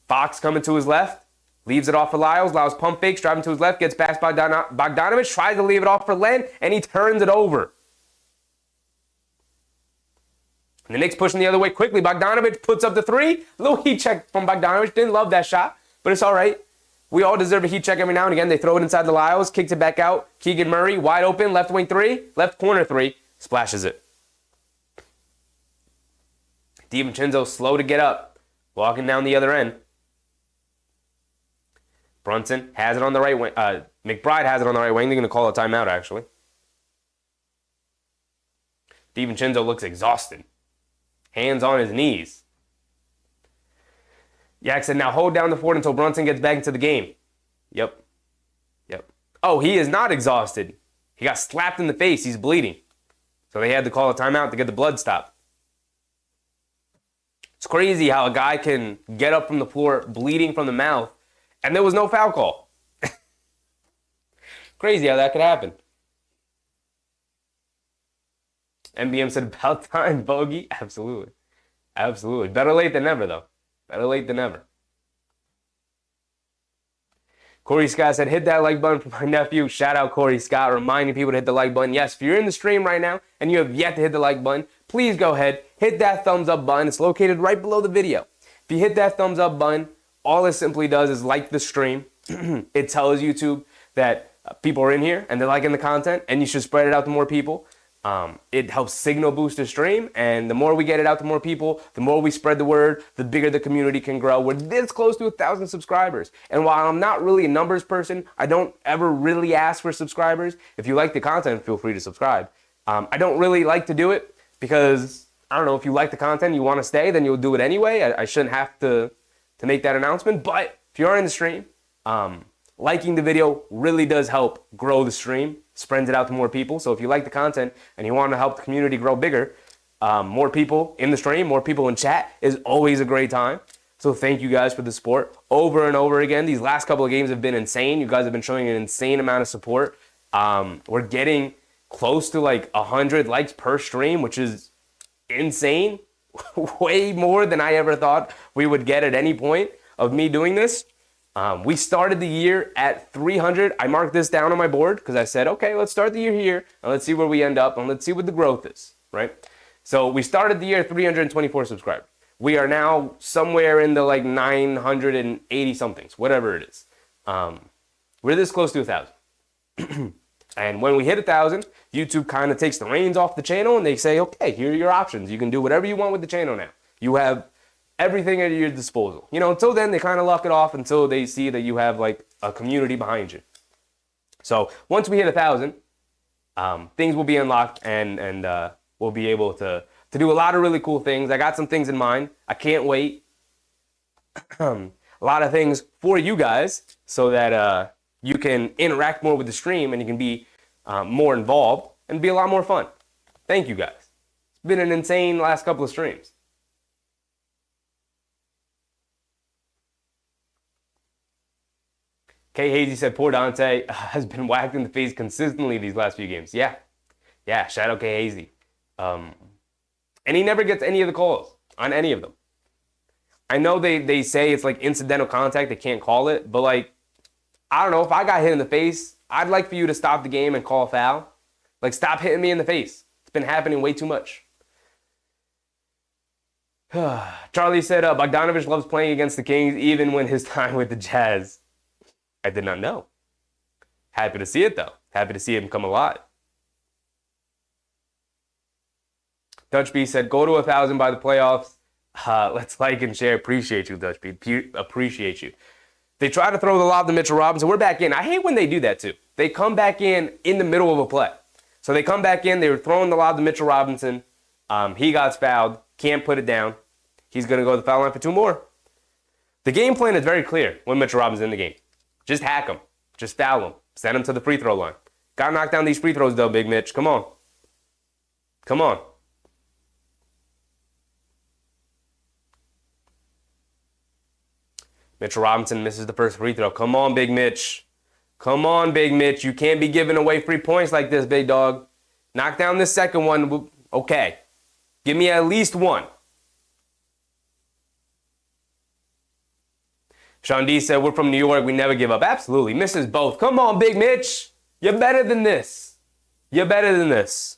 Fox coming to his left. Leaves it off for Lyles. Lyles pump fakes. Driving to his left. Gets past Bogdanovich. Tries to leave it off for Len. And he turns it over. And the Knicks pushing the other way quickly. Bogdanovich puts up the three. Little heat check from Bogdanovich. Didn't love that shot. But it's all right. We all deserve a heat check every now and again. They throw it inside the Lyles. Kicks it back out. Keegan Murray. Wide open. Left wing three. Left corner three. Splashes it. DiVincenzo slow to get up. Walking down the other end. Brunson has it on the right wing. McBride has it on the right wing. They're going to call a timeout, actually. DiVincenzo looks exhausted. Hands on his knees. Yak said, now hold down the fort until Brunson gets back into the game. Yep. Oh, he is not exhausted. He got slapped in the face. He's bleeding. So they had to call a timeout to get the blood stopped. It's crazy how a guy can get up from the floor bleeding from the mouth and there was no foul call. Crazy how that could happen. MBM said, about time, Bogey. Absolutely. Better late than never, though. Better late than never. Corey Scott said, hit that like button for my nephew. Shout out Corey Scott, reminding people to hit the like button. Yes, if you're in the stream right now and you have yet to hit the like button, please go ahead, hit that thumbs up button. It's located right below the video. If you hit that thumbs up button, all it simply does is like the stream. It tells YouTube that people are in here and they're liking the content and you should spread it out to more people. It helps signal boost the stream, and the more we get it out to more people, the more we spread the word, the bigger the community can grow. We're this close to 1,000 subscribers. And while I'm not really a numbers person, I don't ever really ask for subscribers. If you like the content, feel free to subscribe. I don't really like to do it because, I don't know, if you like the content and you want to stay, then you'll do it anyway. I shouldn't have to make that announcement. But if you are in the stream, liking the video really does help grow the stream, spreads it out to more people. So if you like the content and you want to help the community grow bigger, more people in the stream, more people in chat is always a great time. So thank you guys for the support over and over again. These last couple of games have been insane. You guys have been showing an insane amount of support. We're getting close to like 100 likes per stream, which is insane. Way more than I ever thought we would get at any point of me doing this. We started the year at 300. I marked this down on my board because I said, okay, let's start the year here and let's see where we end up and let's see what the growth is, right? So we started the year at 324 subscribers. We are now somewhere in the like 980 somethings, whatever it is. We're this close to 1,000. And when we hit 1,000, YouTube kind of takes the reins off the channel and they say, okay, here are your options. You can do whatever you want with the channel now. You have everything at your disposal. You know, until then, they kind of lock it off until they see that you have like a community behind you. So once we hit 1,000, things will be unlocked and we'll be able to do a lot of really cool things. I got some things in mind. I can't wait. A lot of things for you guys so that you can interact more with the stream and you can be more involved and be a lot more fun. Thank you guys. It's been an insane last couple of streams. Kay Hazy said, poor Dante has been whacked in the face consistently these last few games. Yeah, shout out Kay Hazy. And he never gets any of the calls on any of them. I know they say it's like incidental contact, they can't call it, but like, I don't know, if I got hit in the face, I'd like for you to stop the game and call a foul. Like, stop hitting me in the face. It's been happening way too much. Charlie said, Bogdanovich loves playing against the Kings even when his time with the Jazz. I did not know. Happy to see it, though. Happy to see him come alive. Dutch B said, go to 1,000 by the playoffs. Let's like and share. Appreciate you, Dutch B. Appreciate you. They try to throw the lob to Mitchell Robinson. We're back in. I hate when they do that, too. They come back in the middle of a play. So they come back in. They were throwing the lob to Mitchell Robinson. He got fouled. Can't put it down. He's going to go to the foul line for 2 more. The game plan is very clear when Mitchell Robinson's in the game. Just hack him. Just foul him. Send him to the free throw line. Gotta knock down these free throws, though, Big Mitch. Come on. Come on. Mitchell Robinson misses the first free throw. Come on, Big Mitch. Come on, Big Mitch. You can't be giving away free points like this, big dog. Knock down this second one. Okay. Give me at least one. Sean D said, we're from New York. We never give up. Absolutely. Misses both. Come on, Big Mitch. You're better than this. You're better than this.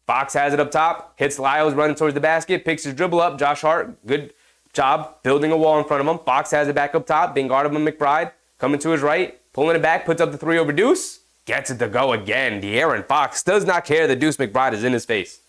Fox has it up top. Hits Lyles running towards the basket. Picks his dribble up. Josh Hart, good job building a wall in front of him. Fox has it back up top. Being guarded by McBride. Coming to his right. Pulling it back. Puts up the three over Deuce. Gets it to go again. De'Aaron Fox does not care that Deuce McBride is in his face.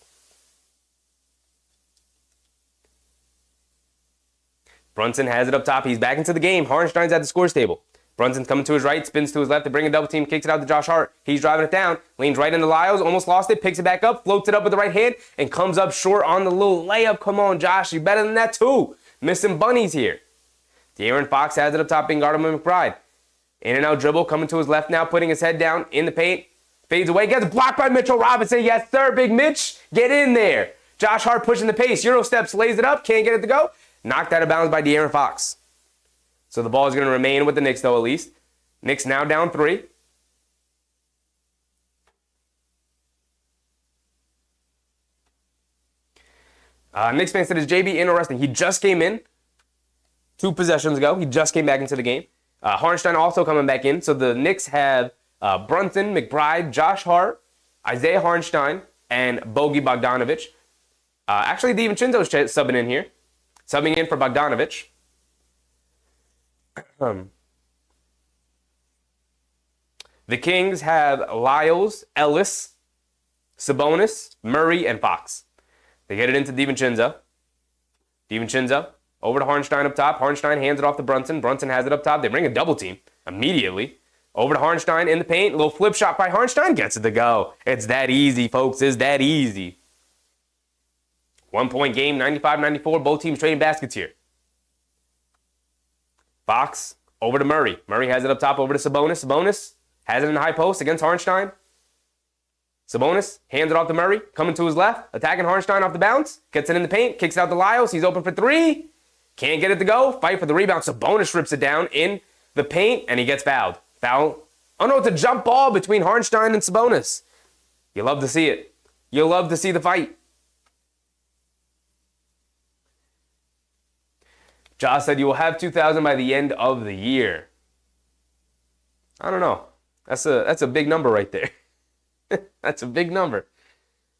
Brunson has it up top. He's back into the game. Hartenstein's at the scores table. Brunson's coming to his right, spins to his left to bring a double team, kicks it out to Josh Hart. He's driving it down, leans right into Lyles, almost lost it, picks it back up, floats it up with the right hand, and comes up short on the little layup. Come on, Josh, you're better than that too. Missing bunnies here. De'Aaron Fox has it up top, being guarded by McBride. In and out dribble, coming to his left now, putting his head down in the paint. Fades away, gets blocked by Mitchell Robinson. Yes, sir, Big Mitch. Get in there. Josh Hart pushing the pace. Euro steps, lays it up, can't get it to go. Knocked out of bounds by De'Aaron Fox. So the ball is going to remain with the Knicks, though, at least. Knicks now down 3. Knicks fan said, is JB interesting? He just came in 2 possessions ago. He just came back into the game. Hartenstein also coming back in. So the Knicks have Brunson, McBride, Josh Hart, Isaiah Hartenstein, and Bogey Bogdanovic. Actually, DiVincenzo's subbing in here. Subbing in for Bogdanovic. The Kings have Lyles, Ellis, Sabonis, Murray, and Fox. They get it into DiVincenzo. DiVincenzo over to Hartenstein up top. Hartenstein hands it off to Brunson. Brunson has it up top. They bring a double team immediately. Over to Hartenstein in the paint. A little flip shot by Hartenstein. Gets it to go. It's that easy, folks. It's that easy. 1-point game, 95-94. Both teams trading baskets here. Fox over to Murray. Murray has it up top over to Sabonis. Sabonis has it in the high post against Hartenstein. Sabonis hands it off to Murray. Coming to his left. Attacking Hartenstein off the bounce. Gets it in the paint. Kicks it out to Lyles. He's open for 3. Can't get it to go. Fight for the rebound. Sabonis rips it down in the paint. And he gets fouled. Foul. Oh no, it's a jump ball between Hartenstein and Sabonis. You love to see it. You love to see the fight. Josh said you will have 2,000 by the end of the year. I don't know. That's a big number right there. That's a big number.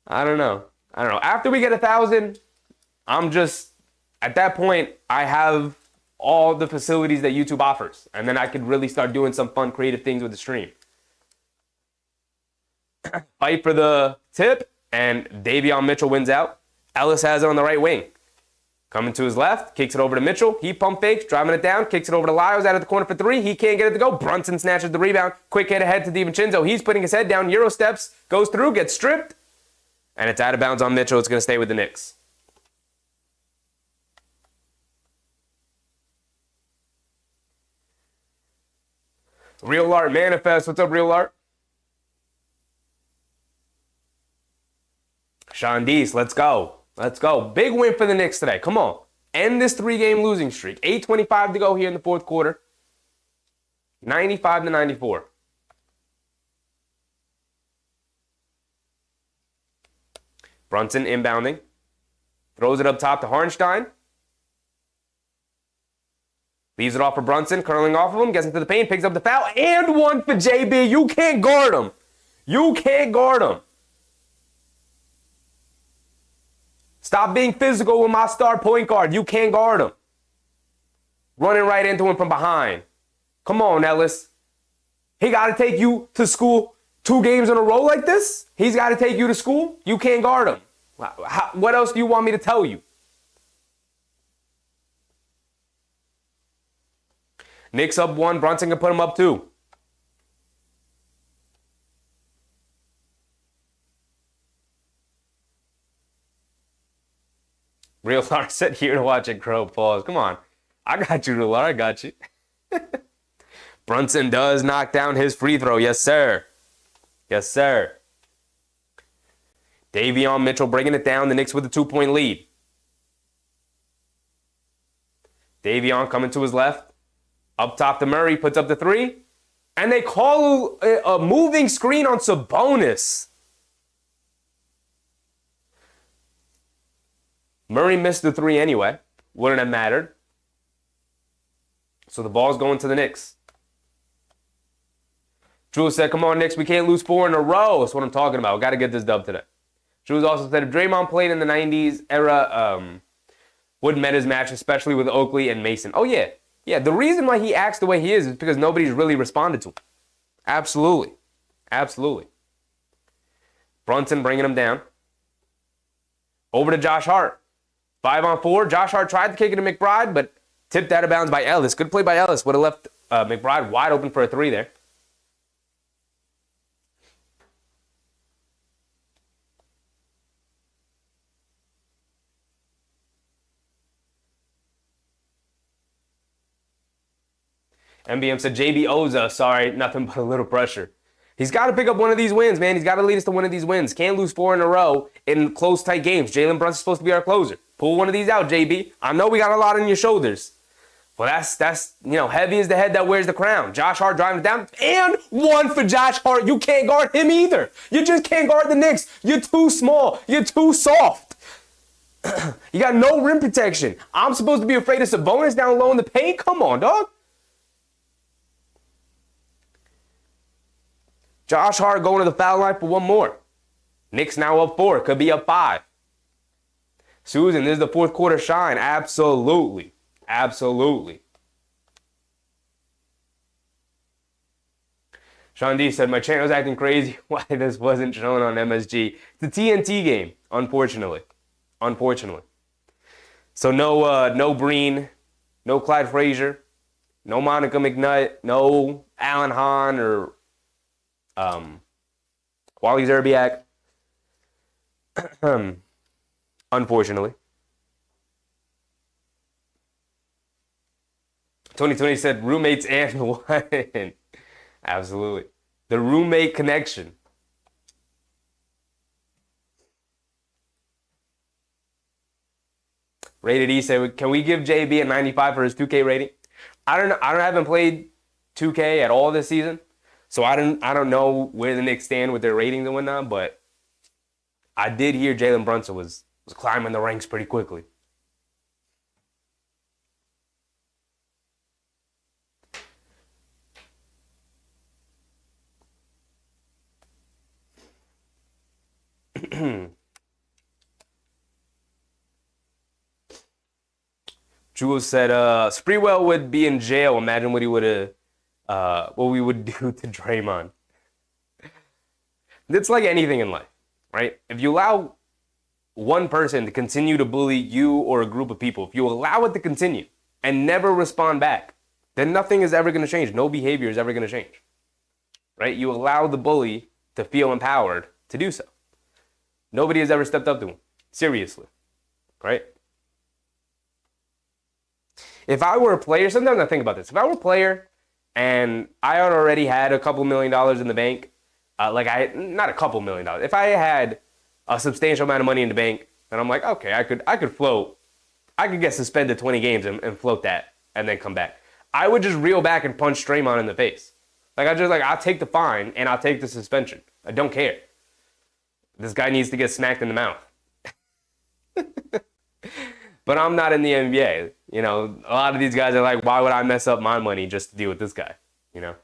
I don't know. After we get 1,000, I'm just, at that point, I have all the facilities that YouTube offers. And then I could really start doing some fun, creative things with the stream. Fight for the tip, and Davion Mitchell wins out. Ellis has it on the right wing. Coming to his left, kicks it over to Mitchell. He pump fakes, driving it down, kicks it over to Lyles out of the corner for 3. He can't get it to go. Brunson snatches the rebound. Quick hit ahead to DiVincenzo. He's putting his head down. Euro steps, goes through, gets stripped. And it's out of bounds on Mitchell. It's going to stay with the Knicks. Real Art Manifest. What's up, Real Art? Sean Deese, let's go. Let's go. Big win for the Knicks today. Come on. End this 3-game losing streak. 8:25 to go here in the fourth quarter. 95-94. Brunson inbounding. Throws it up top to Hartenstein. Leaves it off for Brunson. Curling off of him. Gets into the paint. Picks up the foul. And one for JB. You can't guard him. You can't guard him. Stop being physical with my star point guard. You can't guard him. Running right into him from behind. Come on, Ellis. He got to take you to school 2 games in a row like this? He's got to take you to school? You can't guard him. What else do you want me to tell you? Knicks up 1. Brunson can put him up 2. Real Lar said here to watch it, Crow. Pause. Come on. I got you, Real Lar. I got you. Brunson does knock down his free throw. Yes, sir. Yes, sir. Davion Mitchell bringing it down. The Knicks with a 2-point lead. Davion coming to his left. Up top to Murray. Puts up the three. And they call a moving screen on Sabonis. Murray missed the three anyway. Wouldn't have mattered. So the ball's going to the Knicks. Julius said, come on, Knicks, we can't lose 4 in a row. That's what I'm talking about. Got to get this dub today. Julius also said, if Draymond played in the 90s era, wouldn't met his match, especially with Oakley and Mason. Oh, yeah. Yeah, the reason why he acts the way he is because nobody's really responded to him. Absolutely. Absolutely. Brunson bringing him down. Over to Josh Hart. 5-on-4. Josh Hart tried to kick it to McBride, but tipped out of bounds by Ellis. Good play by Ellis. Would have left McBride wide open for a three there. MBM said, JB Oza, sorry, nothing but a little pressure. He's got to pick up one of these wins, man. He's got to lead us to one of these wins. Can't lose 4 in a row in close, tight games. Jalen Brunson's supposed to be our closer. Pull one of these out, JB. I know we got a lot on your shoulders. Well, that's heavy is the head that wears the crown. Josh Hart driving it down. And one for Josh Hart. You can't guard him either. You just can't guard the Knicks. You're too small. You're too soft. You got no rim protection. I'm supposed to be afraid of Sabonis down low in the paint? Come on, dog. Josh Hart going to the foul line for one more. Knicks now up 4. Could be up 5. Susan, this is the fourth quarter shine. Absolutely. Absolutely. Sean D said, my channel's acting crazy. Why this wasn't shown on MSG. It's a TNT game, unfortunately. Unfortunately. So no Breen, no Clyde Frazier, no Monica McNutt, no Alan Hahn or Wally Zerbiak. Unfortunately. 2020 said roommates and one. Absolutely. The roommate connection. Rated E said, can we give JB a 95 for his 2K rating? I haven't played 2K at all this season. So I don't know where the Knicks stand with their ratings and whatnot, but I did hear Jalen Brunson was climbing the ranks pretty quickly. Jules said, Spreewell would be in jail. Imagine what he would have, what we would do to Draymond. It's like anything in life, right? If you allow one person to continue to bully you or a group of people, if you allow it to continue and never respond back, then nothing is ever going to change. No behavior is ever going to change, right? You allow the bully to feel empowered to do so. Nobody has ever stepped up to him, seriously, right? If I were a player, sometimes I think about this. If I were a player and I had already had a couple $1 million in the bank, not a couple $1 million. If I had a substantial amount of money in the bank, then I'm like, okay, I could float. I could get suspended 20 games and float that and then come back. I would just reel back and punch Draymond in the face. I'll take the fine and I'll take the suspension. I don't care. This guy needs to get smacked in the mouth. But I'm not in the NBA. You know, a lot of these guys are like, why would I mess up my money just to deal with this guy? You know?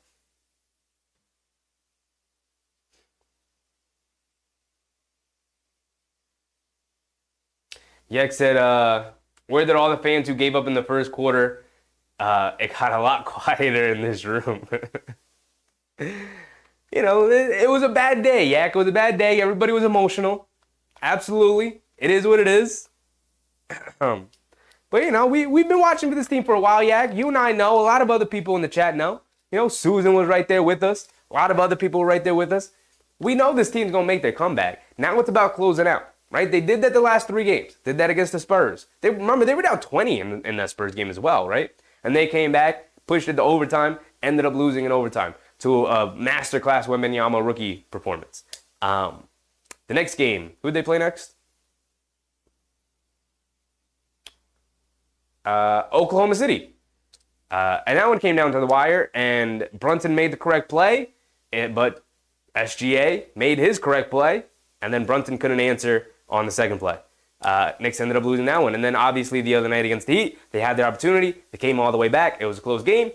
Yek said, where did all the fans who gave up in the first quarter? It got a lot quieter in this room. You know, it was a bad day, Yak. It was a bad day. Everybody was emotional. Absolutely. It is what it is. But, you know, we've been watching this team for a while, Yak. You and I know. A lot of other people in the chat know. You know, Susan was right there with us. A lot of other people were right there with us. We know this team's going to make their comeback. Now it's about closing out, right? They did that the last 3 games. Did that against the Spurs. Remember, they were down 20 in that Spurs game as well, right? And they came back, pushed it to overtime, ended up losing in overtime to a masterclass Wembanyama rookie performance. The next game, who'd they play next? Oklahoma City. And that one came down to the wire, and Brunson made the correct play, but SGA made his correct play, and then Brunson couldn't answer on the second play. Knicks ended up losing that one. And then obviously the other night against the Heat, they had their opportunity. They came all the way back. It was a close game.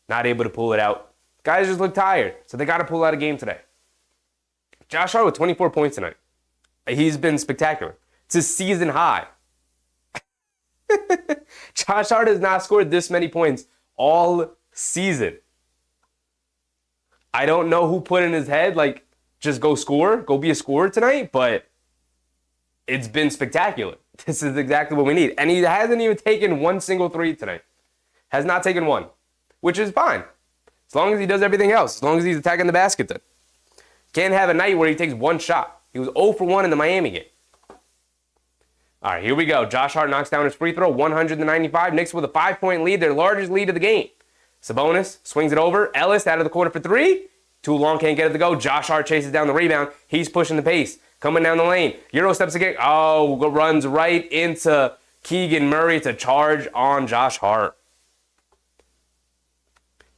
Not able to pull it out. Guys just look tired, so they got to pull out a game today. Josh Hart with 24 points tonight. He's been spectacular. It's a season high. Josh Hart has not scored this many points all season. I don't know who put in his head, like, just go score, go be a scorer tonight, but it's been spectacular. This is exactly what we need. And he hasn't even taken one single three tonight. Has not taken one, which is fine. As long as he does everything else, as long as he's attacking the basket then. Can't have a night where he takes one shot. He was 0 for 1 in the Miami game. All right, here we go. Josh Hart knocks down his free throw, 100-95. Knicks with a 5-point lead, their largest lead of the game. Sabonis swings it over. Ellis out of the corner for three. Too long, can't get it to go. Josh Hart chases down the rebound. He's pushing the pace. Coming down the lane. Euro steps again. Oh, runs right into Keegan Murray to charge on Josh Hart.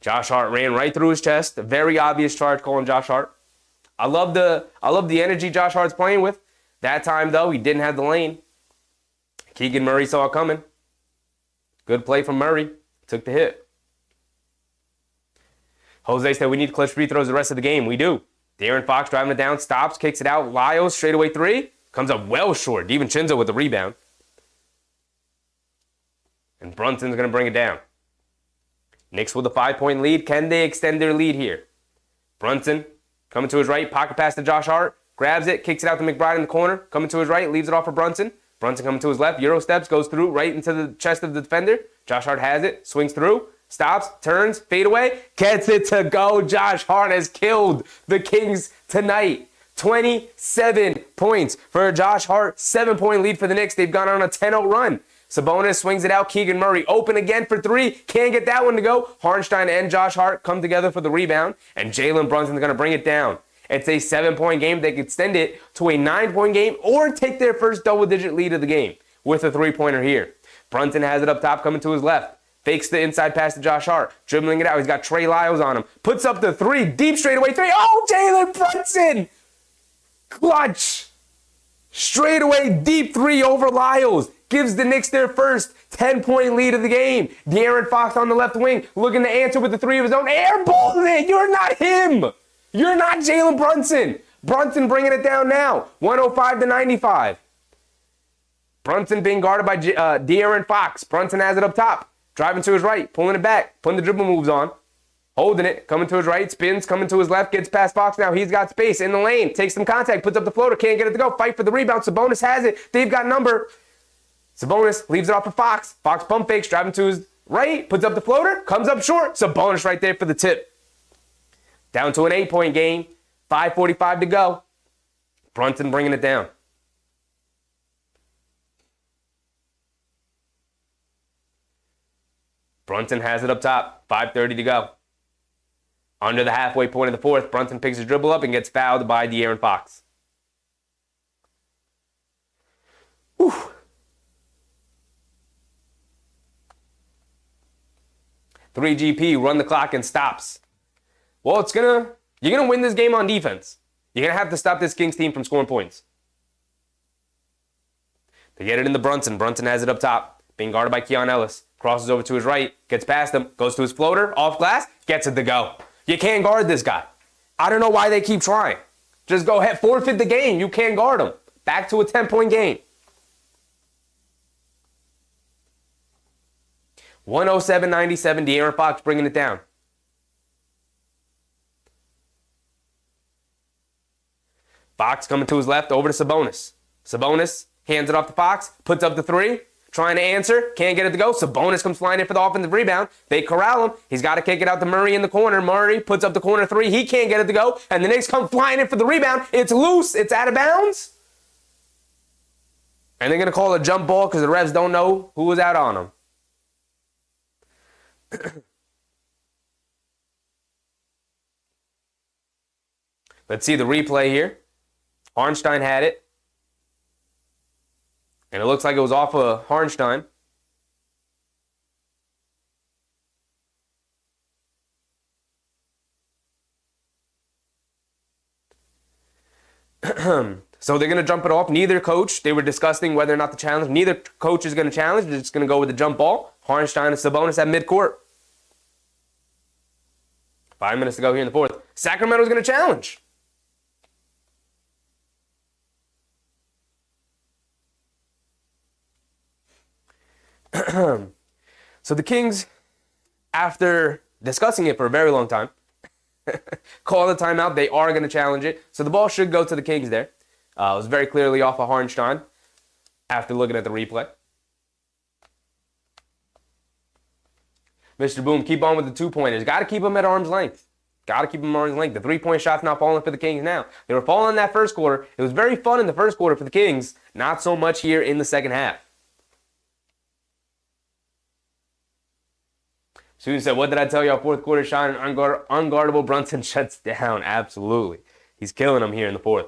Josh Hart ran right through his chest. A very obvious charge call on Josh Hart. I love the energy Josh Hart's playing with. That time, though, he didn't have the lane. Keegan Murray saw it coming. Good play from Murray. Took the hit. Jose said we need clutch free throws the rest of the game. We do. De'Aaron Fox driving it down, stops, kicks it out. Lyles, straightaway three. Comes up well short. DiVincenzo with the rebound. And Brunson's going to bring it down. Knicks with a 5-point lead. Can they extend their lead here? Brunson coming to his right. Pocket pass to Josh Hart. Grabs it, kicks it out to McBride in the corner. Coming to his right, leaves it off for Brunson. Brunson coming to his left. Euro steps, goes through right into the chest of the defender. Josh Hart has it, swings through. Stops, turns, fade away, gets it to go. Josh Hart has killed the Kings tonight. 27 points for Josh Hart. 7-point lead for the Knicks. They've gone on a 10-0 run. Sabonis swings it out. Keegan Murray open again for three. Can't get that one to go. Hartenstein and Josh Hart come together for the rebound. And Jalen Brunson's going to bring it down. It's a 7-point game. They could extend it to a 9-point game or take their first double-digit lead of the game with a three-pointer here. Brunson has it up top coming to his left. Fakes the inside pass to Josh Hart. Dribbling it out. He's got Trey Lyles on him. Puts up the three. Deep straightaway three. Oh, Jalen Brunson! Clutch! Straightaway deep three over Lyles. Gives the Knicks their first 10-point lead of the game. De'Aaron Fox on the left wing. Looking to answer with the three of his own. Airballs it! You're not him! You're not Jalen Brunson. Brunson bringing it down now. 105-95. Brunson being guarded by De'Aaron Fox. Brunson has it up top. Driving to his right, pulling it back, putting the dribble moves on, holding it, coming to his right, spins, coming to his left, gets past Fox now. He's got space in the lane, takes some contact, puts up the floater, can't get it to go, fight for the rebound. Sabonis has it. They've got number. Sabonis leaves it off for Fox. Fox pump fakes, driving to his right, puts up the floater, comes up short. Sabonis right there for the tip. Down to an 8-point game, 5:45 to go. Brunson bringing it down. Brunson has it up top. 5:30 to go. Under the halfway point of the fourth, Brunson picks his dribble up and gets fouled by De'Aaron Fox. Whew. Three GP, run the clock and stops. Well, you're gonna win this game on defense. You're gonna have to stop this Kings team from scoring points. They get it into Brunson. Brunson has it up top, being guarded by Keon Ellis. Crosses over to his right, gets past him, goes to his floater, off glass, gets it to go. You can't guard this guy. I don't know why they keep trying. Just go ahead, forfeit the game. You can't guard him. Back to a 10-point game. 107-97, De'Aaron Fox bringing it down. Fox coming to his left, over to Sabonis. Sabonis hands it off to Fox, puts up the three. Trying to answer, can't get it to go. Sabonis comes flying in for the offensive rebound. They corral him. He's got to kick it out to Murray in the corner. Murray puts up the corner three. He can't get it to go. And the Knicks come flying in for the rebound. It's loose. It's out of bounds. And they're going to call a jump ball because the refs don't know who was out on him. Let's see the replay here. Harnstein had it. And it looks like it was off of Harnstein. So they're going to jump it off. Neither coach, they were discussing whether or not to challenge. Neither coach is going to challenge. They're just going to go with the jump ball. Harnstein and Sabonis at midcourt. 5 minutes to go here in the fourth. Sacramento's going to challenge. So the Kings, after discussing it for a very long time, call the timeout. They are going to challenge it. So the ball should go to the Kings there. It was very clearly off of Harnstein after looking at the replay. Mr. Boom, keep on with the two-pointers. Got to keep them at arm's length. Got to keep them at arm's length. The three-point shot's not falling for the Kings now. They were falling in that first quarter. It was very fun in the first quarter for the Kings. Not so much here in the second half. Student said, what did I tell y'all? Fourth quarter shot and unguardable Brunson shuts down. Absolutely. He's killing them here in the fourth.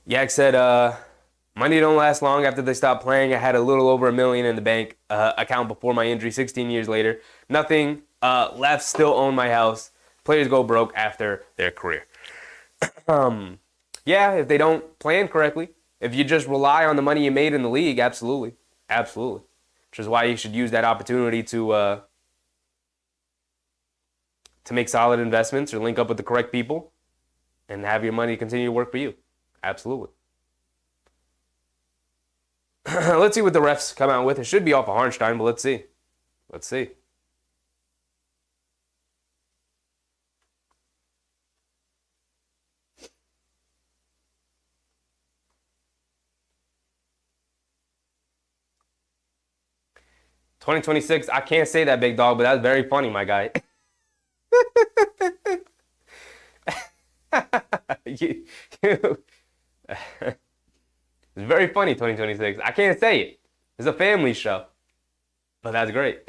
Yak said, money don't last long after they stop playing. I had a little over $1 million in the bank account before my injury 16 years later. Nothing left, still own my house. Players go broke after their career. Yeah, if they don't plan correctly. If you just rely on the money you made in the league, absolutely. Absolutely. Which is why you should use that opportunity to make solid investments or link up with the correct people and have your money continue to work for you. Absolutely. Let's see what the refs come out with. It should be off of Harnstein, but let's see. Let's see. $2026, I can't say that, big dog, but that's very funny, my guy. It's very funny, 2026. I can't say it. It's a family show. But that's great.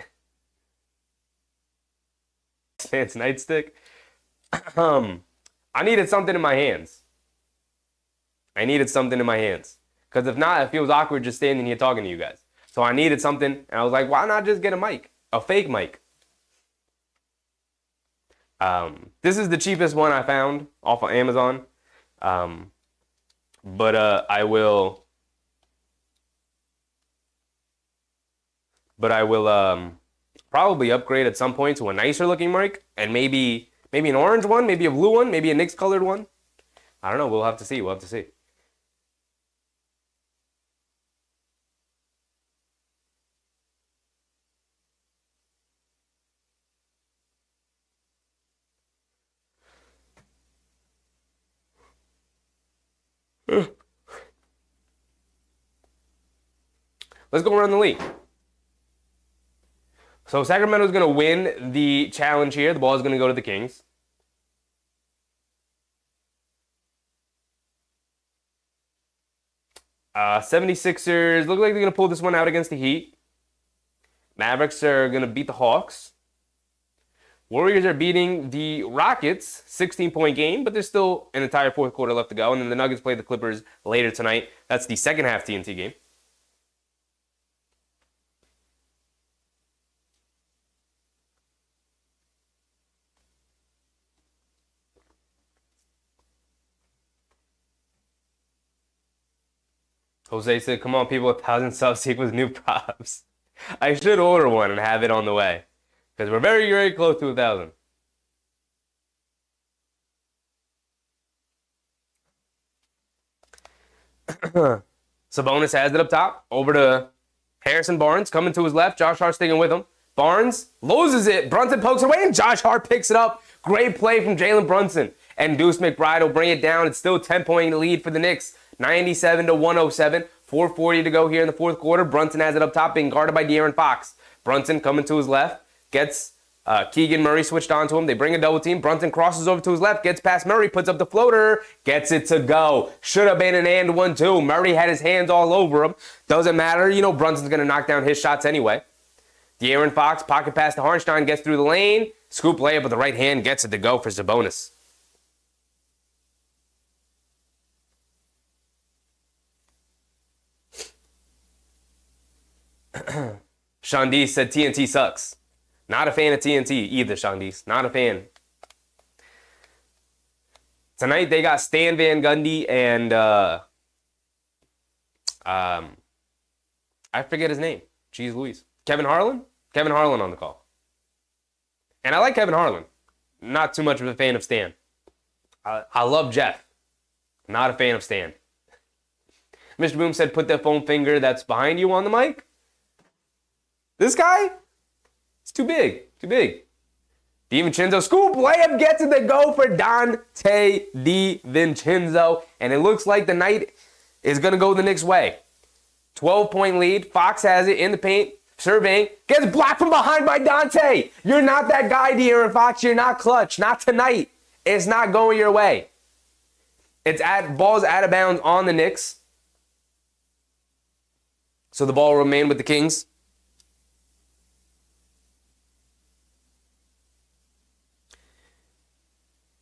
It's nightstick. I needed something in my hands. Because if not, it feels awkward just standing here talking to you guys. So I needed something, and I was like, why not just get a mic? A fake mic. This is the cheapest one I found off of Amazon. But I will probably upgrade at some point to a nicer looking mic, and maybe an orange one, maybe a blue one, maybe a Knicks colored one. I don't know. We'll have to see. Let's go around the league. So Sacramento's going to win the challenge here. The ball is going to go to the Kings. Uh, 76ers look like they're going to pull this one out against the Heat. Mavericks are going to beat the Hawks. Warriors are beating the Rockets, 16-point game, but there's still an entire fourth quarter left to go. And then the Nuggets play the Clippers later tonight. That's the second half TNT game. Jose said, come on, people, 1,000 subs equals new props. I should order one and have it on the way. Because we're very, very close to 1,000. Sabonis has it up top. Over to Harrison Barnes. Coming to his left. Josh Hart sticking with him. Barnes loses it. Brunson pokes away, and Josh Hart picks it up. Great play from Jalen Brunson. And Deuce McBride will bring it down. It's still a 10-point lead for the Knicks. 97-107. 4:40 to go here in the fourth quarter. Brunson has it up top, being guarded by De'Aaron Fox. Brunson coming to his left. Gets Keegan Murray switched on to him. They bring a double team. Brunson crosses over to his left, gets past Murray, puts up the floater, gets it to go. Should have been an and one, too. Murray had his hands all over him. Doesn't matter. You know, Brunson's going to knock down his shots anyway. De'Aaron Fox, pocket pass to Hartenstein, gets through the lane. Scoop layup with the right hand, gets it to go for Sabonis. Sean D said TNT sucks. Not a fan of TNT either, Sean D. Not a fan. Tonight they got Stan Van Gundy and I forget his name. Jeez Louise. Kevin Harlan? Kevin Harlan on the call. And I like Kevin Harlan. Not too much of a fan of Stan. I love Jeff. Not a fan of Stan. Mr. Boom said put the foam finger that's behind you on the mic. This guy? It's too big. Too big. DiVincenzo scoop layup gets it to go for Dante DiVincenzo. And it looks like the night is going to go the Knicks' way. 12-point lead. Fox has it in the paint. Surveying. Gets blocked from behind by Dante. You're not that guy, De'Aaron Fox. You're not clutch. Not tonight. It's not going your way. Ball's out of bounds on the Knicks. So the ball will remain with the Kings.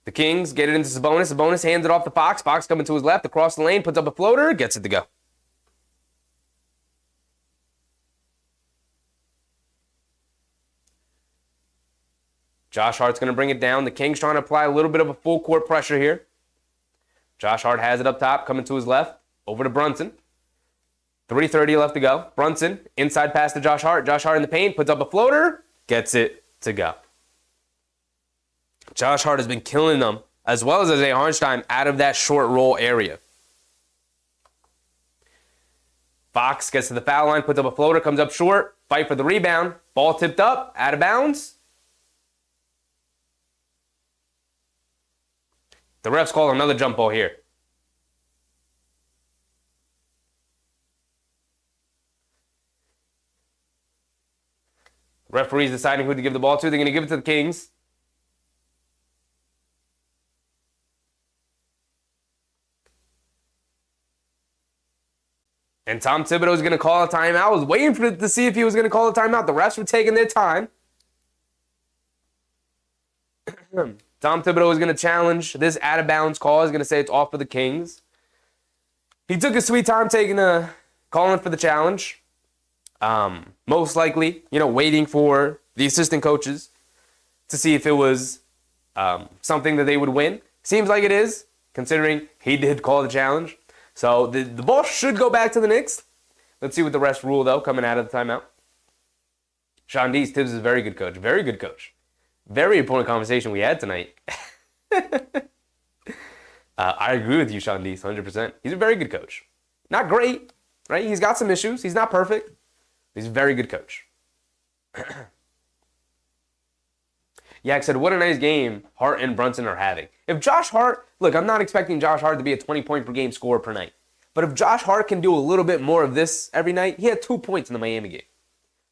The Kings get it into Sabonis. Sabonis hands it off to Fox. Fox coming to his left, across the lane, puts up a floater, gets it to go. Josh Hart's going to bring it down. The Kings trying to apply a little bit of a full court pressure here. Josh Hart has it up top, coming to his left, over to Brunson. 3:30 left to go. Brunson, inside pass to Josh Hart. Josh Hart in the paint, puts up a floater, gets it to go. Josh Hart has been killing them, as well as Isaiah Hartenstein, out of that short roll area. Fox gets to the foul line, puts up a floater, comes up short, fight for the rebound. Ball tipped up, out of bounds. The refs call another jump ball here. Referees deciding who to give the ball to. They're going to give it to the Kings. And Tom Thibodeau is going to call a timeout. I was waiting to see if he was going to call a timeout. The refs were taking their time. Tom Thibodeau is going to challenge this out-of-bounds call. He's going to say it's off for the Kings. He took his sweet time calling for the challenge. Most likely, waiting for the assistant coaches to see if it was something that they would win. Seems like it is, considering he did call the challenge. So the ball should go back to the Knicks. Let's see what the refs rule, though, coming out of the timeout. Sean Dees, Tibbs is a very good coach. Very good coach. Very important conversation we had tonight. I agree with you, Sean Dees, 100%. He's a very good coach. Not great, right? He's got some issues. He's not perfect. He's a very good coach. Yak said, what a nice game Hart and Brunson are having. If Josh Hart, look, I'm not expecting Josh Hart to be a 20-point per game scorer per night. But if Josh Hart can do a little bit more of this every night, he had 2 points in the Miami game,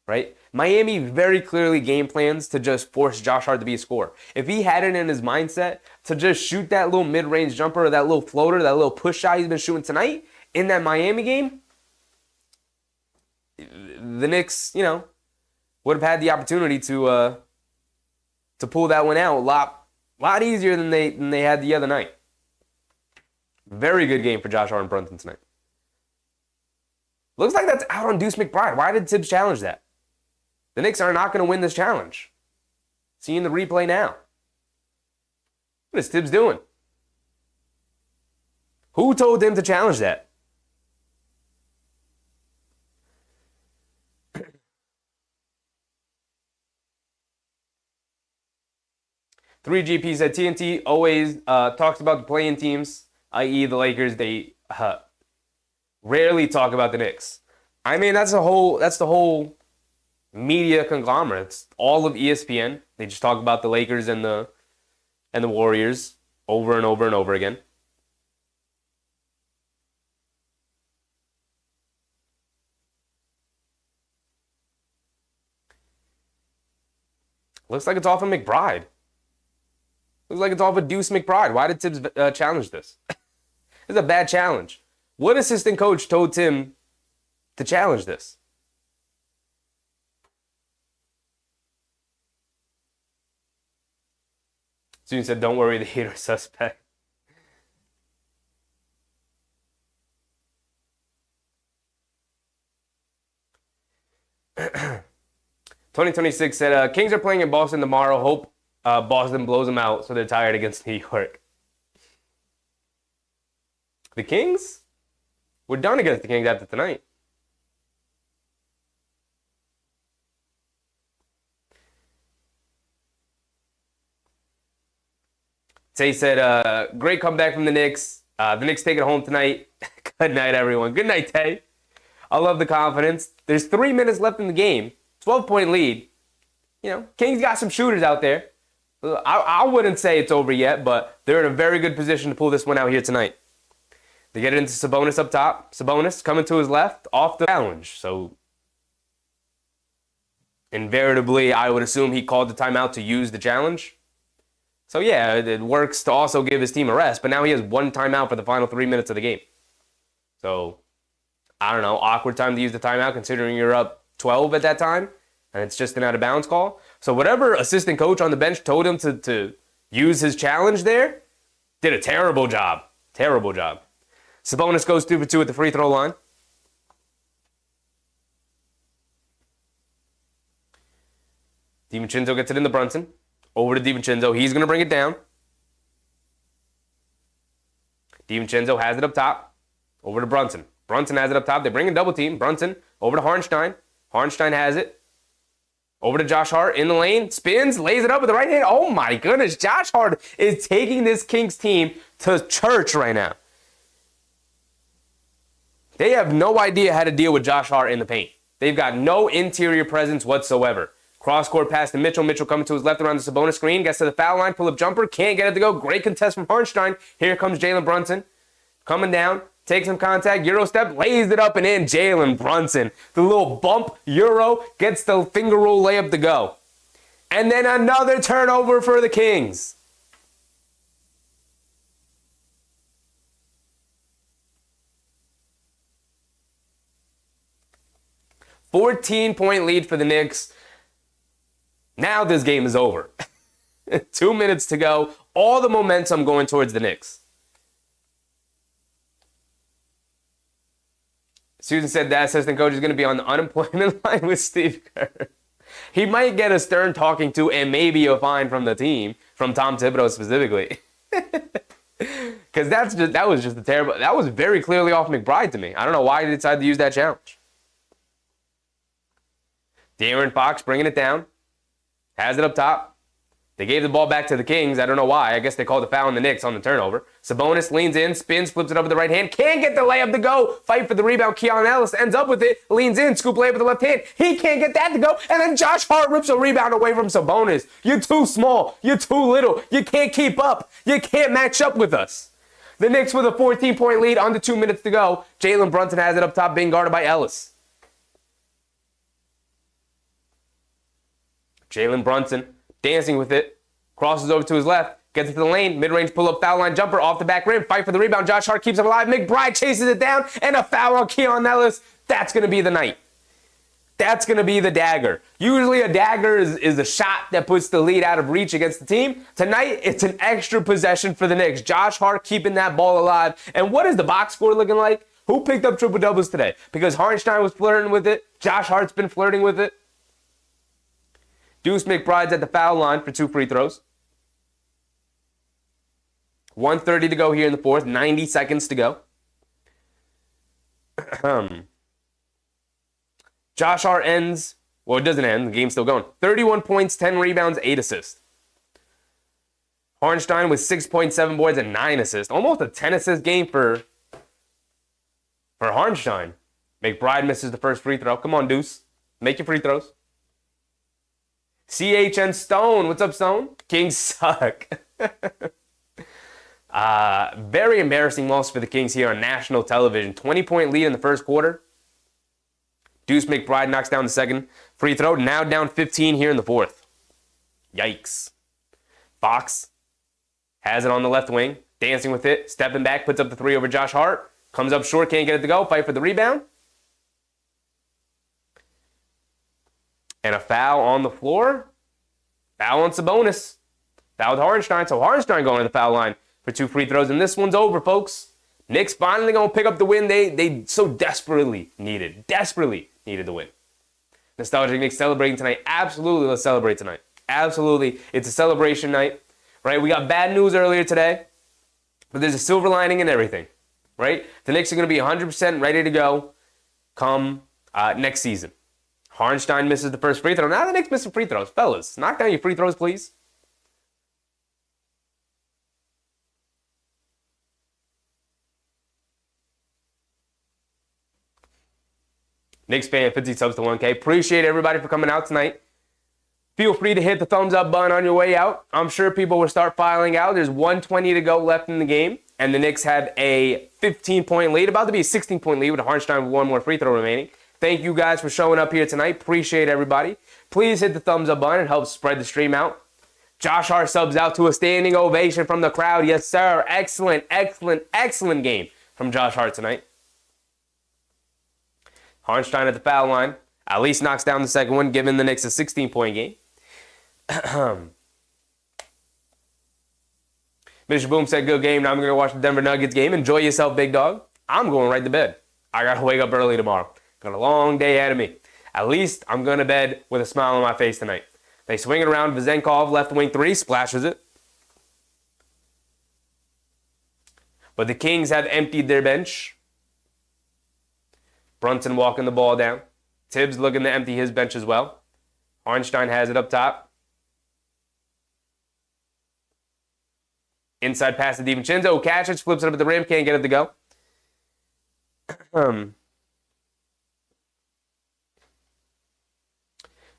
right? Miami very clearly game plans to just force Josh Hart to be a scorer. If he had it in his mindset to just shoot that little mid-range jumper or that little floater, that little push shot he's been shooting tonight in that Miami game, the Knicks, would have had the opportunity to pull that one out a lot easier than they had the other night. Very good game for Josh Hart and Brunson tonight. Looks like that's out on Deuce McBride. Why did Tibbs challenge that? The Knicks are not going to win this challenge. Seeing the replay now. What is Tibbs doing? Who told him to challenge that? Three GP said TNT always talks about the play-in teams, i.e. the Lakers. They rarely talk about the Knicks. I mean, that's the whole media conglomerate. It's all of ESPN. They just talk about the Lakers and the Warriors over and over and over again. Looks like it's off of McBride. Looks like it's off of Deuce McBride. Why did Tibbs challenge this? This is a bad challenge. What assistant coach told Tim to challenge this? Student said, don't worry, the hater suspect. Tony 26 said, Kings are playing in Boston tomorrow. Hope Boston blows them out so they're tired against New York. The Kings? We're done against the Kings after tonight. Tay said, great comeback from the Knicks. The Knicks take it home tonight. Good night, everyone. Good night, Tay. I love the confidence. There's 3 minutes left in the game. 12-point lead. You know, Kings got some shooters out there. I wouldn't say it's over yet, but they're in a very good position to pull this one out here tonight. They get it into Sabonis up top. Sabonis coming to his left off the challenge. So, invariably, I would assume he called the timeout to use the challenge. So, yeah, it works to also give his team a rest. But now he has one timeout for the final 3 minutes of the game. So, I don't know. Awkward time to use the timeout considering you're up 12 at that time. And it's just an out-of-bounds call. So, whatever assistant coach on the bench told him to use his challenge there, did a terrible job. Terrible job. Sabonis goes 2 for 2 at the free throw line. DiVincenzo gets it into Brunson. Over to DiVincenzo. He's going to bring it down. DiVincenzo has it up top. Over to Brunson. Brunson has it up top. They bring in double team. Brunson over to Harnstein. Harnstein has it. Over to Josh Hart in the lane. Spins. Lays it up with the right hand. Oh my goodness. Josh Hart is taking this Kings team to church right now. They have no idea how to deal with Josh Hart in the paint. They've got no interior presence whatsoever. Cross-court pass to Mitchell. Mitchell coming to his left around the Sabonis screen. Gets to the foul line. Pull-up jumper. Can't get it to go. Great contest from Harnstein. Here comes Jalen Brunson. Coming down. Takes some contact. Euro step. Lays it up and in. Jalen Brunson. The little bump. Euro. Gets the finger roll layup to go. And then another turnover for the Kings. $14-point lead for the Knicks. Now this game is over. 2 minutes to go. All the momentum going towards the Knicks. Susan said that assistant coach is going to be on the unemployment line with Steve Kerr. He might get a stern talking to and maybe a fine from the team, from Tom Thibodeau specifically. Because that was just a terrible. That was very clearly off McBride to me. I don't know why he decided to use that challenge. De'Aaron Fox bringing it down. Has it up top. They gave the ball back to the Kings. I don't know why. I guess they called a foul on the Knicks on the turnover. Sabonis leans in, spins, flips it up with the right hand. Can't get the layup to go. Fight for the rebound. Keon Ellis ends up with it. Leans in, scoop layup with the left hand. He can't get that to go. And then Josh Hart rips a rebound away from Sabonis. You're too small. You're too little. You can't keep up. You can't match up with us. The Knicks with a 14-point lead, under 2 minutes to go. Jalen Brunson has it up top, being guarded by Ellis. Jalen Brunson dancing with it. Crosses over to his left. Gets into the lane. Mid-range pull-up foul line jumper off the back rim. Fight for the rebound. Josh Hart keeps it alive. McBride chases it down. And a foul on Keon Ellis. That's going to be the night. That's going to be the dagger. Usually a dagger is a shot that puts the lead out of reach against the team. Tonight, it's an extra possession for the Knicks. Josh Hart keeping that ball alive. And what is the box score looking like? Who picked up triple-doubles today? Because Harnstein was flirting with it. Josh Hart's been flirting with it. Deuce McBride's at the foul line for 2 free throws. 1:30 to go here in the fourth. 90 seconds to go. Josh Hart ends. Well, it doesn't end. The game's still going. 31 points, 10 rebounds, 8 assists. Harnstein with 6.7 boards and 9 assists. Almost a 10-assist game for Harnstein. McBride misses the first free throw. Come on, Deuce. Make your free throws. CHN Stone. What's up, Stone? Kings suck. Very embarrassing loss for the Kings here on national television. 20-point lead in the first quarter. Deuce McBride knocks down the second free throw. Now down 15 here in the fourth. Yikes. Fox has it on the left wing, dancing with it, stepping back, puts up the three over Josh Hart, comes up short, can't get it to go, fight for the rebound. And a foul on the floor. Foul on Sabonis. Fouled Hartenstein, so Hartenstein going to the foul line for 2 free throws, and this one's over, folks. Knicks finally going to pick up the win they so desperately needed the win. Nostalgic Knicks celebrating tonight. Absolutely, let's celebrate tonight. Absolutely, it's a celebration night, right? We got bad news earlier today, but there's a silver lining in everything, right? The Knicks are going to be 100% ready to go come next season. Hartenstein misses the first free throw. Now the Knicks missing free throws. Fellas, knock down your free throws, please. Knicks fan, 50 subs to 1K. Appreciate everybody for coming out tonight. Feel free to hit the thumbs up button on your way out. I'm sure people will start filing out. There's 1:20 to go left in the game, and the Knicks have a 15-point lead, about to be a 16-point lead with Hartenstein with one more free throw remaining. Thank you guys for showing up here tonight. Appreciate everybody. Please hit the thumbs up button. It helps spread the stream out. Josh Hart subs out to a standing ovation from the crowd. Yes, sir. Excellent, excellent, excellent game from Josh Hart tonight. Hartenstein at the foul line. At least knocks down the second one, giving the Knicks a 16-point game. Mr. Boom said, good game. Now I'm going to watch the Denver Nuggets game. Enjoy yourself, big dog. I'm going right to bed. I got to wake up early tomorrow. Got a long day ahead of me. At least I'm going to bed with a smile on my face tonight. They swing it around. Vezenkov, left wing three, splashes it. But the Kings have emptied their bench. Brunson walking the ball down. Tibbs looking to empty his bench as well. Hartenstein has it up top. Inside pass to DiVincenzo. Kacic flips it up at the rim. Can't get it to go.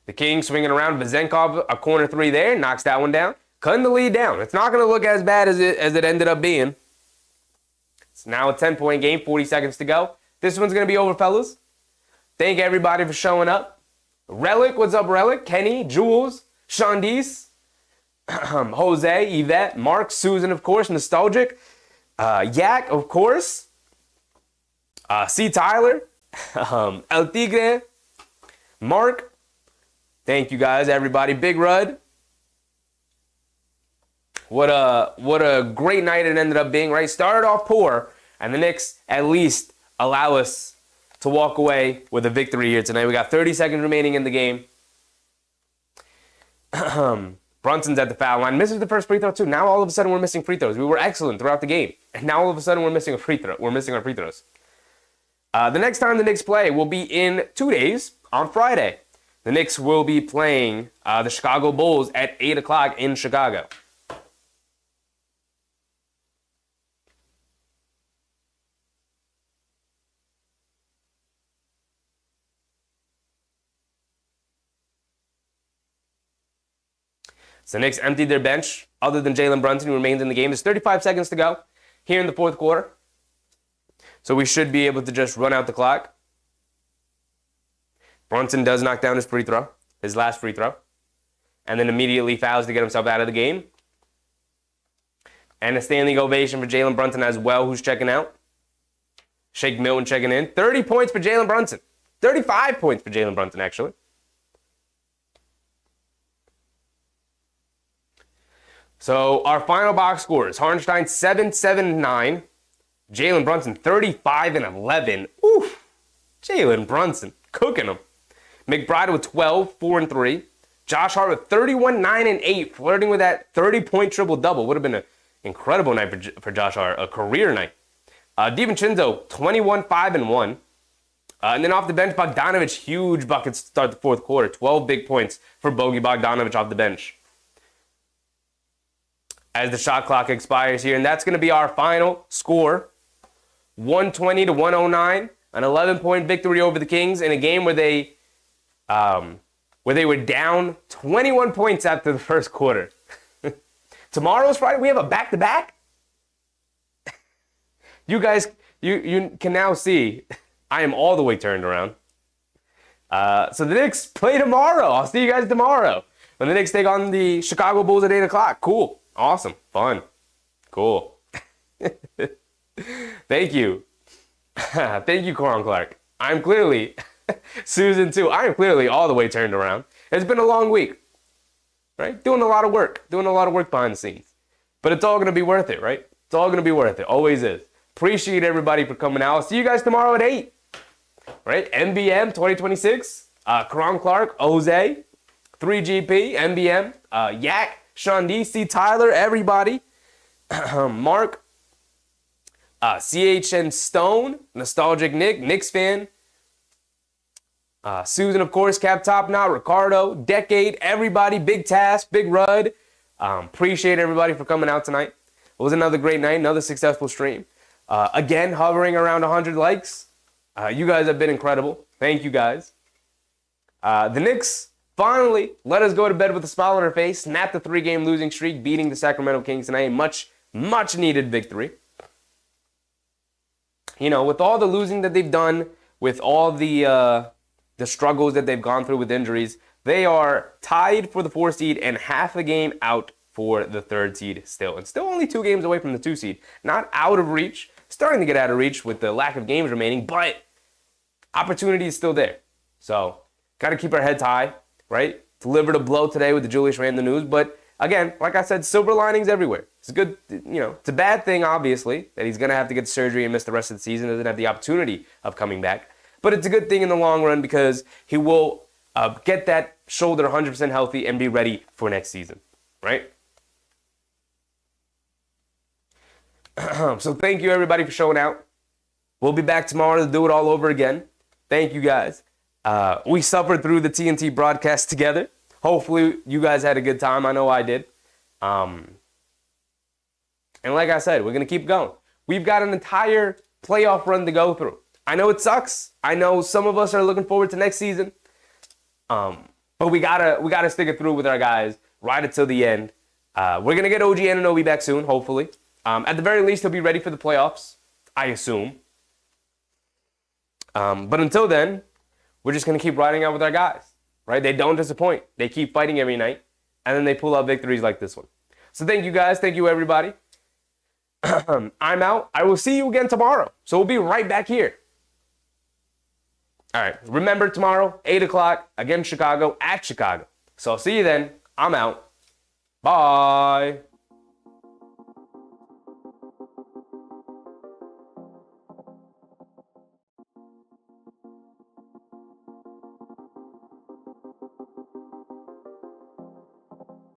The Kings swinging around. Vezenkov, a corner three there. Knocks that one down. Cutting the lead down. It's not going to look as bad as it ended up being. It's now a 10-point game. 40 seconds to go. This one's going to be over, fellas. Thank everybody for showing up. Relic, what's up, Relic? Kenny, Jules, Shandice, Jose, Yvette, Mark, Susan, of course, Nostalgic, Yak, of course, C. Tyler, El Tigre, Mark. Thank you guys, everybody. Big Rud. What a great night it ended up being, right? Started off poor, and the Knicks at least allow us to walk away with a victory here tonight. We got 30 seconds remaining in the game. Brunson's at the foul line. Misses the first free throw, too. Now, all of a sudden, we're missing free throws. We were excellent throughout the game. And now, all of a sudden, we're missing a free throw. We're missing our free throws. The next time the Knicks play will be in 2 days on Friday. The Knicks will be playing the Chicago Bulls at 8 o'clock in Chicago. So the Knicks emptied their bench, other than Jalen Brunson, who remains in the game. There's 35 seconds to go here in the fourth quarter. So we should be able to just run out the clock. Brunson does knock down his free throw, his last free throw, and then immediately fouls to get himself out of the game. And a standing ovation for Jalen Brunson as well, who's checking out. Shake Milton checking in. 30 points for Jalen Brunson. 35 points for Jalen Brunson, actually. So our final box scores: Hartenstein 7-7-9, Jalen Brunson 35-11. Oof, Jalen Brunson cooking them. McBride with 12, 4-3. Josh Hart with 31-9-8, flirting with that 30-point triple double. Would have been an incredible night for Josh Hart, a career night. DiVincenzo 21-5-1. And then off the bench, Bogdanovich, huge buckets to start the fourth quarter. 12 big points for Bogey Bogdanovich off the bench as the shot clock expires here. And that's going to be our final score. 120-109. An 11-point victory over the Kings in a game where they were down 21 points after the first quarter. Tomorrow's Friday. We have a back-to-back. You guys, you can now see I am all the way turned around. So the Knicks play tomorrow. I'll see you guys tomorrow. when the Knicks take on the Chicago Bulls at 8 o'clock. Cool. Awesome. Fun. Cool. Thank you. Thank you, Coron Clark. I'm clearly, Susan too, I am clearly all the way turned around. It's been a long week, right? Doing a lot of work behind the scenes. But it's all going to be worth it, right? It's all going to be worth it. Always is. Appreciate everybody for coming out. I'll see you guys tomorrow at 8, right? MBM 2026, Coron Clark, Jose, 3GP, MBM, Yak, Sean D, C. Tyler, everybody, Mark, CHN Stone, Nostalgic Nick, Knicks fan, Susan, of course, Cap Top Now, Ricardo, Decade, everybody, Big Task, Big Rud. Appreciate everybody for coming out tonight. It was another great night, another successful stream. Again, hovering around 100 likes. You guys have been incredible. Thank you guys. The Knicks finally let us go to bed with a smile on our face, snapped the 3-game losing streak, beating the Sacramento Kings tonight. Much, much needed victory. You know, with all the losing that they've done, with all the struggles that they've gone through with injuries, they are tied for the 4 seed and half a game out for the 3rd seed still. And still only 2 games away from the 2 seed. Not out of reach. Starting to get out of reach with the lack of games remaining, but opportunity is still there. So, got to keep our heads high, right? Delivered a blow today with the Julius Randle news, but again, like I said, silver linings everywhere. It's a good, it's a bad thing, obviously, that he's going to have to get surgery and miss the rest of the season, doesn't have the opportunity of coming back. But it's a good thing in the long run because he will get that shoulder 100% healthy and be ready for next season, right? So thank you, everybody, for showing out. We'll be back tomorrow to do it all over again. Thank you, guys. We suffered through the TNT broadcast together. Hopefully, you guys had a good time. I know I did. And like I said, we're going to keep going. We've got an entire playoff run to go through. I know it sucks. I know some of us are looking forward to next season. But we gotta stick it through with our guys, ride it till the end. We're going to get OG Anunoby back soon, hopefully. At the very least, he'll be ready for the playoffs, I assume. But until then, we're just going to keep riding out with our guys, right? They don't disappoint. They keep fighting every night, and then they pull out victories like this one. So thank you, guys. Thank you, everybody. I'm out. I will see you again tomorrow. So we'll be right back here. All right. Remember, tomorrow, 8 o'clock, against Chicago, at Chicago. So I'll see you then. I'm out. Bye.